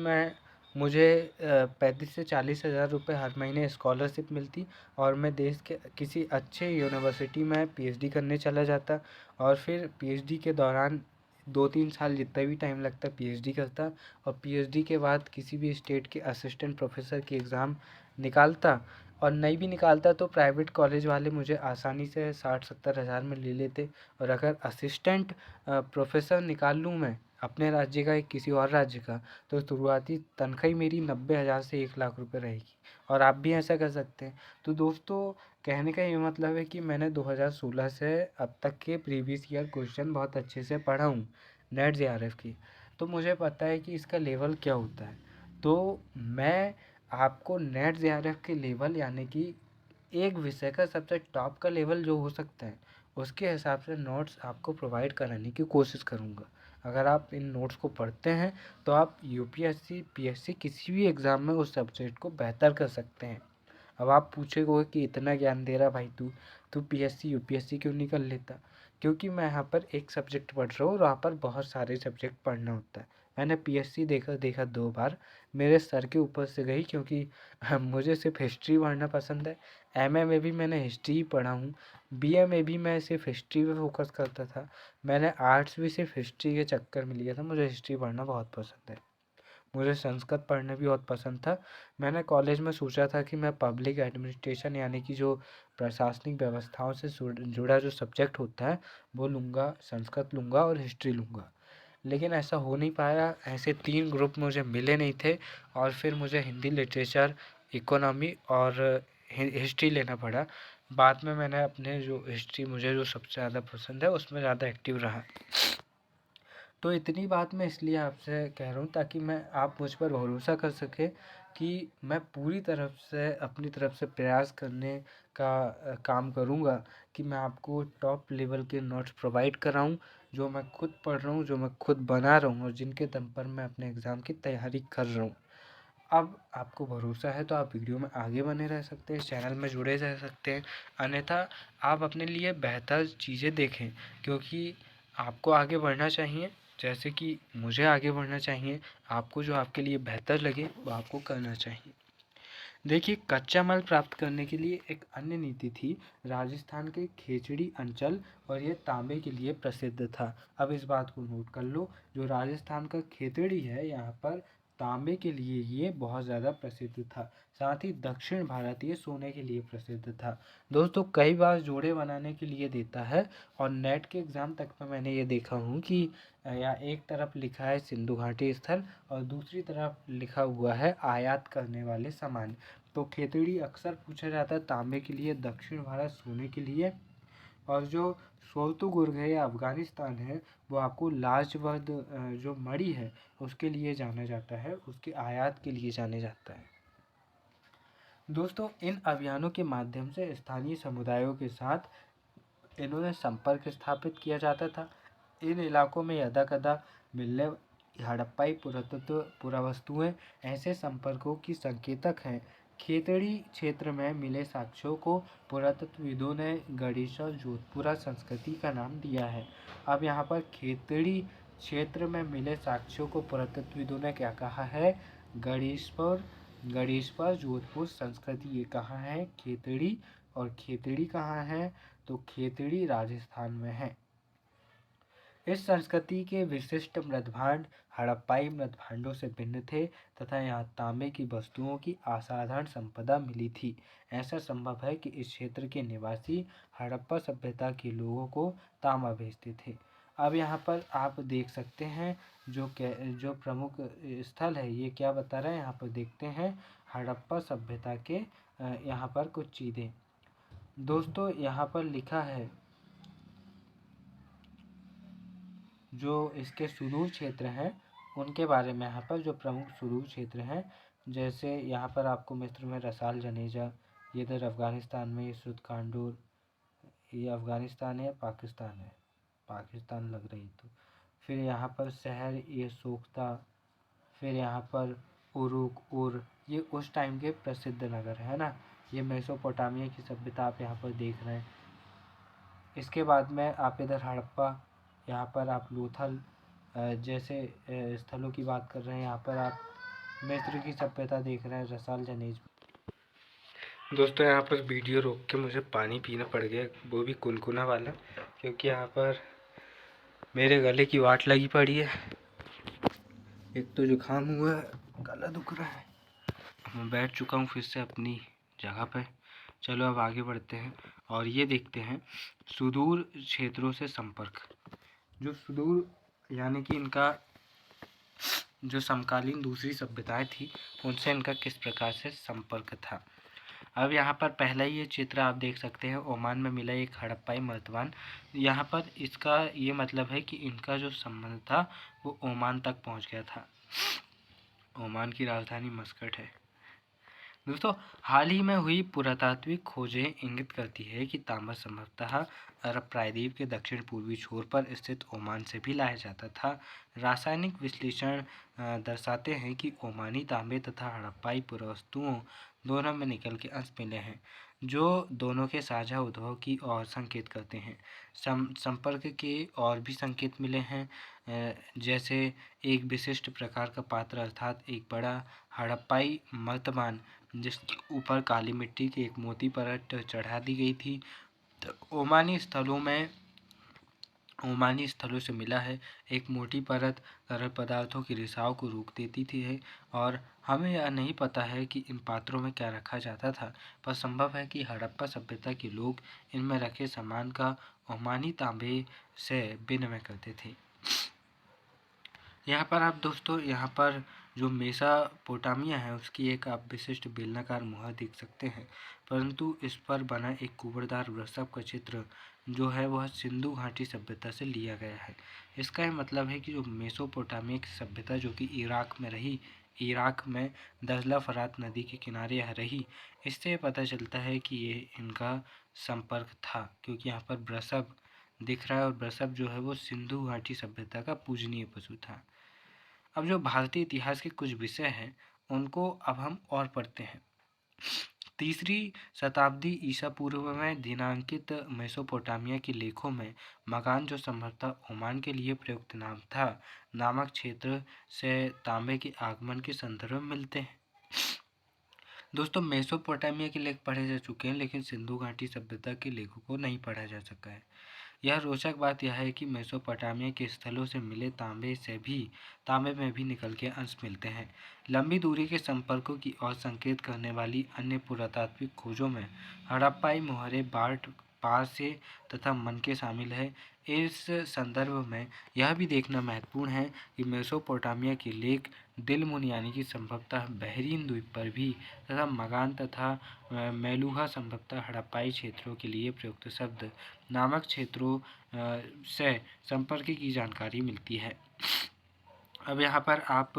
मुझे 35 से 40 हज़ार रुपये हर महीने स्कॉलरशिप मिलती, और मैं देश के किसी अच्छे यूनिवर्सिटी में पीएचडी करने चला जाता, और फिर पीएचडी के दौरान 2-3 साल जितना भी टाइम लगता पीएचडी करता, और पीएचडी के बाद किसी भी स्टेट के असिस्टेंट प्रोफेसर की एग्ज़ाम निकालता, और नहीं भी निकालता तो प्राइवेट कॉलेज वाले मुझे आसानी से 60-70 हज़ार में ले लेते। और अगर असिस्टेंट प्रोफेसर निकाल लूँ मैं अपने राज्य का एक किसी और राज्य का, तो शुरुआती तनख्वाह ही मेरी 90,000 से 1 लाख रुपए रहेगी और आप भी ऐसा कर सकते हैं। तो दोस्तों कहने का ये मतलब है कि मैंने 2016 से अब तक के प्रीवियस ईयर क्वेश्चन बहुत अच्छे से पढ़ा हूँ नेट जेआरएफ की, तो मुझे पता है कि इसका लेवल क्या होता है। तो मैं आपको नेट जेआरएफ के लेवल यानी कि एक विषय का सबसे टॉप का लेवल जो हो सकता है उसके हिसाब से नोट्स आपको प्रोवाइड कराने की कोशिश करूँगा। अगर आप इन नोट्स को पढ़ते हैं तो आप यूपीएससी पीएससी किसी भी एग्ज़ाम में उस सब्जेक्ट को बेहतर कर सकते हैं। अब आप पूछोगे कि इतना ज्ञान दे रहा भाई तू तू पीएससी यूपीएससी क्यों नहीं कर लेता? क्योंकि मैं यहाँ पर एक सब्जेक्ट पढ़ रहा हूँ और वहाँ पर बहुत सारे सब्जेक्ट पढ़ना होता है। मैंने पीएससी देखा 2 बार, मेरे सर के ऊपर से गई, क्योंकि मुझे सिर्फ हिस्ट्री पढ़ना पसंद है। एमए में भी मैंने हिस्ट्री ही पढ़ा हूँ, बीए में भी मैं सिर्फ हिस्ट्री पे फोकस करता था। मैंने आर्ट्स भी सिर्फ हिस्ट्री के चक्कर में लिया था। मुझे हिस्ट्री पढ़ना बहुत पसंद है। मुझे संस्कृत पढ़ना भी बहुत पसंद था। मैंने कॉलेज में सोचा था कि मैं पब्लिक एडमिनिस्ट्रेशन यानी कि जो प्रशासनिक व्यवस्थाओं से जुड़ा जो सब्जेक्ट होता है वो लूँगा, संस्कृत लूँगा और हिस्ट्री लूँगा। लेकिन ऐसा हो नहीं पाया, ऐसे 3 ग्रुप मुझे मिले नहीं थे और फिर मुझे हिंदी लिटरेचर, इकोनॉमी और हिस्ट्री लेना पड़ा। बाद में मैंने अपने जो हिस्ट्री मुझे जो सबसे ज़्यादा पसंद है उसमें ज़्यादा एक्टिव रहा। तो इतनी बात मैं इसलिए आपसे कह रहा हूँ ताकि मैं आप मुझ पर भरोसा कर सकें कि मैं पूरी तरफ से अपनी तरफ से प्रयास करने का काम करूँगा कि मैं आपको टॉप लेवल के नोट्स प्रोवाइड कराऊँ, जो मैं खुद पढ़ रहा हूँ, जो मैं खुद बना रहा हूँ और जिनके दम पर मैं अपने एग्ज़ाम की तैयारी कर रहा हूँ। अब आपको भरोसा है तो आप वीडियो में आगे बने रह सकते हैं, इस चैनल में जुड़े रह सकते हैं। अन्यथा आप अपने लिए बेहतर चीज़ें देखें, क्योंकि आपको आगे बढ़ना चाहिए जैसे कि मुझे आगे बढ़ना चाहिए। आपको जो आपके लिए बेहतर लगे वो आपको करना चाहिए। देखिए, कच्चा माल प्राप्त करने के लिए एक अन्य नीति थी राजस्थान के खेचड़ी अंचल, और ये तांबे के लिए प्रसिद्ध था। अब इस बात को नोट कर लो, जो राजस्थान का खेतड़ी है यहाँ पर तांबे के लिए ये बहुत ज़्यादा प्रसिद्ध था। साथ ही दक्षिण भारत ये सोने के लिए प्रसिद्ध था। दोस्तों कई बार जोड़े बनाने के लिए देता है और नेट के एग्ज़ाम तक में मैंने ये देखा हूँ कि या एक तरफ लिखा है सिंधु घाटी स्थल और दूसरी तरफ लिखा हुआ है आयात करने वाले सामान। तो खेतड़ी अक्सर पूछा जाता है तांबे के लिए, दक्षिण भारत सोने के लिए, और जो सोल्तुगुर्ग है या अफगानिस्तान है वो आपको लाजवर्द जो मणि है उसके लिए जाना जाता है, उसके आयात के लिए जाने जाता है। दोस्तों इन अभियानों के माध्यम से स्थानीय समुदायों के साथ इन्होंने संपर्क स्थापित किया जाता था। इन इलाकों में यदा कदा मिलने हड़प्पाई पुरातत्व पुरावस्तुएं ऐसे संपर्कों की संकेतक हैं। खेतड़ी क्षेत्र में मिले साक्ष्यों को पुरातत्वविदों ने गणेशा जोधपुरा संस्कृति का नाम दिया है। अब यहाँ पर खेतड़ी क्षेत्र में मिले साक्ष्यों को पुरातत्वविदों ने क्या कहा है? गणेशपुर जोधपुर संस्कृति। ये कहाँ है? खेतड़ी। और खेतड़ी कहाँ है? तो खेतड़ी राजस्थान में है। इस संस्कृति के विशिष्ट मृदभांड हड़प्पाई मृदभांडों से भिन्न थे तथा यहाँ तांबे की वस्तुओं की असाधारण संपदा मिली थी। ऐसा संभव है कि इस क्षेत्र के निवासी हड़प्पा सभ्यता के लोगों को तांबा भेजते थे। अब यहाँ पर आप देख सकते हैं जो प्रमुख स्थल है ये क्या बता रहा है, यहाँ पर देखते हैं हड़प्पा सभ्यता के यहाँ पर कुछ चीज़ें। दोस्तों यहाँ पर लिखा है जो इसके सुदूर क्षेत्र हैं उनके बारे में, यहाँ पर जो प्रमुख सुदूर क्षेत्र हैं जैसे यहाँ पर आपको मिस्र में रसाल जनेजा, ये इधर अफ़गानिस्तान में ये सुदकांडूर, ये अफ़गानिस्तान है पाकिस्तान है, पाकिस्तान लग रही तो फिर यहाँ पर शहर ये सोख्ता, फिर यहाँ पर उर ये उस टाइम के प्रसिद्ध नगर है ना। ये मेसोपोटामिया की सभ्यता आप यहाँ पर देख रहे हैं। इसके बाद में आप इधर हड़प्पा, यहाँ पर आप लोथल जैसे स्थलों की बात कर रहे हैं। यहाँ पर आप मिस्र की सभ्यता देख रहे हैं, रसाल जनेज। दोस्तों यहाँ पर वीडियो रोक के मुझे पानी पीना पड़ गया, वो भी कुनकुना वाला, क्योंकि यहाँ पर मेरे गले की वाट लगी पड़ी है। एक तो जुकाम हुआ है, गला दुख रहा है। मैं बैठ चुका हूँ फिर से अपनी जगह पे। चलो अब आगे बढ़ते हैं और ये देखते हैं सुदूर क्षेत्रों से संपर्क। जो सुदूर यानी कि इनका जो समकालीन दूसरी सभ्यताएं थी उनसे इनका किस प्रकार से संपर्क था। अब यहाँ पर पहला ये चित्र आप देख सकते हैं, ओमान में मिला एक हड़प्पाई मर्तबान। यहाँ पर इसका ये मतलब है कि इनका जो संबंध था वो ओमान तक पहुँच गया था। ओमान की राजधानी मस्कट है। दोस्तों, हाल ही में हुई पुरातात्विक खोजें इंगित करती है कि तांबा संभवतः अरब प्रायद्वीप के दक्षिण पूर्वी छोर पर स्थित ओमान से भी लाया जाता था। रासायनिक विश्लेषण दर्शाते हैं कि ओमानी तांबे तथा हड़प्पाई पुरावस्तुओं दोनों में निकल के अंश मिले हैं, जो दोनों के साझा उद्भव की ओर संकेत करते हैं। संपर्क के और भी संकेत मिले हैं, जैसे एक विशिष्ट प्रकार का पात्र अर्थात एक बड़ा हड़प्पाई मर्तबान जिसके ऊपर काली मिट्टी की एक मोटी परत चढ़ा दी गई थी। तो ओमानी स्थलों से मिला है। एक मोटी परत तरल पदार्थों के रिसाव को रोक देती थी और हमें यह नहीं पता है कि इन पात्रों में क्या रखा जाता था, पर संभव है कि हड़प्पा सभ्यता के लोग इनमें रखे सामान का ओमानी तांबे से विनिमय करते थे। यहाँ पर आप दोस्तों, यहाँ पर जो मेसोपोटामिया है उसकी एक आप विशिष्ट बेलनाकार मुहर देख सकते हैं, परंतु इस पर बना एक कुबड़दार वृषभ का चित्र जो है वह सिंधु घाटी सभ्यता से लिया गया है। इसका यह मतलब है कि जो मेसोपोटामिया की सभ्यता जो कि इराक में दजला फरात नदी के किनारे यह रही, इससे पता चलता है कि ये इनका संपर्क था, क्योंकि यहाँ पर वृषभ दिख रहा है और वृषभ जो है वो सिंधु घाटी सभ्यता का पूजनीय पशु था। अब जो भारतीय इतिहास के कुछ विषय हैं उनको अब हम और पढ़ते हैं। 3री शताब्दी ईसा पूर्व में दिनांकित मेसोपोटामिया के लेखों में मगान, जो संभवतः ओमान के लिए प्रयुक्त नाम था, नामक क्षेत्र से तांबे के आगमन के संदर्भ में मिलते हैं। दोस्तों, मेसोपोटामिया के लेख पढ़े जा चुके हैं, लेकिन सिंधु घाटी सभ्यता के लेखों को नहीं पढ़ा जा सका है। यह रोचक बात यह है कि मेसोपोटामिया के स्थलों से मिले तांबे में भी निकल के अंश मिलते हैं। लंबी दूरी के संपर्कों की ओर संकेत करने वाली अन्य पुरातात्विक खोजों में हड़प्पाई मुहरें, बार्ट, पारसे तथा मनके शामिल है। इस संदर्भ में यह भी देखना महत्वपूर्ण है कि मेसोपोटामिया के लेख दिलमुन यानी कि संभवतः बहरीन द्वीप पर भी तथा मगान तथा मेलुहा संभवतः हड़प्पाई क्षेत्रों के लिए प्रयुक्त शब्द नामक क्षेत्रों से संपर्क की जानकारी मिलती है। अब यहाँ पर आप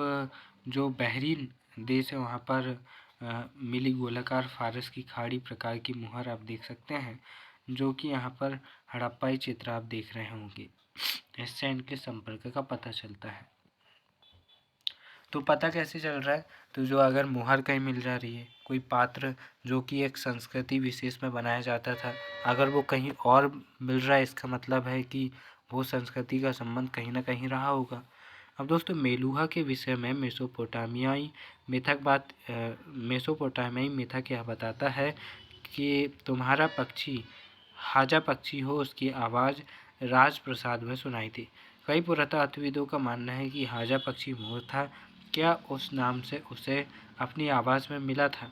जो बहरीन देश है वहाँ पर मिली गोलाकार फारस की खाड़ी प्रकार की मुहर आप देख सकते हैं, जो कि यहाँ पर हड़प्पाई चित्र आप देख रहे होंगे। इससे इनके संपर्क का पता चलता है। तो पता कैसे चल रहा है? तो जो अगर मुहर कहीं मिल जा रही है, कोई पात्र जो कि एक संस्कृति विशेष में बनाया जाता था, अगर वो कहीं और मिल रहा है, इसका मतलब है कि वो संस्कृति का संबंध कहीं ना कहीं रहा होगा। अब दोस्तों, मेलुहा के विषय में मेसोपोटामियाई मिथक यह बताता है कि तुम्हारा पक्षी हाजा पक्षी हो, उसकी आवाज़ राजप्रसाद में सुनाई थी। कई पुरातात्विदों का मानना है कि हाजा पक्षी मोर था। क्या उस नाम से उसे अपनी आवाज़ में मिला था?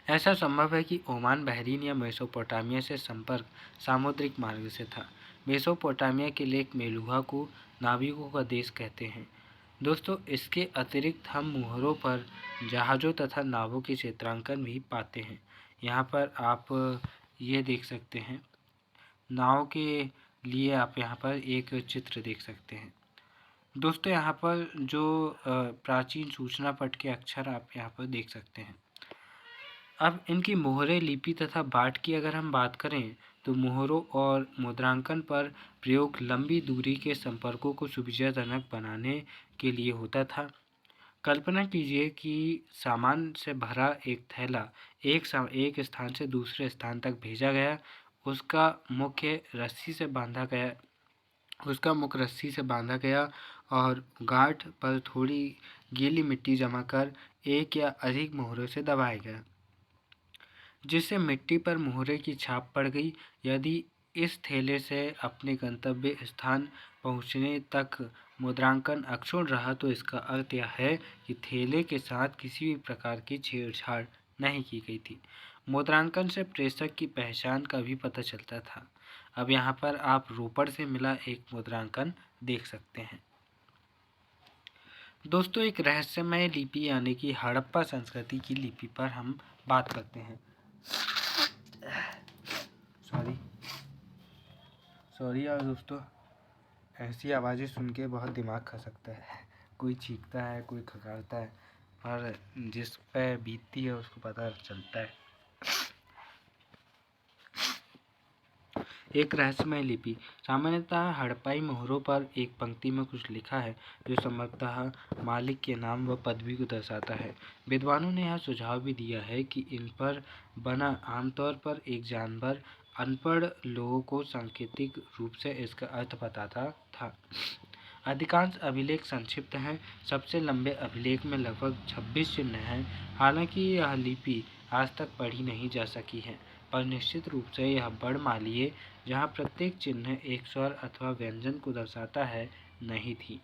ऐसा संभव है कि ओमान, बहरीन या मेसोपोटामिया से संपर्क सामुद्रिक मार्ग से था। मेसोपोटामिया के लेख मेलुहा को नाविकों का देश कहते हैं। दोस्तों, इसके अतिरिक्त हम मुहरों पर जहाज़ों तथा नावों के चित्रांकन भी पाते हैं। यहाँ पर आप ये देख सकते हैं, नाव के लिए आप यहाँ पर एक चित्र देख सकते हैं। दोस्तों, यहाँ पर जो प्राचीन सूचना पट के अक्षर आप यहाँ पर देख सकते हैं। अब इनकी मोहरें, लिपि तथा बाट की अगर हम बात करें तो मोहरों और मुद्रांकन पर प्रयोग लंबी दूरी के संपर्कों को सुविधाजनक बनाने के लिए होता था। कल्पना कीजिए कि सामान से भरा एक थैला एक स्थान से दूसरे स्थान तक भेजा गया। उसका मुख रस्सी से बांधा गया और गांठ पर थोड़ी गीली मिट्टी जमा कर एक या अधिक मोहरों से दबाया गया, जिससे मिट्टी पर मोहरे की छाप पड़ गई। यदि इस थैले से अपने गंतव्य स्थान पहुंचने तक मुद्रांकन अक्षुण्ण रहा तो इसका अर्थ यह है कि थैले के साथ किसी भी प्रकार की छेड़छाड़ नहीं की गई थी। मुद्रांकन से प्रेषक की पहचान का भी पता चलता था। अब यहाँ पर आप रोपड़ से मिला एक मुद्रांकन देख सकते हैं। दोस्तों, एक रहस्यमय लिपि यानी कि हड़प्पा संस्कृति की लिपि पर हम बात करते हैं। सॉरी यार दोस्तों, ऐसी आवाज़ें सुन के बहुत दिमाग खसकता है। कोई चीखता है, कोई खखारता है, और जिस पे बीतती है उसको पता चलता है। एक रहस्यमय लिपि। सामान्यतः हड़प्पाई मोहरों पर एक पंक्ति में कुछ लिखा है जो संभवतः मालिक के नाम व पदवी को दर्शाता है। विद्वानों ने यह सुझाव भी दिया है कि इन पर बना आमतौर पर एक जानवर अनपढ़ लोगों को सांकेतिक रूप से इसका अर्थ बताता था। अधिकांश अभिलेख संक्षिप्त हैं। सबसे लंबे अभिलेख में लगभग 26 चिन्ह हैं। हालांकि यह लिपि आज तक पढ़ी नहीं जा सकी है, पर निश्चित रूप से यह बड़मालिये, जहाँ प्रत्येक चिन्ह एक स्वर अथवा व्यंजन को दर्शाता है, नहीं थी,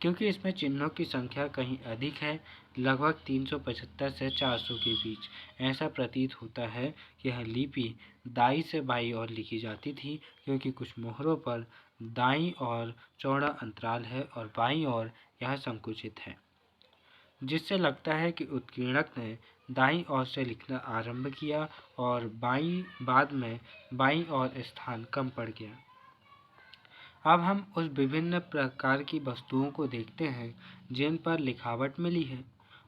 क्योंकि इसमें चिन्हों की संख्या कहीं अधिक है, लगभग 375 से 400 के बीच। ऐसा प्रतीत होता है कि यह लिपि दाईं से बाईं ओर लिखी जाती थी, क्योंकि कुछ मोहरों पर दाईं ओर चौड़ा अंतराल है और बाईं ओर यह संकुचित है, जिससे लगता है कि उत्कीर्णक ने दाईं ओर से लिखना आरंभ किया और बाद में बाईं ओर स्थान कम पड़ गया। अब हम उस विभिन्न प्रकार की वस्तुओं को देखते हैं जिन पर लिखावट मिली है।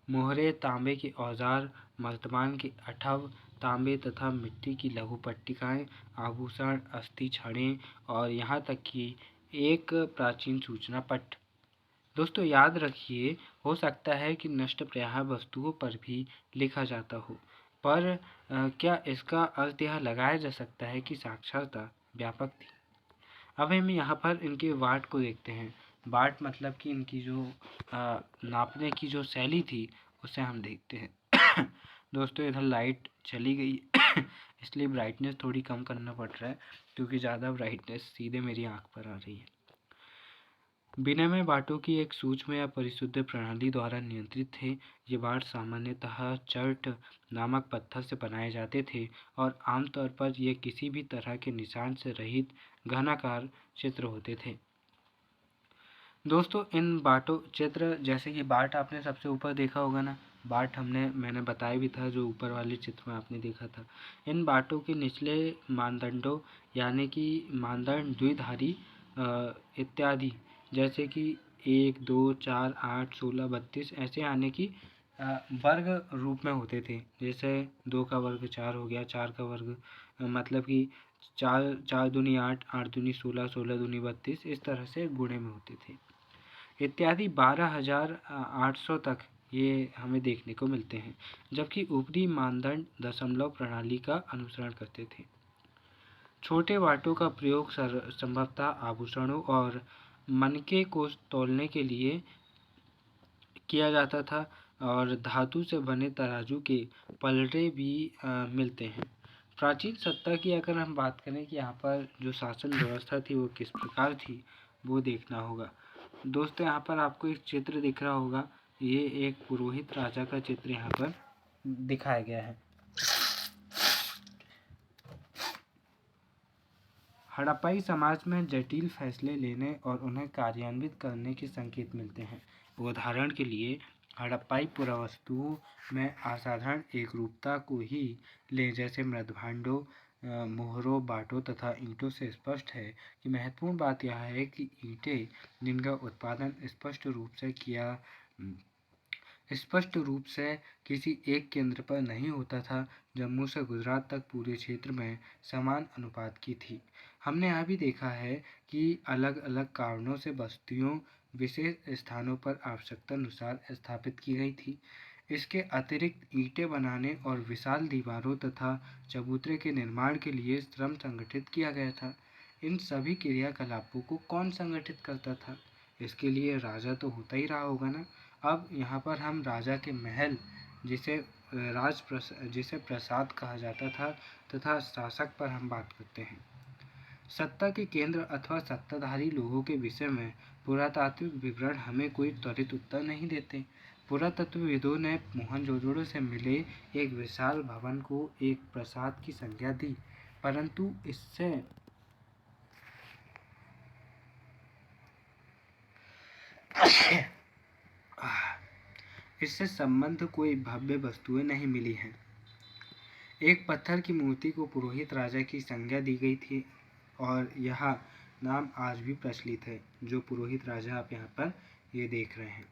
मोहरे, तांबे के औजार, मर्तबान के अठव, तांबे तथा मिट्टी की लघु पट्टिकाएँ, आभूषण, अस्थि छड़ें और यहाँ तक कि एक प्राचीन सूचना पट। दोस्तों, याद रखिए, हो सकता है कि नष्टप्राय वस्तुओं पर भी लिखा जाता हो, पर क्या इसका अर्थ यह लगाया जा सकता है कि साक्षरता व्यापक थी? अब हम यहाँ पर इनके वाट को देखते हैं। वाट मतलब कि इनकी जो नापने की जो शैली थी, उसे हम देखते हैं। दोस्तों, इधर लाइट चली गई इसलिए ब्राइटनेस थोड़ी कम करना पड़ रहा है, क्योंकि ज़्यादा ब्राइटनेस सीधे मेरी आँख पर आ रही है। विनिमय बाटों की एक सूक्ष्म या परिशुद्ध प्रणाली द्वारा नियंत्रित थे। ये बाट सामान्यतः चर्ट नामक पत्थर से बनाए जाते थे और आमतौर पर ये किसी भी तरह के निशान से रहित घनाकार चित्र होते थे। दोस्तों, इन बाटों चित्र, जैसे कि बाट आपने सबसे ऊपर देखा होगा ना, बाट मैंने बताया भी था, जो ऊपर वाले चित्र में आपने देखा था। इन बाटों के निचले मानदंडों यानी कि मानदंड द्विधारी इत्यादि, जैसे कि 1, 2, 4, 8, 16, 32 ऐसे आने की वर्ग रूप में होते थे। जैसे 2 का वर्ग 4 हो गया, 4 का वर्ग मतलब कि 4 4 दूनी 8, 8 दूनी 16, 16 दूनी 32, इस तरह से गुणे में होते थे इत्यादि। 12,800 तक ये हमें देखने को मिलते हैं, जबकि ऊपरी मानदंड दशमलव प्रणाली का अनुसरण करते थे। छोटे बाटों का प्रयोग संभवतः आभूषणों और मनके को तौलने के लिए किया जाता था, और धातु से बने तराजू के पलड़े भी मिलते हैं। प्राचीन सत्ता की अगर हम बात करें कि यहाँ पर जो शासन व्यवस्था थी वो किस प्रकार थी, वो देखना होगा। दोस्तों, यहाँ पर आपको एक चित्र दिख रहा होगा, ये एक पुरोहित राजा का चित्र यहाँ पर दिखाया गया है। हड़प्पाई समाज में जटिल फैसले लेने और उन्हें कार्यान्वित करने के संकेत मिलते हैं। उदाहरण के लिए, हड़प्पाई पुरावस्तुओं में असाधारण एकरूपता को ही ले, जैसे मृदभांडों, मोहरों, बाटों तथा ईंटों से स्पष्ट है कि महत्वपूर्ण बात यह है कि ईंटें, जिनका उत्पादन स्पष्ट रूप से किसी एक केंद्र पर नहीं होता था, जम्मू से गुजरात तक पूरे क्षेत्र में समान अनुपात की थी। हमने यह भी देखा है कि अलग अलग कारणों से बस्तियों विशेष स्थानों पर आवश्यकता अनुसार स्थापित की गई थी। इसके अतिरिक्त ईंटें बनाने और विशाल दीवारों तथा चबूतरे के निर्माण के लिए श्रम संगठित किया गया था। इन सभी क्रियाकलापों को कौन संगठित करता था? इसके लिए राजा तो होता ही रहा होगा ना। अब यहाँ पर हम राजा के महल, जिसे प्रसाद कहा जाता था, तथा शासक पर हम बात करते हैं। सत्ता के केंद्र अथवा सत्ताधारी लोगों के विषय में पुरातात्विक विवरण हमें कोई त्वरित उत्तर नहीं देते। पुरातत्वविदों ने मोहनजोदड़ो से मिले एक विशाल भवन को एक प्रासाद की संज्ञा दी, परंतु इससे इससे संबद्ध कोई भव्य वस्तुएं नहीं मिली हैं। एक पत्थर की मूर्ति को पुरोहित राजा की संज्ञा दी गई थी और यह नाम आज भी प्रचलित है। जो पुरोहित राजा आप यहाँ पर ये देख रहे हैं,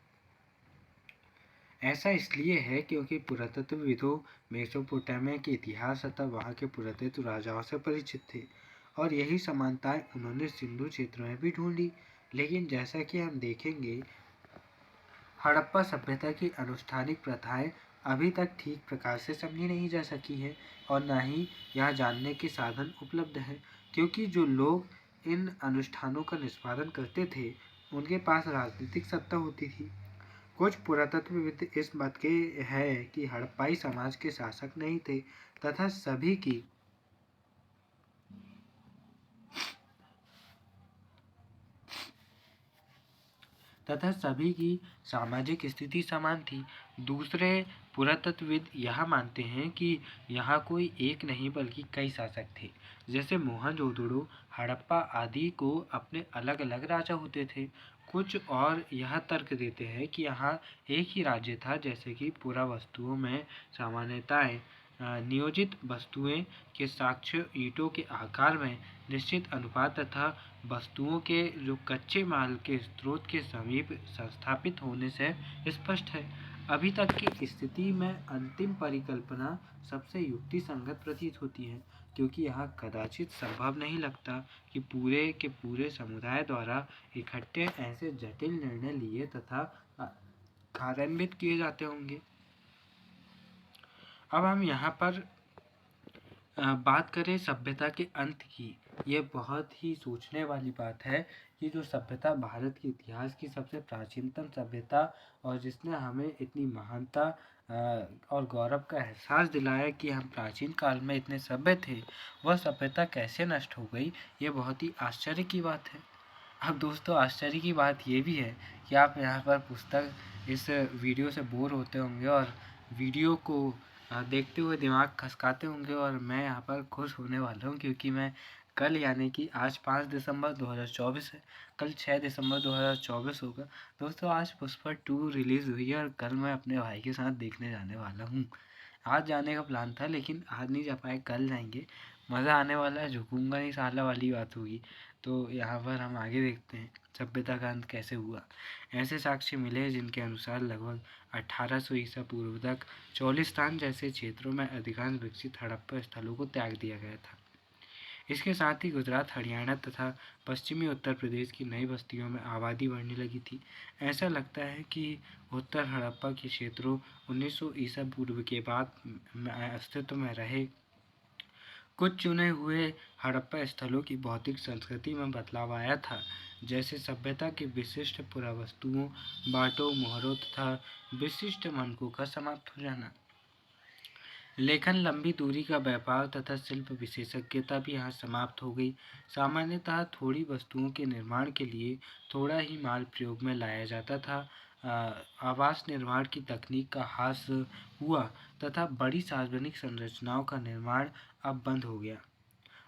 ऐसा इसलिए है क्योंकि पुरातत्वविदों मेसोपोटामिया के इतिहास तथा वहाँ के पुरातत्व राजाओं से परिचित थे और यही समानताएं उन्होंने सिंधु क्षेत्र में भी ढूंढी। लेकिन जैसा कि हम देखेंगे, हड़प्पा सभ्यता की अनुष्ठानिक प्रथाएं अभी तक ठीक प्रकार से समझी नहीं जा सकी है और न ही यह जानने के साधन उपलब्ध हैं, क्योंकि जो लोग इन अनुष्ठानों का निष्पादन करते थे उनके पास राजनीतिक सत्ता होती थी। कुछ पुरातत्वविद इस मत के हैं कि हड़प्पाई समाज के शासक नहीं थे तथा सभी की सामाजिक स्थिति समान थी। दूसरे पुरातत्वविद यह मानते हैं कि यहाँ कोई एक नहीं बल्कि कई शासक थे। जैसे मोहनजोदड़ो, हड़प्पा आदि को अपने अलग अलग राजा होते थे। कुछ और यह तर्क देते हैं कि यहाँ एक ही राज्य था, जैसे कि पुरावस्तुओं में सामान्यताएं नियोजित वस्तुएं के साक्ष्य ईंटों के आकार में निश्चित अनुपात तथा वस्तुओं के जो कच्चे माल के स्रोत के समीप संस्थापित होने से स्पष्ट है। अभी तक की स्थिति में अंतिम परिकल्पना सबसे युक्ति संगत प्रतीत होती है, क्योंकि यह कदाचित संभव नहीं लगता कि पूरे के पूरे समुदाय द्वारा इकट्ठे ऐसे जटिल निर्णय लिए तथा कार्यान्वित किए जाते होंगे। अब हम यहाँ पर बात करें सभ्यता के अंत की। ये बहुत ही सोचने वाली बात है कि जो सभ्यता भारत के इतिहास की सबसे प्राचीनतम सभ्यता और जिसने हमें इतनी महानता और गौरव का एहसास दिलाया कि हम प्राचीन काल में इतने सभ्य थे, वह सभ्यता कैसे नष्ट हो गई, ये बहुत ही आश्चर्य की बात है। अब दोस्तों, आश्चर्य की बात ये भी है कि आप यहाँ पर पुस्तक इस वीडियो से बोर होते होंगे और वीडियो को देखते हुए दिमाग खसकाते होंगे और मैं यहाँ पर खुश होने वाला हूँ, क्योंकि मैं कल, यानी कि आज 5 दिसंबर 2024 है, कल 6 दिसंबर 2024 होगा। दोस्तों, आज पुष्पा 2 रिलीज़ हुई है और कल मैं अपने भाई के साथ देखने जाने वाला हूँ। आज जाने का प्लान था लेकिन आज नहीं जा पाए, कल जाएंगे। मज़ा आने वाला है, झुकूंगा नहीं साला वाली बात होगी। तो यहाँ पर हम आगे देखते हैं सभ्यता का अंत कैसे हुआ। ऐसे साक्ष्य मिले जिनके अनुसार लगभग 1800 ईसा पूर्व तक चौलिस्तान जैसे क्षेत्रों में अधिकांश विकसित हड़प्पा स्थलों को त्याग दिया गया था। इसके साथ ही गुजरात, हरियाणा तथा पश्चिमी उत्तर प्रदेश की नई बस्तियों में आबादी बढ़ने लगी थी। ऐसा लगता है कि उत्तर हड़प्पा के क्षेत्रों 1900 ईसा पूर्व के बाद अस्तित्व में रहे। कुछ चुने हुए हड़प्पा स्थलों की भौतिक संस्कृति में बदलाव आया था, जैसे सभ्यता की विशिष्ट पुरावस्तुओं, बाटों, मोहरों तथा विशिष्ट मानकों का समाप्त हो जाना। लेखन, लंबी दूरी का व्यापार तथा शिल्प विशेषज्ञता भी यहाँ समाप्त हो गई। सामान्यतः थोड़ी वस्तुओं के निर्माण के लिए थोड़ा ही माल प्रयोग में लाया जाता था। आवास निर्माण की तकनीक का ह्रास हुआ तथा बड़ी सार्वजनिक संरचनाओं का निर्माण अब बंद हो गया।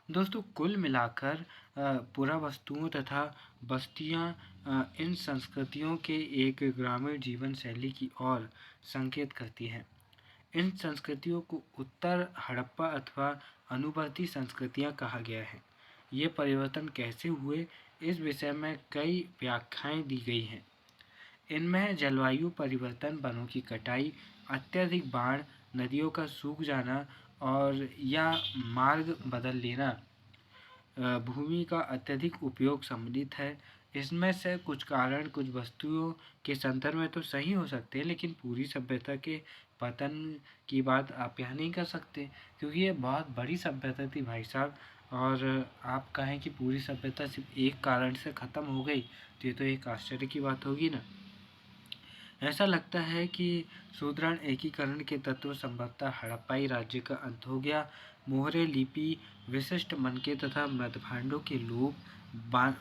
दोस्तों, कुल मिलाकर पुरावस्तुओं तथा बस्तियां इन संस्कृतियों के एक ग्रामीण जीवन शैली की ओर संकेत करती हैं। इन संस्कृतियों को उत्तर हड़प्पा अथवा अनुवर्ती संस्कृतियां कहा गया है। ये परिवर्तन कैसे हुए, इस विषय में कई व्याख्याएं दी गई हैं। इनमें जलवायु परिवर्तन, वनों की कटाई, अत्यधिक बाढ़, नदियों का सूख जाना और या मार्ग बदल लेना, भूमि का अत्यधिक उपयोग सम्मिलित है। इसमें से कुछ कारण कुछ वस्तुओं के संदर्भ में तो सही हो सकते हैं, लेकिन पूरी सभ्यता के पतन की बात आप यहाँ नहीं कर सकते, क्योंकि ये बहुत बड़ी सभ्यता थी भाई साहब। और आप कहें कि पूरी सभ्यता सिर्फ एक कारण से ख़त्म हो गई, तो ये तो एक आश्चर्य की बात होगी ना। ऐसा लगता है कि सुदृढ़ एकीकरण के तत्व संभवतः हड़प्पाई राज्य का अंत हो गया। मोहरे लिपि, विशिष्ट मनके तथा मृदभांडों के लोप,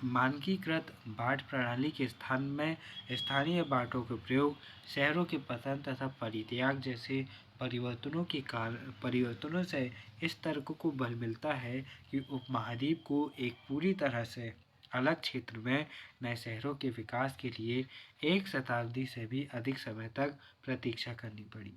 मानकीकृत बाट प्रणाली के स्थान में स्थानीय बाटों के प्रयोग, शहरों के पतन तथा परित्याग जैसे परिवर्तनों से इस तर्क को बल मिलता है कि उपमहाद्वीप को एक पूरी तरह से अलग क्षेत्र में नए शहरों के विकास के लिए 1 शताब्दी से भी अधिक समय तक प्रतीक्षा करनी पड़ी।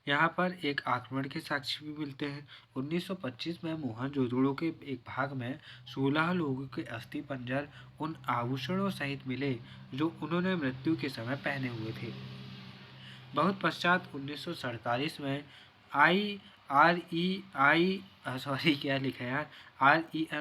यहाँ पर एक आक्रमण के साक्ष्य भी मिलते हैं। 1925 में मोहनजोदड़ो के एक भाग में 16 लोगों के अस्थि पंजर उन आभूषणों सहित मिले जो उन्होंने मृत्यु के समय पहने हुए थे। बहुत पश्चात 1947 में REM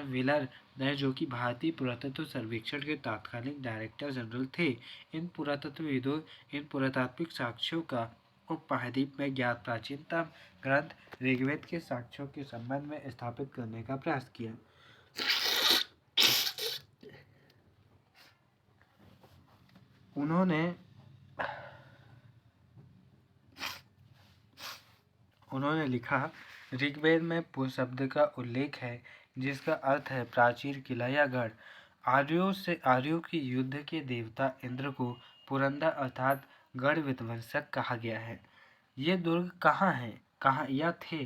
व्हीलर ने, जो कि भारतीय पुरातत्व सर्वेक्षण के तत्कालीन डायरेक्टर जनरल थे, इन पुरातत्वविदों इन पुरातात्विक साक्ष्यों का उपमहाद्वीप में ज्ञात प्राचीनतम ग्रंथ ऋग्वेद के साक्ष्यों के संबंध में स्थापित करने का प्रयास किया। उन्होंने लिखा, ऋग्वेद में पुर शब्द का उल्लेख है जिसका अर्थ है प्राचीर, किला या गढ़। आर्यों की युद्ध के देवता इंद्र को पुरंदर अर्थात गढ़ विध्वंसक कहा गया है। ये दुर्ग कहाँ या थे?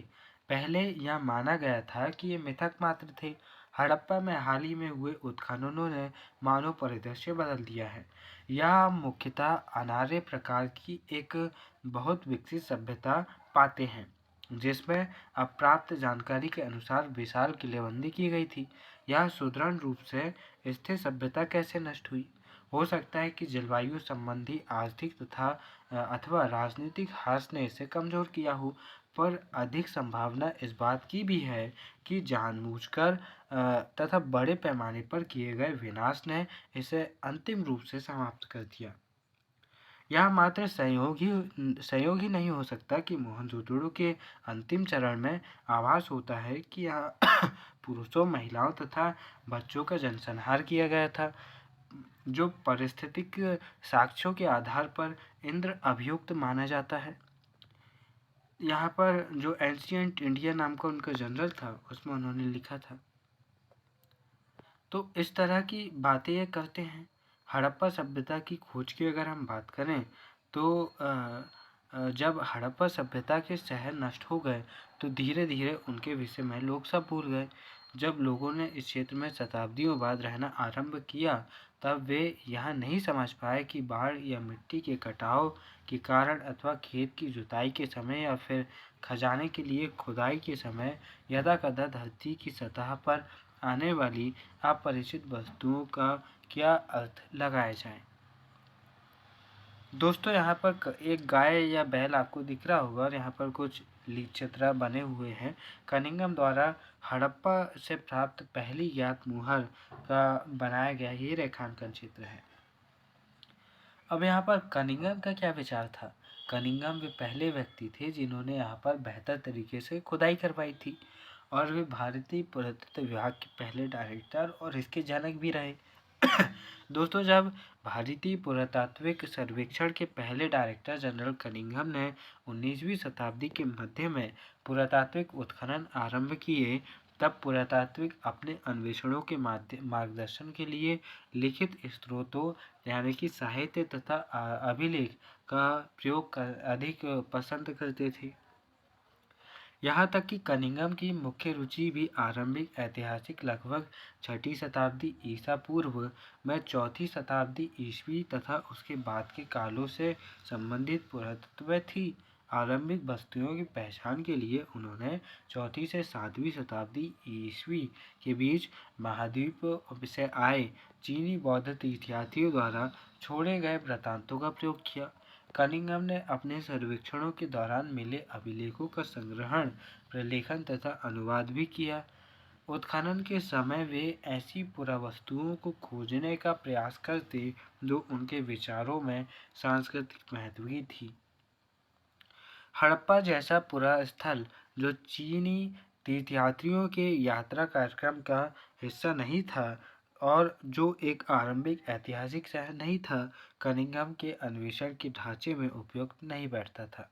पहले यह माना गया था कि ये मिथक मात्र थे। हड़प्पा में हाल ही में हुए उत्खननों ने मानव परिदृश्य बदल दिया है। यह मुख्यतः अनार्य प्रकार की एक बहुत विकसित सभ्यता पाते हैं, जिसमें अप्राप्त जानकारी के अनुसार विशाल किलेबंदी की गई थी। यह सुदृढ़ रूप से स्थिर सभ्यता कैसे नष्ट हुई? हो सकता है कि जलवायु संबंधी आर्थिक तथा अथवा राजनीतिक हास ने इसे कमजोर किया हो, पर अधिक संभावना इस बात की भी है कि जानबूझकर तथा बड़े पैमाने पर किए गए विनाश ने इसे अंतिम रूप से समाप्त कर दिया। यह मात्र संयोग ही नहीं हो सकता कि मोहनजोदड़ो के अंतिम चरण में आभास होता है कि यह पुरुषों, महिलाओं तथा बच्चों का जनसंहार किया गया था, जो पारिस्थितिक साक्ष्यों के आधार पर इंद्र अभियुक्त माना जाता है। यहाँ पर जो एंशिएंट इंडिया नाम का उनका जनरल था, उसमें उन्होंने लिखा था। तो इस तरह की बातें ये करते हैं। हड़प्पा सभ्यता की खोज की अगर हम बात करें तो जब हड़प्पा सभ्यता के शहर नष्ट हो गए तो धीरे धीरे उनके विषय में लोग सब भूल गए। जब लोगों ने इस क्षेत्र में शताब्दियों बाद रहना आरंभ किया, तब वे यह नहीं समझ पाए कि बाढ़ या मिट्टी के कटाव के कारण अथवा खेत की जुताई के समय या फिर खजाने के लिए खुदाई के समय यदाकदा धरती की सतह पर आने वाली अपरिचित वस्तुओं का क्या अर्थ लगाया जाए। दोस्तों, यहाँ पर एक गाय या बैल आपको दिख रहा होगा और यहाँ पर कुछ चित्र बने हुए हैं। कनिंघम द्वारा हड़प्पा से प्राप्त पहली ज्ञात मुहर का बनाया गया ये रेखांकन चित्र है। अब यहाँ पर कनिंघम का क्या विचार था? कनिंघम वे पहले व्यक्ति थे जिन्होंने यहाँ पर बेहतर तरीके से खुदाई करवाई थी और वे भारतीय पुरातत्व विभाग के पहले डायरेक्टर और इसके जनक भी रहे। दोस्तों, जब भारतीय पुरातात्विक सर्वेक्षण के पहले डायरेक्टर जनरल कनिंघम ने 19वीं शताब्दी के मध्य में पुरातात्विक उत्खनन आरंभ किए, तब पुरातात्विक अपने अन्वेषणों के मार्गदर्शन के लिए लिखित स्रोतों यानी कि साहित्य तथा अभिलेख का प्रयोग अधिक पसंद करते थे। यहाँ तक कि कनिंघम की मुख्य रुचि भी आरंभिक ऐतिहासिक लगभग 6ठी शताब्दी ईसा पूर्व में 4ठी शताब्दी ईस्वी तथा उसके बाद के कालों से संबंधित पुरातत्व थी। आरंभिक बस्तियों की पहचान के लिए उन्होंने 4ठी से 7वीं शताब्दी ईस्वी के बीच महाद्वीप से आए चीनी बौद्ध तीर्थयात्रियों द्वारा छोड़े गए वृत्तांतों का प्रयोग किया। कनिंघम ने अपने सर्वेक्षणों के दौरान मिले अभिलेखों का संग्रहण, प्रलेखन तथा अनुवाद भी किया। उत्खनन के समय वे ऐसी पुरावस्तुओं को खोजने का प्रयास करते जो उनके विचारों में सांस्कृतिक महत्व की थी। हड़प्पा जैसा पुरास्थल जो चीनी तीर्थयात्रियों के यात्रा कार्यक्रम का हिस्सा नहीं था और जो एक आरंभिक ऐतिहासिक शहर नहीं था, कनिंघम के अन्वेषण के ढांचे में उपयुक्त नहीं बैठता था।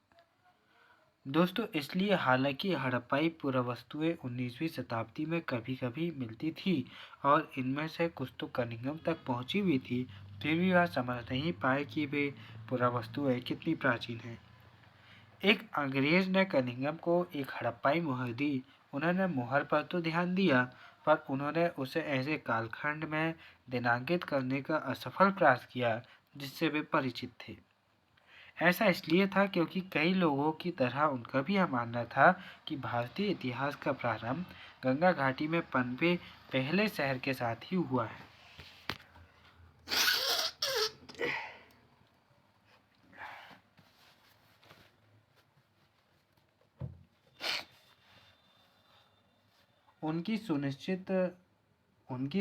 दोस्तों, इसलिए हालांकि हड़प्पाई पुरावस्तुएं 19वीं शताब्दी में कभी कभी मिलती थी और इनमें से कुछ तो कनिंघम तक पहुंची भी थी, फिर भी वह समझ नहीं पाए कि वे पुरावस्तुएं कितनी प्राचीन हैं। एक अंग्रेज ने कनिंघम को एक हड़प्पाई मुहर दी। उन्होंने मुहर पर तो ध्यान दिया, पर उन्होंने उसे ऐसे कालखंड में दिनांकित करने का असफल प्रयास किया जिससे वे परिचित थे। ऐसा इसलिए था क्योंकि कई लोगों की तरह उनका भी यह मानना था कि भारतीय इतिहास का प्रारंभ गंगा घाटी में पनपे पहले शहर के साथ ही हुआ है। उनकी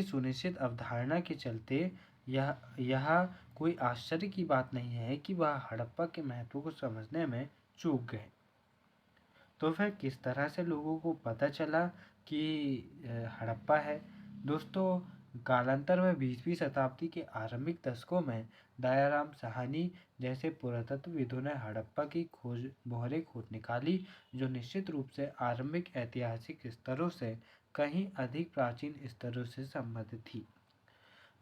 सुनिश्चित अवधारणा के चलते यह कोई आश्चर्य की बात नहीं है कि वह हड़प्पा के महत्व को समझने में चूक गए। तो फिर किस तरह से लोगों को पता चला कि हड़प्पा है? दोस्तों, कालांतर में 20वीं शताब्दी के आरंभिक दशकों में दयाराम साहनी जैसे पुरातत्वविदों ने हड़प्पा की मोहरें खोज निकाली, जो निश्चित रूप से आरंभिक ऐतिहासिक स्तरों से कहीं अधिक प्राचीन स्तरों से संबंधित थी।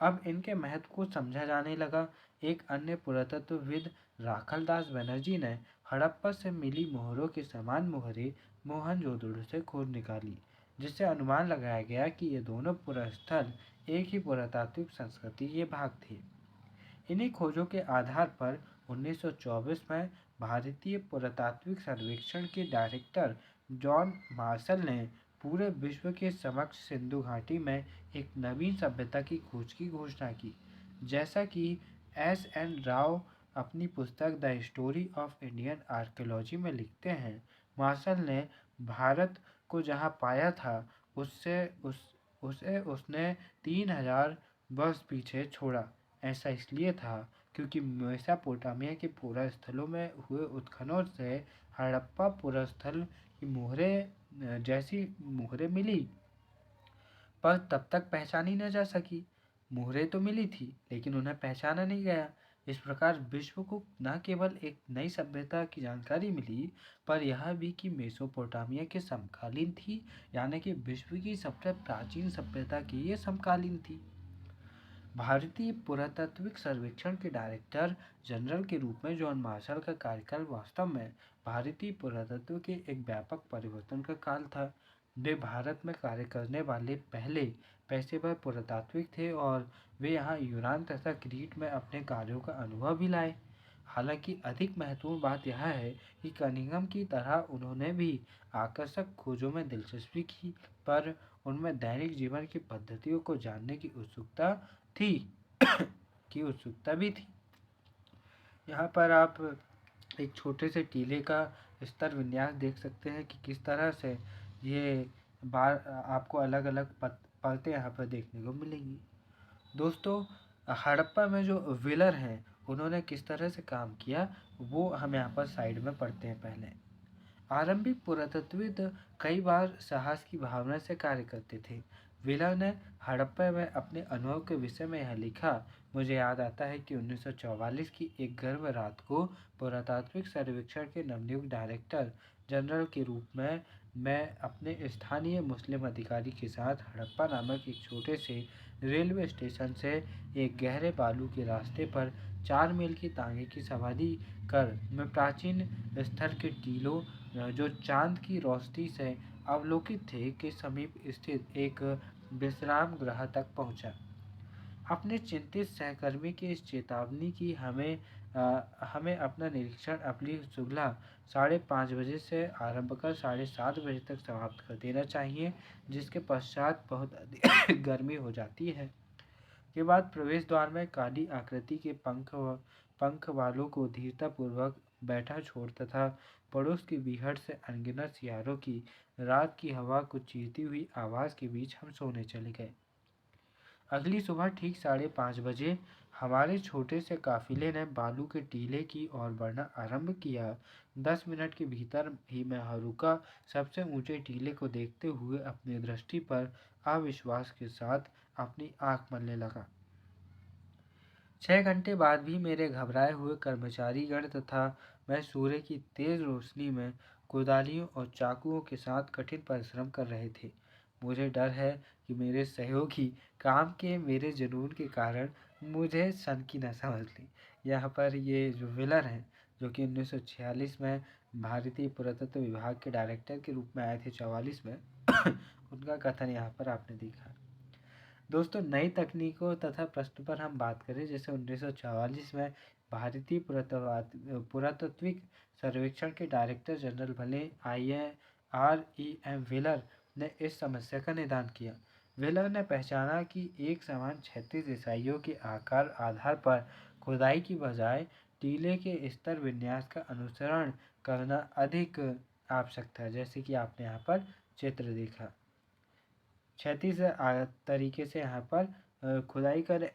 अब इनके महत्व को समझा जाने लगा। एक अन्य पुरातत्वविद राखलदास बनर्जी ने हड़प्पा से मिली मोहरों के समान मोहरें मोहनजोदड़ो से खोज निकाली, जिससे अनुमान लगाया गया कि ये दोनों पुरास्थल एक ही पुरातात्विक संस्कृति के भाग थे। इन्हीं खोजों के आधार पर 1924 में भारतीय पुरातात्विक सर्वेक्षण के डायरेक्टर जॉन मार्शल ने पूरे विश्व के समक्ष सिंधु घाटी में एक नवीन सभ्यता की खोज की घोषणा की। जैसा कि S.N. राव अपनी पुस्तक the history of Indian archaeology में लिखते हैं, मार्शल ने भारत को जहां पाया था उसे उसने 3000 वर्ष पीछे छोड़ा। ऐसा इसलिए था क्योंकि मेसोपोटामिया के पुरास्थलों में हुए उत्खनन से हड़प्पा पुरास्थल की मोहरें जैसी मोहरें मिली, पर तब तक पहचानी न जा सकी। मोहरें तो मिली थी लेकिन उन्हें पहचाना नहीं गया। इस प्रकार विश्व को न केवल एक नई सभ्यता की जानकारी मिली, पर यह भी कि मेसोपोटामिया के समकालीन थी, यानी कि विश्व की सबसे प्राचीन सभ्यता की ये समकालीन थी। भारतीय पुरातात्विक सर्वेक्षण के डायरेक्टर जनरल के रूप में जॉन मार्शल का कार्यकाल वास्तव में भारतीय पुरातत्व के एक व्यापक परिवर्तन का काल था। वे भारत में कार्य करने वाले पहले पेशेवर पुरातात्विक थे और वे यहाँ यूनान तथा क्रीट में अपने कार्यों का अनुभव भी लाए। हालांकि अधिक महत्वपूर्ण बात यह है कि कनिंघम की तरह उन्होंने भी आकर्षक खोजों में दिलचस्पी की, पर उनमें दैनिक जीवन की पद्धतियों को जानने की उत्सुकता थी भी थी। यहाँ पर आप एक छोटे से टीले का स्तर विन्यास देख सकते हैं कि किस तरह से ये आपको अलग अलग परतें यहाँ पर देखने को मिलेंगी। दोस्तों, हड़प्पा में जो व्हीलर हैं उन्होंने किस तरह से काम किया वो हम यहाँ पर साइड में पढ़ते हैं। पहले आरंभिक पुरातत्वविद कई बार साहस की भावना से कार्य करते थे। व्हीलर ने हड़प्पा में अपने अनुभव के विषय में यह लिखा, मुझे याद आता है कि 1944 की एक गर्म रात को पुरातात्विक सर्वेक्षण के नवनियुक्त डायरेक्टर जनरल के रूप में मैं अपने स्थानीय मुस्लिम अधिकारी के साथ हड़प्पा नामक एक छोटे से रेलवे स्टेशन से एक गहरे बालू के रास्ते पर 4 मील की तांगे की सवारी कर मैं प्राचीन स्थल के टीलों जो चांद की रोशनी से अवलोकित थे के समीप स्थित एक विश्राम गृह तक पहुंचा। अपने चिंतित सहकर्मी की इस चेतावनी की हमें अपना निरीक्षण अपनी सुबह 5:30 बजे से आरंभ कर 7:30 बजे तक समाप्त कर देना चाहिए, जिसके पश्चात बहुत अधिक गर्मी हो जाती है। के बाद प्रवेश द्वार में काली आकृति के पंख वालों को धीरतापूर्वक बैठा छोड़ तथा पड़ोस की बीहड़ से अनगिनत सियारों की रात की हवा को चीरती हुई आवाज के बीच हम सोने चले गए। अगली सुबह ठीक 5:30 बजे हमारे छोटे से काफिले ने बालू के टीले की ओर बढ़ना आरंभ किया। 10 मिनट के भीतर ही मैं हरुका सबसे ऊंचे टीले को देखते हुए अपनी दृष्टि पर अविश्वास के साथ अपनी आंख मलने लगा। 6 घंटे बाद भी मेरे घबराए हुए कर्मचारीगण तथा मैं सूर्य की तेज रोशनी में कुदालियों और चाकुओं के साथ कठिन परिश्रम कर रहे थे। मुझे डर है कि मेरे सहयोगी काम के मेरे जुनून के कारण मुझे सनकी न समझ लें। यहाँ पर ये जो व्हीलर हैं, जो कि 1946 में भारतीय पुरातत्व विभाग के डायरेक्टर के रूप में आए थे 44 में उनका कथन यहाँ पर आपने देखा। दोस्तों, नई तकनीकों तथा प्रश्न पर हम बात करें, जैसे 1944 में भारतीय पुरातात्विक सर्वेक्षण के डायरेक्टर जनरल भले IREM व्हीलर ने इस समस्या का निदान किया। व्हीलर ने पहचाना कि एक समान क्षैतिज ईसाइयों के आकार आधार पर खुदाई की बजाय टीले के स्तर विन्यास का अनुसरण करना अधिक आवश्यक था। जैसे कि आपने यहाँ पर चित्र देखा, क्षैतिज तरीके से यहाँ पर खुदाई करें।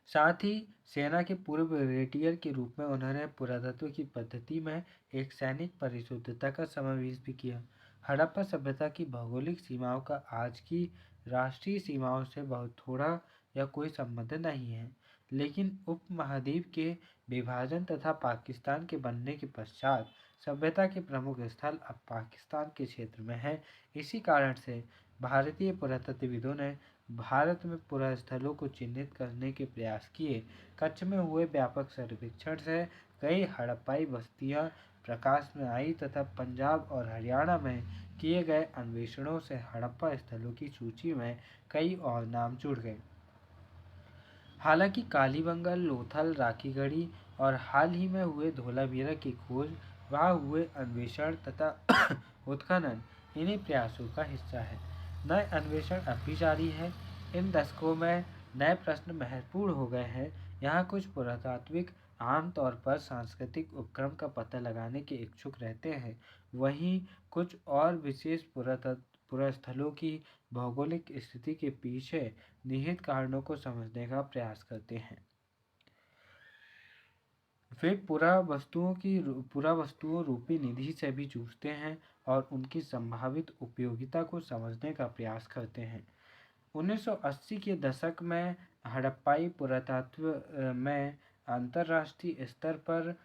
साथ ही सेना के पूर्व ब्रिगेडियर के रूप में उन्होंने पुरातत्व की पद्धति में एक सैनिक परिशुद्धता का समावेश भी किया। हड़प्पा सभ्यता की भौगोलिक सीमाओं का आज की राष्ट्रीय सीमाओं से बहुत थोड़ा या कोई संबंध नहीं है, लेकिन उपमहाद्वीप के विभाजन तथा पाकिस्तान के बनने के पश्चात सभ्यता के प्रमुख स्थल अब पाकिस्तान के क्षेत्र में है। इसी कारण से भारतीय पुरातत्वविदों ने भारत में पुरास्थलों को चिन्हित करने के प्रयास किए। कच्छ में हुए व्यापक सर्वेक्षण से कई हड़प्पाई बस्तियां प्रकाश में आई तथा पंजाब और हरियाणा में किए गए अन्वेषणों से हड़प्पा स्थलों की सूची में कई और नाम जुड़ गए। हालांकि कालीबंगन, लोथल, राखीगढ़ी और हाल ही में हुए धोलावीरा की खोज, वहाँ हुए अन्वेषण तथा उत्खनन इन्हीं प्रयासों का हिस्सा है। नए अन्वेषण अब भी जारी है। इन दशकों में नए प्रश्न महत्वपूर्ण हो गए हैं। यहाँ कुछ पुरातात्विक आमतौर पर सांस्कृतिक उपक्रम का पता लगाने के इच्छुक रहते हैं, वहीं कुछ और विशेष पुरास्थलों की भौगोलिक स्थिति के पीछे निहित कारणों को समझने का प्रयास करते हैं। वे पुरावस्तुओं रूपी निधि से भी जूझते हैं और उनकी संभावित उपयोगिता को समझने का प्रयास करते हैं। 1980 के दशक में हड़प्पाई पुरातत्व में अंतर्राष्ट्रीय स्तर पर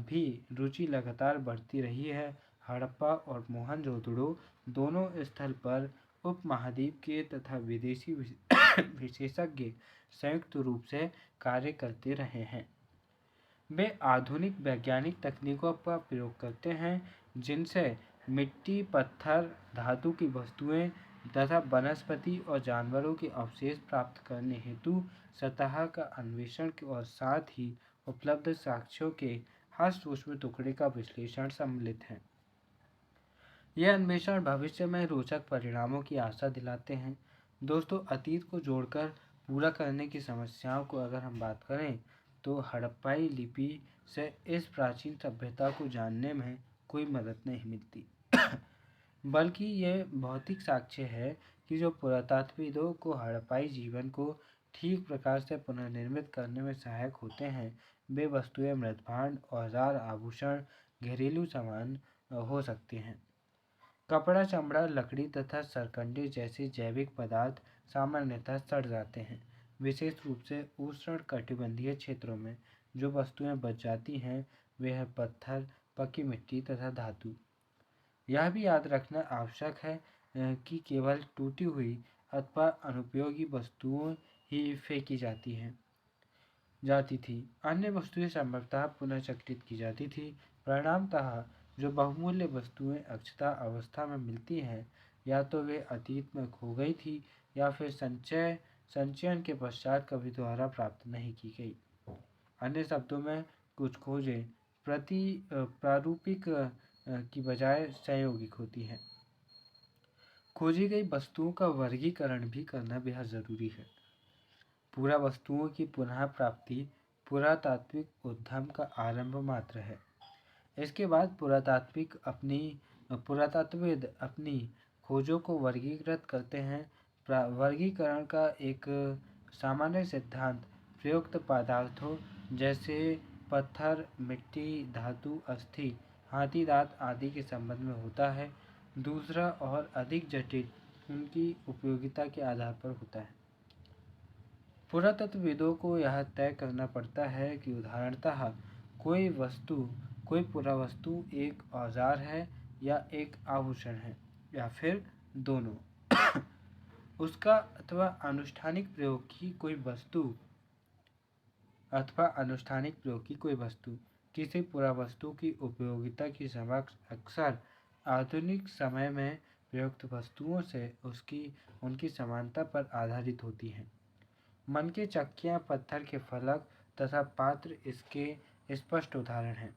भी रुचि लगातार बढ़ती रही है। हड़प्पा और मोहनजोदड़ो दोनों स्थल पर उपमहाद्वीप के तथा विदेशी विशेषज्ञ संयुक्त रूप से कार्य करते रहे हैं। वे आधुनिक वैज्ञानिक तकनीकों का प्रयोग करते हैं, जिनसे मिट्टी, पत्थर, धातु की वस्तुएं तथा वनस्पति और जानवरों के अवशेष प्राप्त करने हेतु सतह का अन्वेषण और साथ ही उपलब्ध साक्ष्यों के हर सूक्ष्म टुकड़े का विश्लेषण सम्मिलित है। यह अन्वेषण भविष्य में रोचक परिणामों की आशा दिलाते हैं। दोस्तों, अतीत को जोड़कर पूरा करने की समस्याओं को अगर हम बात करें, तो हड़प्पाई लिपि से इस प्राचीन सभ्यता को जानने में कोई मदद नहीं मिलती, बल्कि यह भौतिक साक्ष्य है कि जो पुरातत्वविदों को हड़प्पाई जीवन को ठीक प्रकार से पुनर्निर्मित करने में सहायक होते हैं। वे वस्तुएं मृदभांड, औजार, आभूषण, घरेलू सामान हो सकते हैं। कपड़ा, चमड़ा, लकड़ी तथा सरकंडे जैसे जैविक पदार्थ सामान्यतः सड़ जाते हैं। विशेष रूप से उष्णकटिबंधीय क्षेत्रों में जो वस्तुएं बच जाती हैं, वे हैं पत्थर, पकी मिट्टी तथा धातु। यह भी याद रखना आवश्यक है कि केवल टूटी हुई अथवा अनुपयोगी वस्तुओं ही फेंकी जाती थी। अन्य वस्तुएं संभवतः पुनर्चक्रित की जाती थी। परिणामतः जो बहुमूल्य वस्तुएं अक्षता अवस्था में मिलती हैं, या तो वे अतीत में खो गई थी या फिर संचयन के पश्चात कभी दोबारा प्राप्त नहीं की गई। अन्य शब्दों में, कुछ खोजें प्रारूपिक की बजाय संयोगिक होती हैं। खोजी गई वस्तुओं का वर्गीकरण भी करना बेहद जरूरी है। पूरा वस्तुओं की पुनः प्राप्ति पुरातात्विक उद्यम का आरंभ मात्र है। इसके बाद पुरातत्वविद अपनी खोजों को वर्गीकृत करते हैं। वर्गीकरण का एक सामान्य सिद्धांत प्रयुक्त पदार्थों जैसे पत्थर, मिट्टी, धातु, अस्थि, हाथी दांत आदि के संबंध में होता है। दूसरा और अधिक जटिल उनकी उपयोगिता के आधार पर होता है। पुरातत्वविदों को यह तय करना पड़ता है कि उदाहरणतः कोई पुरावस्तु एक औजार है या एक आभूषण है, या फिर दोनों। उसका अथवा अनुष्ठानिक प्रयोग की कोई वस्तु किसी पुरावस्तु की उपयोगिता की समझ अक्सर आधुनिक समय में प्रयुक्त वस्तुओं से उनकी समानता पर आधारित होती हैं। मन के चक्कियाँ, पत्थर के फलक तथा पात्र इसके स्पष्ट उदाहरण हैं।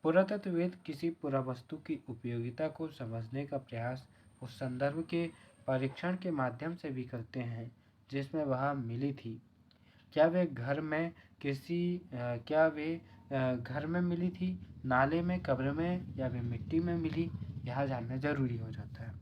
पुरातत्वविद किसी पुरावस्तु की उपयोगिता को समझने का प्रयास उस संदर्भ के परीक्षण के माध्यम से भी करते हैं जिसमें वह मिली थी। क्या वे घर में घर में मिली थी, नाले में, कब्र में, या वे मिट्टी में मिली, यह जानना जरूरी हो जाता है।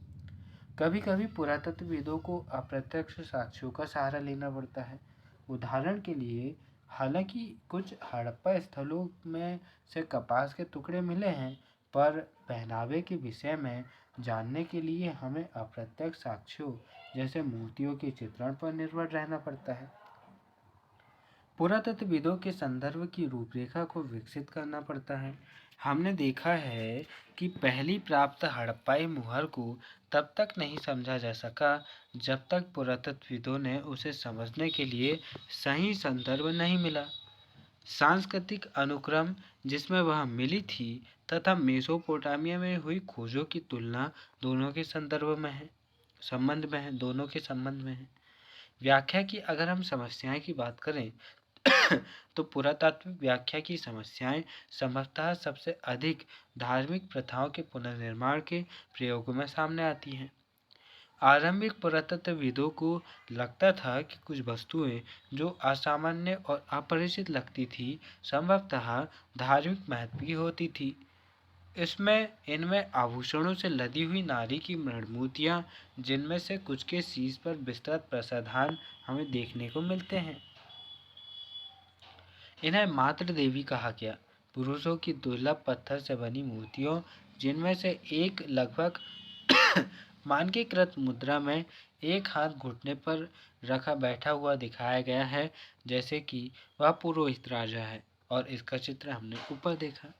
कभी कभी पुरातत्वविदों को अप्रत्यक्ष साक्ष्यों का सहारा लेना पड़ता है। उदाहरण के लिए, हालांकि कुछ हड़प्पा स्थलों में से कपास के टुकड़े मिले हैं, पर पहनावे के विषय में जानने के लिए हमें अप्रत्यक्ष साक्ष्यों जैसे मूर्तियों के चित्रण पर निर्भर रहना पड़ता है। पुरातत्वविदों के संदर्भ की रूपरेखा को विकसित करना पड़ता है। हमने देखा है कि पहली प्राप्त हड़प्पाई मुहर को तब तक नहीं समझा जा सका जब तक पुरातत्वविदों ने उसे समझने के लिए सही संदर्भ नहीं मिला। सांस्कृतिक अनुक्रम जिसमें वह मिली थी तथा मेसोपोटामिया में हुई खोजों की तुलना दोनों के संबंध में है। व्याख्या की अगर हम समस्याएं की बात करें तो पुरातात्विक व्याख्या की समस्याएं संभवतः सबसे अधिक धार्मिक प्रथाओं के पुनर्निर्माण के प्रयोगों में सामने आती हैं। आरंभिक पुरातत्वविदों को लगता था कि कुछ वस्तुएं जो असामान्य और अपरिचित लगती थी संभवतः धार्मिक महत्व की होती थी। इनमें आभूषणों से लदी हुई नारी की मृणमूर्तियां, जिनमें से कुछ के शीश पर विस्तृत प्रसाधान हमें देखने को मिलते हैं। इन्हें मातृ देवी कहा गया। पुरुषों की दुर्लभ पत्थर से बनी मूर्तियों, जिनमें से एक लगभग मानकीकृत मुद्रा में एक हाथ घुटने पर रखा बैठा हुआ दिखाया गया है, जैसे कि वह पुरोहित राजा है, और इसका चित्र हमने ऊपर देखा।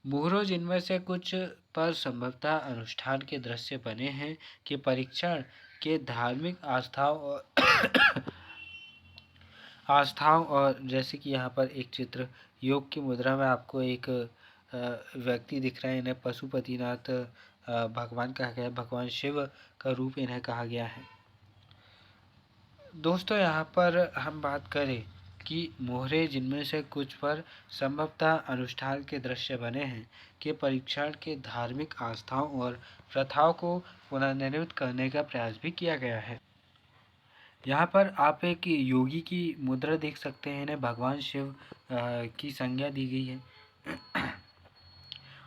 मोहरों, जिनमें से कुछ पर संभवतः अनुष्ठान के दृश्य बने हैं, के परीक्षण के धार्मिक आस्थाओं और जैसे कि यहाँ पर एक चित्र योग की मुद्रा में आपको एक व्यक्ति दिख रहा है। इन्हें पशुपतिनाथ भगवान कहा गया है। भगवान शिव का रूप इन्हें कहा गया है। दोस्तों, यहाँ पर हम बात करें कि मोहरे, जिनमें से कुछ पर संभवतः अनुष्ठान के दृश्य बने हैं, के परीक्षण के धार्मिक आस्थाओं और प्रथाओं को पुनर्निर्मित करने का प्रयास भी किया गया है। यहाँ पर आप एक योगी की मुद्रा देख सकते हैं। इन्हें भगवान शिव की संज्ञा दी गई है।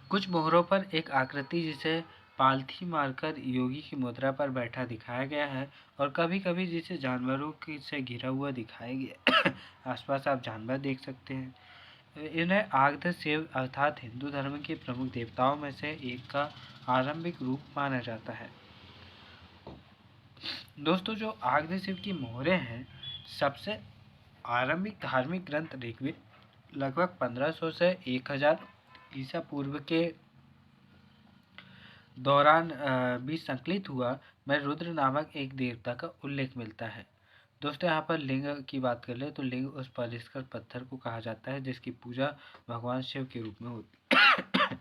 कुछ मोहरों पर एक आकृति जिसे पालथी मारकर योगी की मुद्रा पर बैठा दिखाया गया है, और कभी कभी जिसे जानवरों से घिरा हुआ दिखाया गया। आसपास आप जानवर देख सकते हैं। इन्हें आग्ध शिव अर्थात हिंदू धर्म के प्रमुख देवताओं में से एक का आरंभिक रूप माना जाता है। दोस्तों, जो आग्ध शिव की मोहरें हैं, सबसे आरंभिक धार्मिक ग्रंथ ऋग्वेद लगभग 1500 से 1000 ईसा पूर्व के दौरान भी संकलित हुआ में रुद्र नामक एक देवता का उल्लेख मिलता है। दोस्तों, यहाँ पर लिंग की बात कर ले तो लिंग उस परिष्कृत पत्थर को कहा जाता है जिसकी पूजा भगवान शिव के रूप में होती है।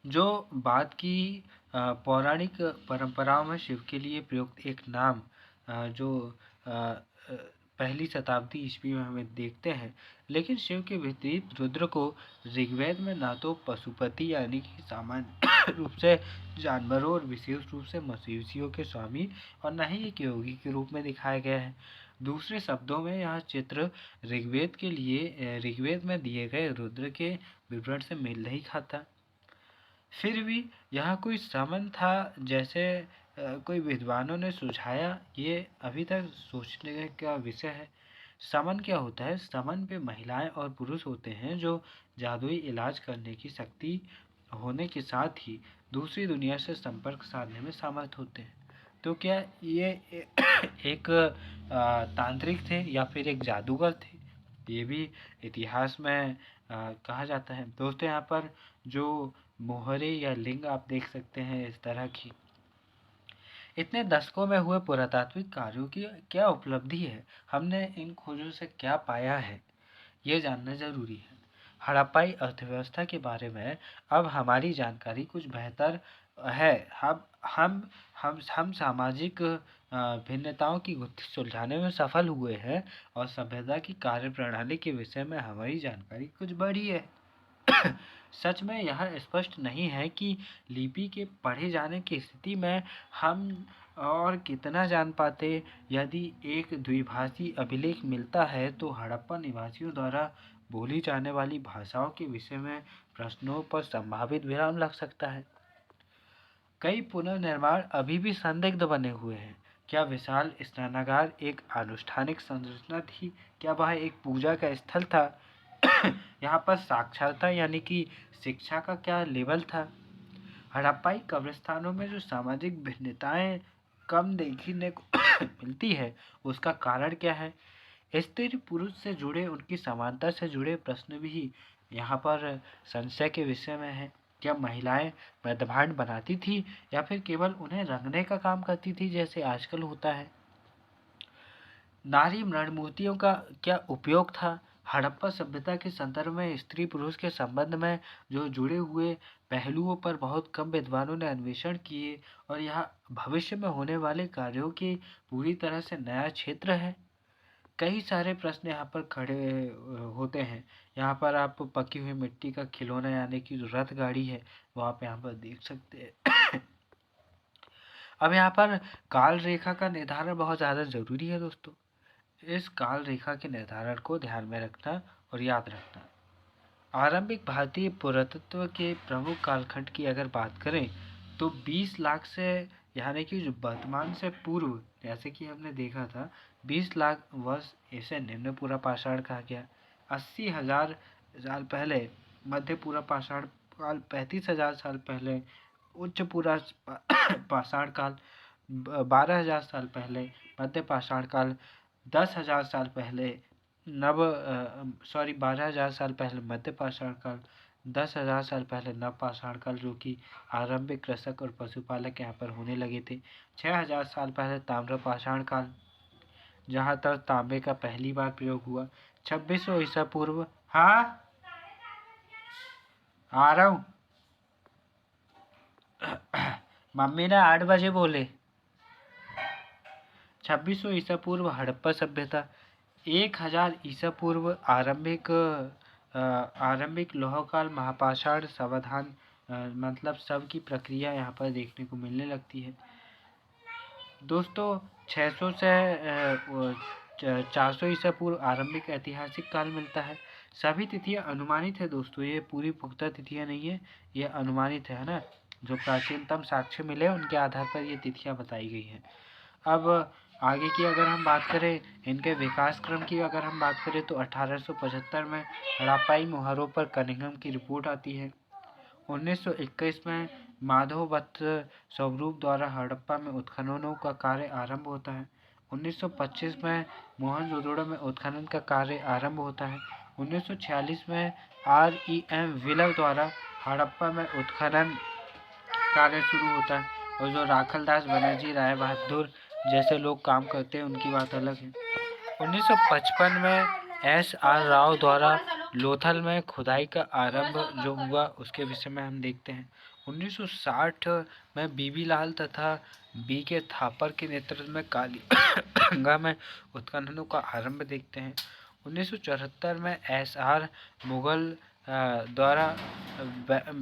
जो बात की पौराणिक परंपराओं में शिव के लिए प्रयुक्त एक नाम जो पहली शताब्दी ईस्वी में हमें देखते हैं, लेकिन शिव के विपरीत रुद्र को ऋग्वेद में ना तो पशुपति यानी कि सामान्य रूप से जानवरों और विशेष रूप से मवेशियों के स्वामी, और न ही एक योगी के रूप में दिखाया गया है। दूसरे शब्दों में यह चित्र ऋग्वेद में दिए गए रुद्र के विवरण से मेल नहीं खाता। फिर भी यह कोई समन था जैसे कोई विद्वानों ने सुझाया, ये अभी तक सोचने का विषय है। समन क्या होता है? समन पे महिलाएं और पुरुष होते हैं जो जादुई इलाज करने की शक्ति होने के साथ ही दूसरी दुनिया से संपर्क साधने में समर्थ होते हैं। तो क्या ये एक तांत्रिक थे या फिर एक जादूगर थे? ये भी इतिहास में कहा जाता है। दोस्तों, यहाँ पर जो मोहरे या लिंग आप देख सकते हैं इस तरह की, इतने दशकों में हुए पुरातात्विक कार्यों की क्या उपलब्धि है, हमने इन खोजों से क्या पाया है, ये जानना जरूरी है। हड़प्पाई अर्थव्यवस्था के बारे में अब हमारी जानकारी कुछ बेहतर है। हम सामाजिक भिन्नताओं की गुत्थी सुलझाने में सफल हुए हैं और सभ्यता की कार्यप्रणाली के विषय में हमारी जानकारी कुछ बढ़ी है। सच में यह स्पष्ट नहीं है कि लिपि के पढ़े जाने की स्थिति में हम और कितना जान पाते। यदि एक द्विभाषी अभिलेख मिलता है तो हड़प्पा निवासियों द्वारा बोली जाने वाली भाषाओं के विषय में प्रश्नों पर संभावित विराम लग सकता है। कई पुनर्निर्माण अभी भी संदिग्ध बने हुए हैं। क्या विशाल स्नानागार एक आनुष्ठानिक संरचना थी? क्या वह एक पूजा का स्थल था? यहाँ पर साक्षरता यानी कि शिक्षा का क्या लेवल था? हड़प्पाई कब्रिस्तानों में जो सामाजिक भिन्नताएं कम देखने को मिलती है, उसका कारण क्या है? स्त्री पुरुष से जुड़े उनकी समानता से जुड़े प्रश्न भी यहाँ पर संशय के विषय में है। क्या महिलाएं मृदभांड बनाती थी या फिर केवल उन्हें रंगने का काम करती थी जैसे आजकल होता है? नारी मृणमूर्तियों का क्या उपयोग था? हड़प्पा सभ्यता के संदर्भ में स्त्री पुरुष के संबंध में जो जुड़े हुए पहलुओं पर बहुत कम विद्वानों ने अन्वेषण किए और यह भविष्य में होने वाले कार्यों की पूरी तरह से नया क्षेत्र है। कई सारे प्रश्न यहाँ पर खड़े होते हैं। यहाँ पर आप पकी हुई मिट्टी का खिलौना यानी कि जो रथ गाड़ी है वो आप यहाँ पर देख सकते हैं। अब यहाँ पर काल रेखा का निर्धारण बहुत ज़्यादा ज़रूरी है दोस्तों। इस काल रेखा के निर्धारण को ध्यान में रखना और याद रखना। आरंभिक भारतीय पुरातत्व के प्रमुख कालखंड की अगर बात करें तो 20 लाख से यानी कि जो वर्तमान से पूर्व, जैसे कि हमने देखा था 20 लाख वर्ष, इसे निम्न पूरा पाषाण कहा गया। 80,000 साल पहले मध्य पूरा पाषाण काल, 35,000 साल पहले उच्च पूरा पाषाण काल, 12,000 साल पहले मध्य पाषाण काल, 10,000 साल पहले 12,000 साल पहले मध्य पाषाण काल, 10,000 साल पहले नव पाषाण काल, जो कि आरंभिक कृषक और पशुपालक यहाँ पर होने लगे थे। 6,000 साल पहले ताम्र पाषाण काल, जहाँ तक तांबे का पहली बार प्रयोग हुआ। 2600 ईसा पूर्व, हाँ आ रहा हूँ। मम्मी ने 8 बजे बोले। 2600 ईसा पूर्व हड़प्पा सभ्यता। 1000 ईसा पूर्व आरंभिक लौह काल, महापाषाण, सावधान मतलब सब की प्रक्रिया यहाँ पर देखने को मिलने लगती है। दोस्तों 600 से 400 ईसा पूर्व आरंभिक ऐतिहासिक काल मिलता है। सभी तिथियां अनुमानित है दोस्तों, ये पूरी पुख्ता तिथियां नहीं है, ये अनुमानित है ना। जो प्राचीनतम साक्ष्य मिले उनके आधार पर ये तिथियां बताई गई हैं। अब आगे की अगर हम बात करें, इनके विकास क्रम की अगर हम बात करें तो 1875 में हड़प्पाई मुहावरों पर कनिंघम की रिपोर्ट आती है। 1921 में माधवभट्ट स्वरूप द्वारा हड़प्पा में उत्खननों का कार्य आरंभ होता है। 1925 में मोहनजोदड़ो में उत्खनन का कार्य आरंभ होता है। 1946 में REM व्हीलर द्वारा हड़प्पा में उत्खनन कार्य शुरू होता है। और जो राखलदास बनर्जी, राय बहादुर जैसे लोग काम करते हैं उनकी बात अलग है। 1955 में SR राव द्वारा लोथल में खुदाई का आरंभ जो हुआ उसके विषय में हम देखते हैं। 1960 में BB लाल तथा BK थापर के नेतृत्व में काली गंगा में उत्खननों का आरंभ देखते हैं। 1974 में SR मुगल द्वारा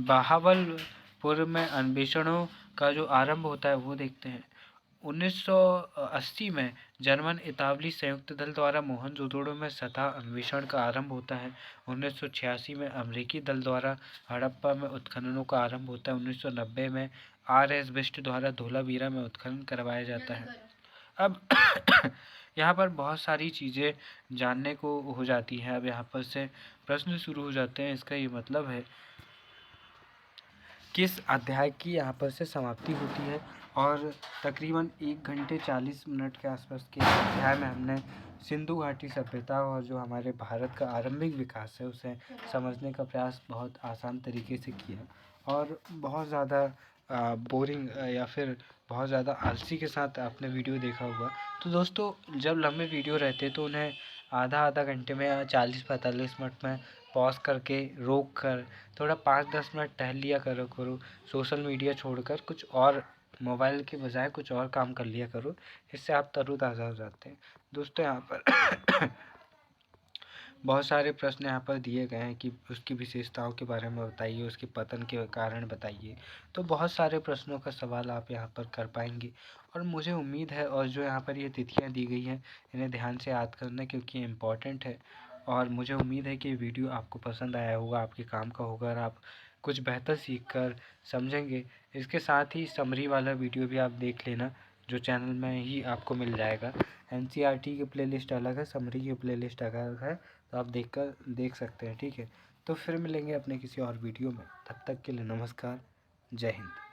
बहावलपुर में अन्वेषणों का जो आरंभ होता है वो देखते हैं। 1980 में जर्मन इतालवी संयुक्त दल द्वारा मोहनजोदड़ो में सतह अन्वेषण का आरंभ होता है। 1986 में अमेरिकी दल द्वारा हड़प्पा में उत्खननों का आरंभ होता है। 1990 में RS बिष्ट द्वारा धोलावीरा में उत्खनन करवाया जाता है। अब यहाँ पर बहुत सारी चीज़ें जानने को हो जाती हैं। अब यहाँ पर से प्रश्न शुरू हो जाते हैं। इसका ये मतलब है किस अध्याय की यहाँ पर से समाप्ति होती है, और तकरीबन 1 घंटे 40 मिनट के आसपास के अध्याय में हमने सिंधु घाटी सभ्यता और जो हमारे भारत का आरंभिक विकास है उसे समझने का प्रयास बहुत आसान तरीके से किया, और बहुत ज़्यादा बोरिंग या फिर बहुत ज़्यादा आलसी के साथ आपने वीडियो देखा होगा। तो दोस्तों जब लंबे वीडियो रहते तो उन्हें आधा घंटे में या 40-45 मिनट में पॉज करके रोक कर थोड़ा 5-10 मिनट टहल लिया करो। सोशल मीडिया छोड़कर कुछ और, मोबाइल के बजाय कुछ और काम कर लिया करो। इससे आप तरोताज़ा हो जाते हैं। दोस्तों यहाँ पर बहुत सारे प्रश्न यहाँ पर दिए गए हैं कि उसकी विशेषताओं के बारे में बताइए, उसके पतन के कारण बताइए। तो बहुत सारे प्रश्नों का सवाल आप यहाँ पर कर पाएंगे और मुझे उम्मीद है, और जो यहाँ पर ये तिथियाँ दी गई हैं इन्हें ध्यान से याद करना, क्योंकि ये इम्पॉर्टेंट है। और मुझे उम्मीद है कि ये वीडियो आपको पसंद आया होगा, आपके काम का होगा और आप कुछ बेहतर सीख कर समझेंगे। इसके साथ ही समरी वाला वीडियो भी आप देख लेना, जो चैनल में ही आपको मिल जाएगा। एनसीईआरटी की प्लेलिस्ट अलग है, समरी की प्लेलिस्ट अलग है, तो आप देख सकते हैं। ठीक है, तो फिर मिलेंगे अपने किसी और वीडियो में। तब तक के लिए नमस्कार, जय हिंद।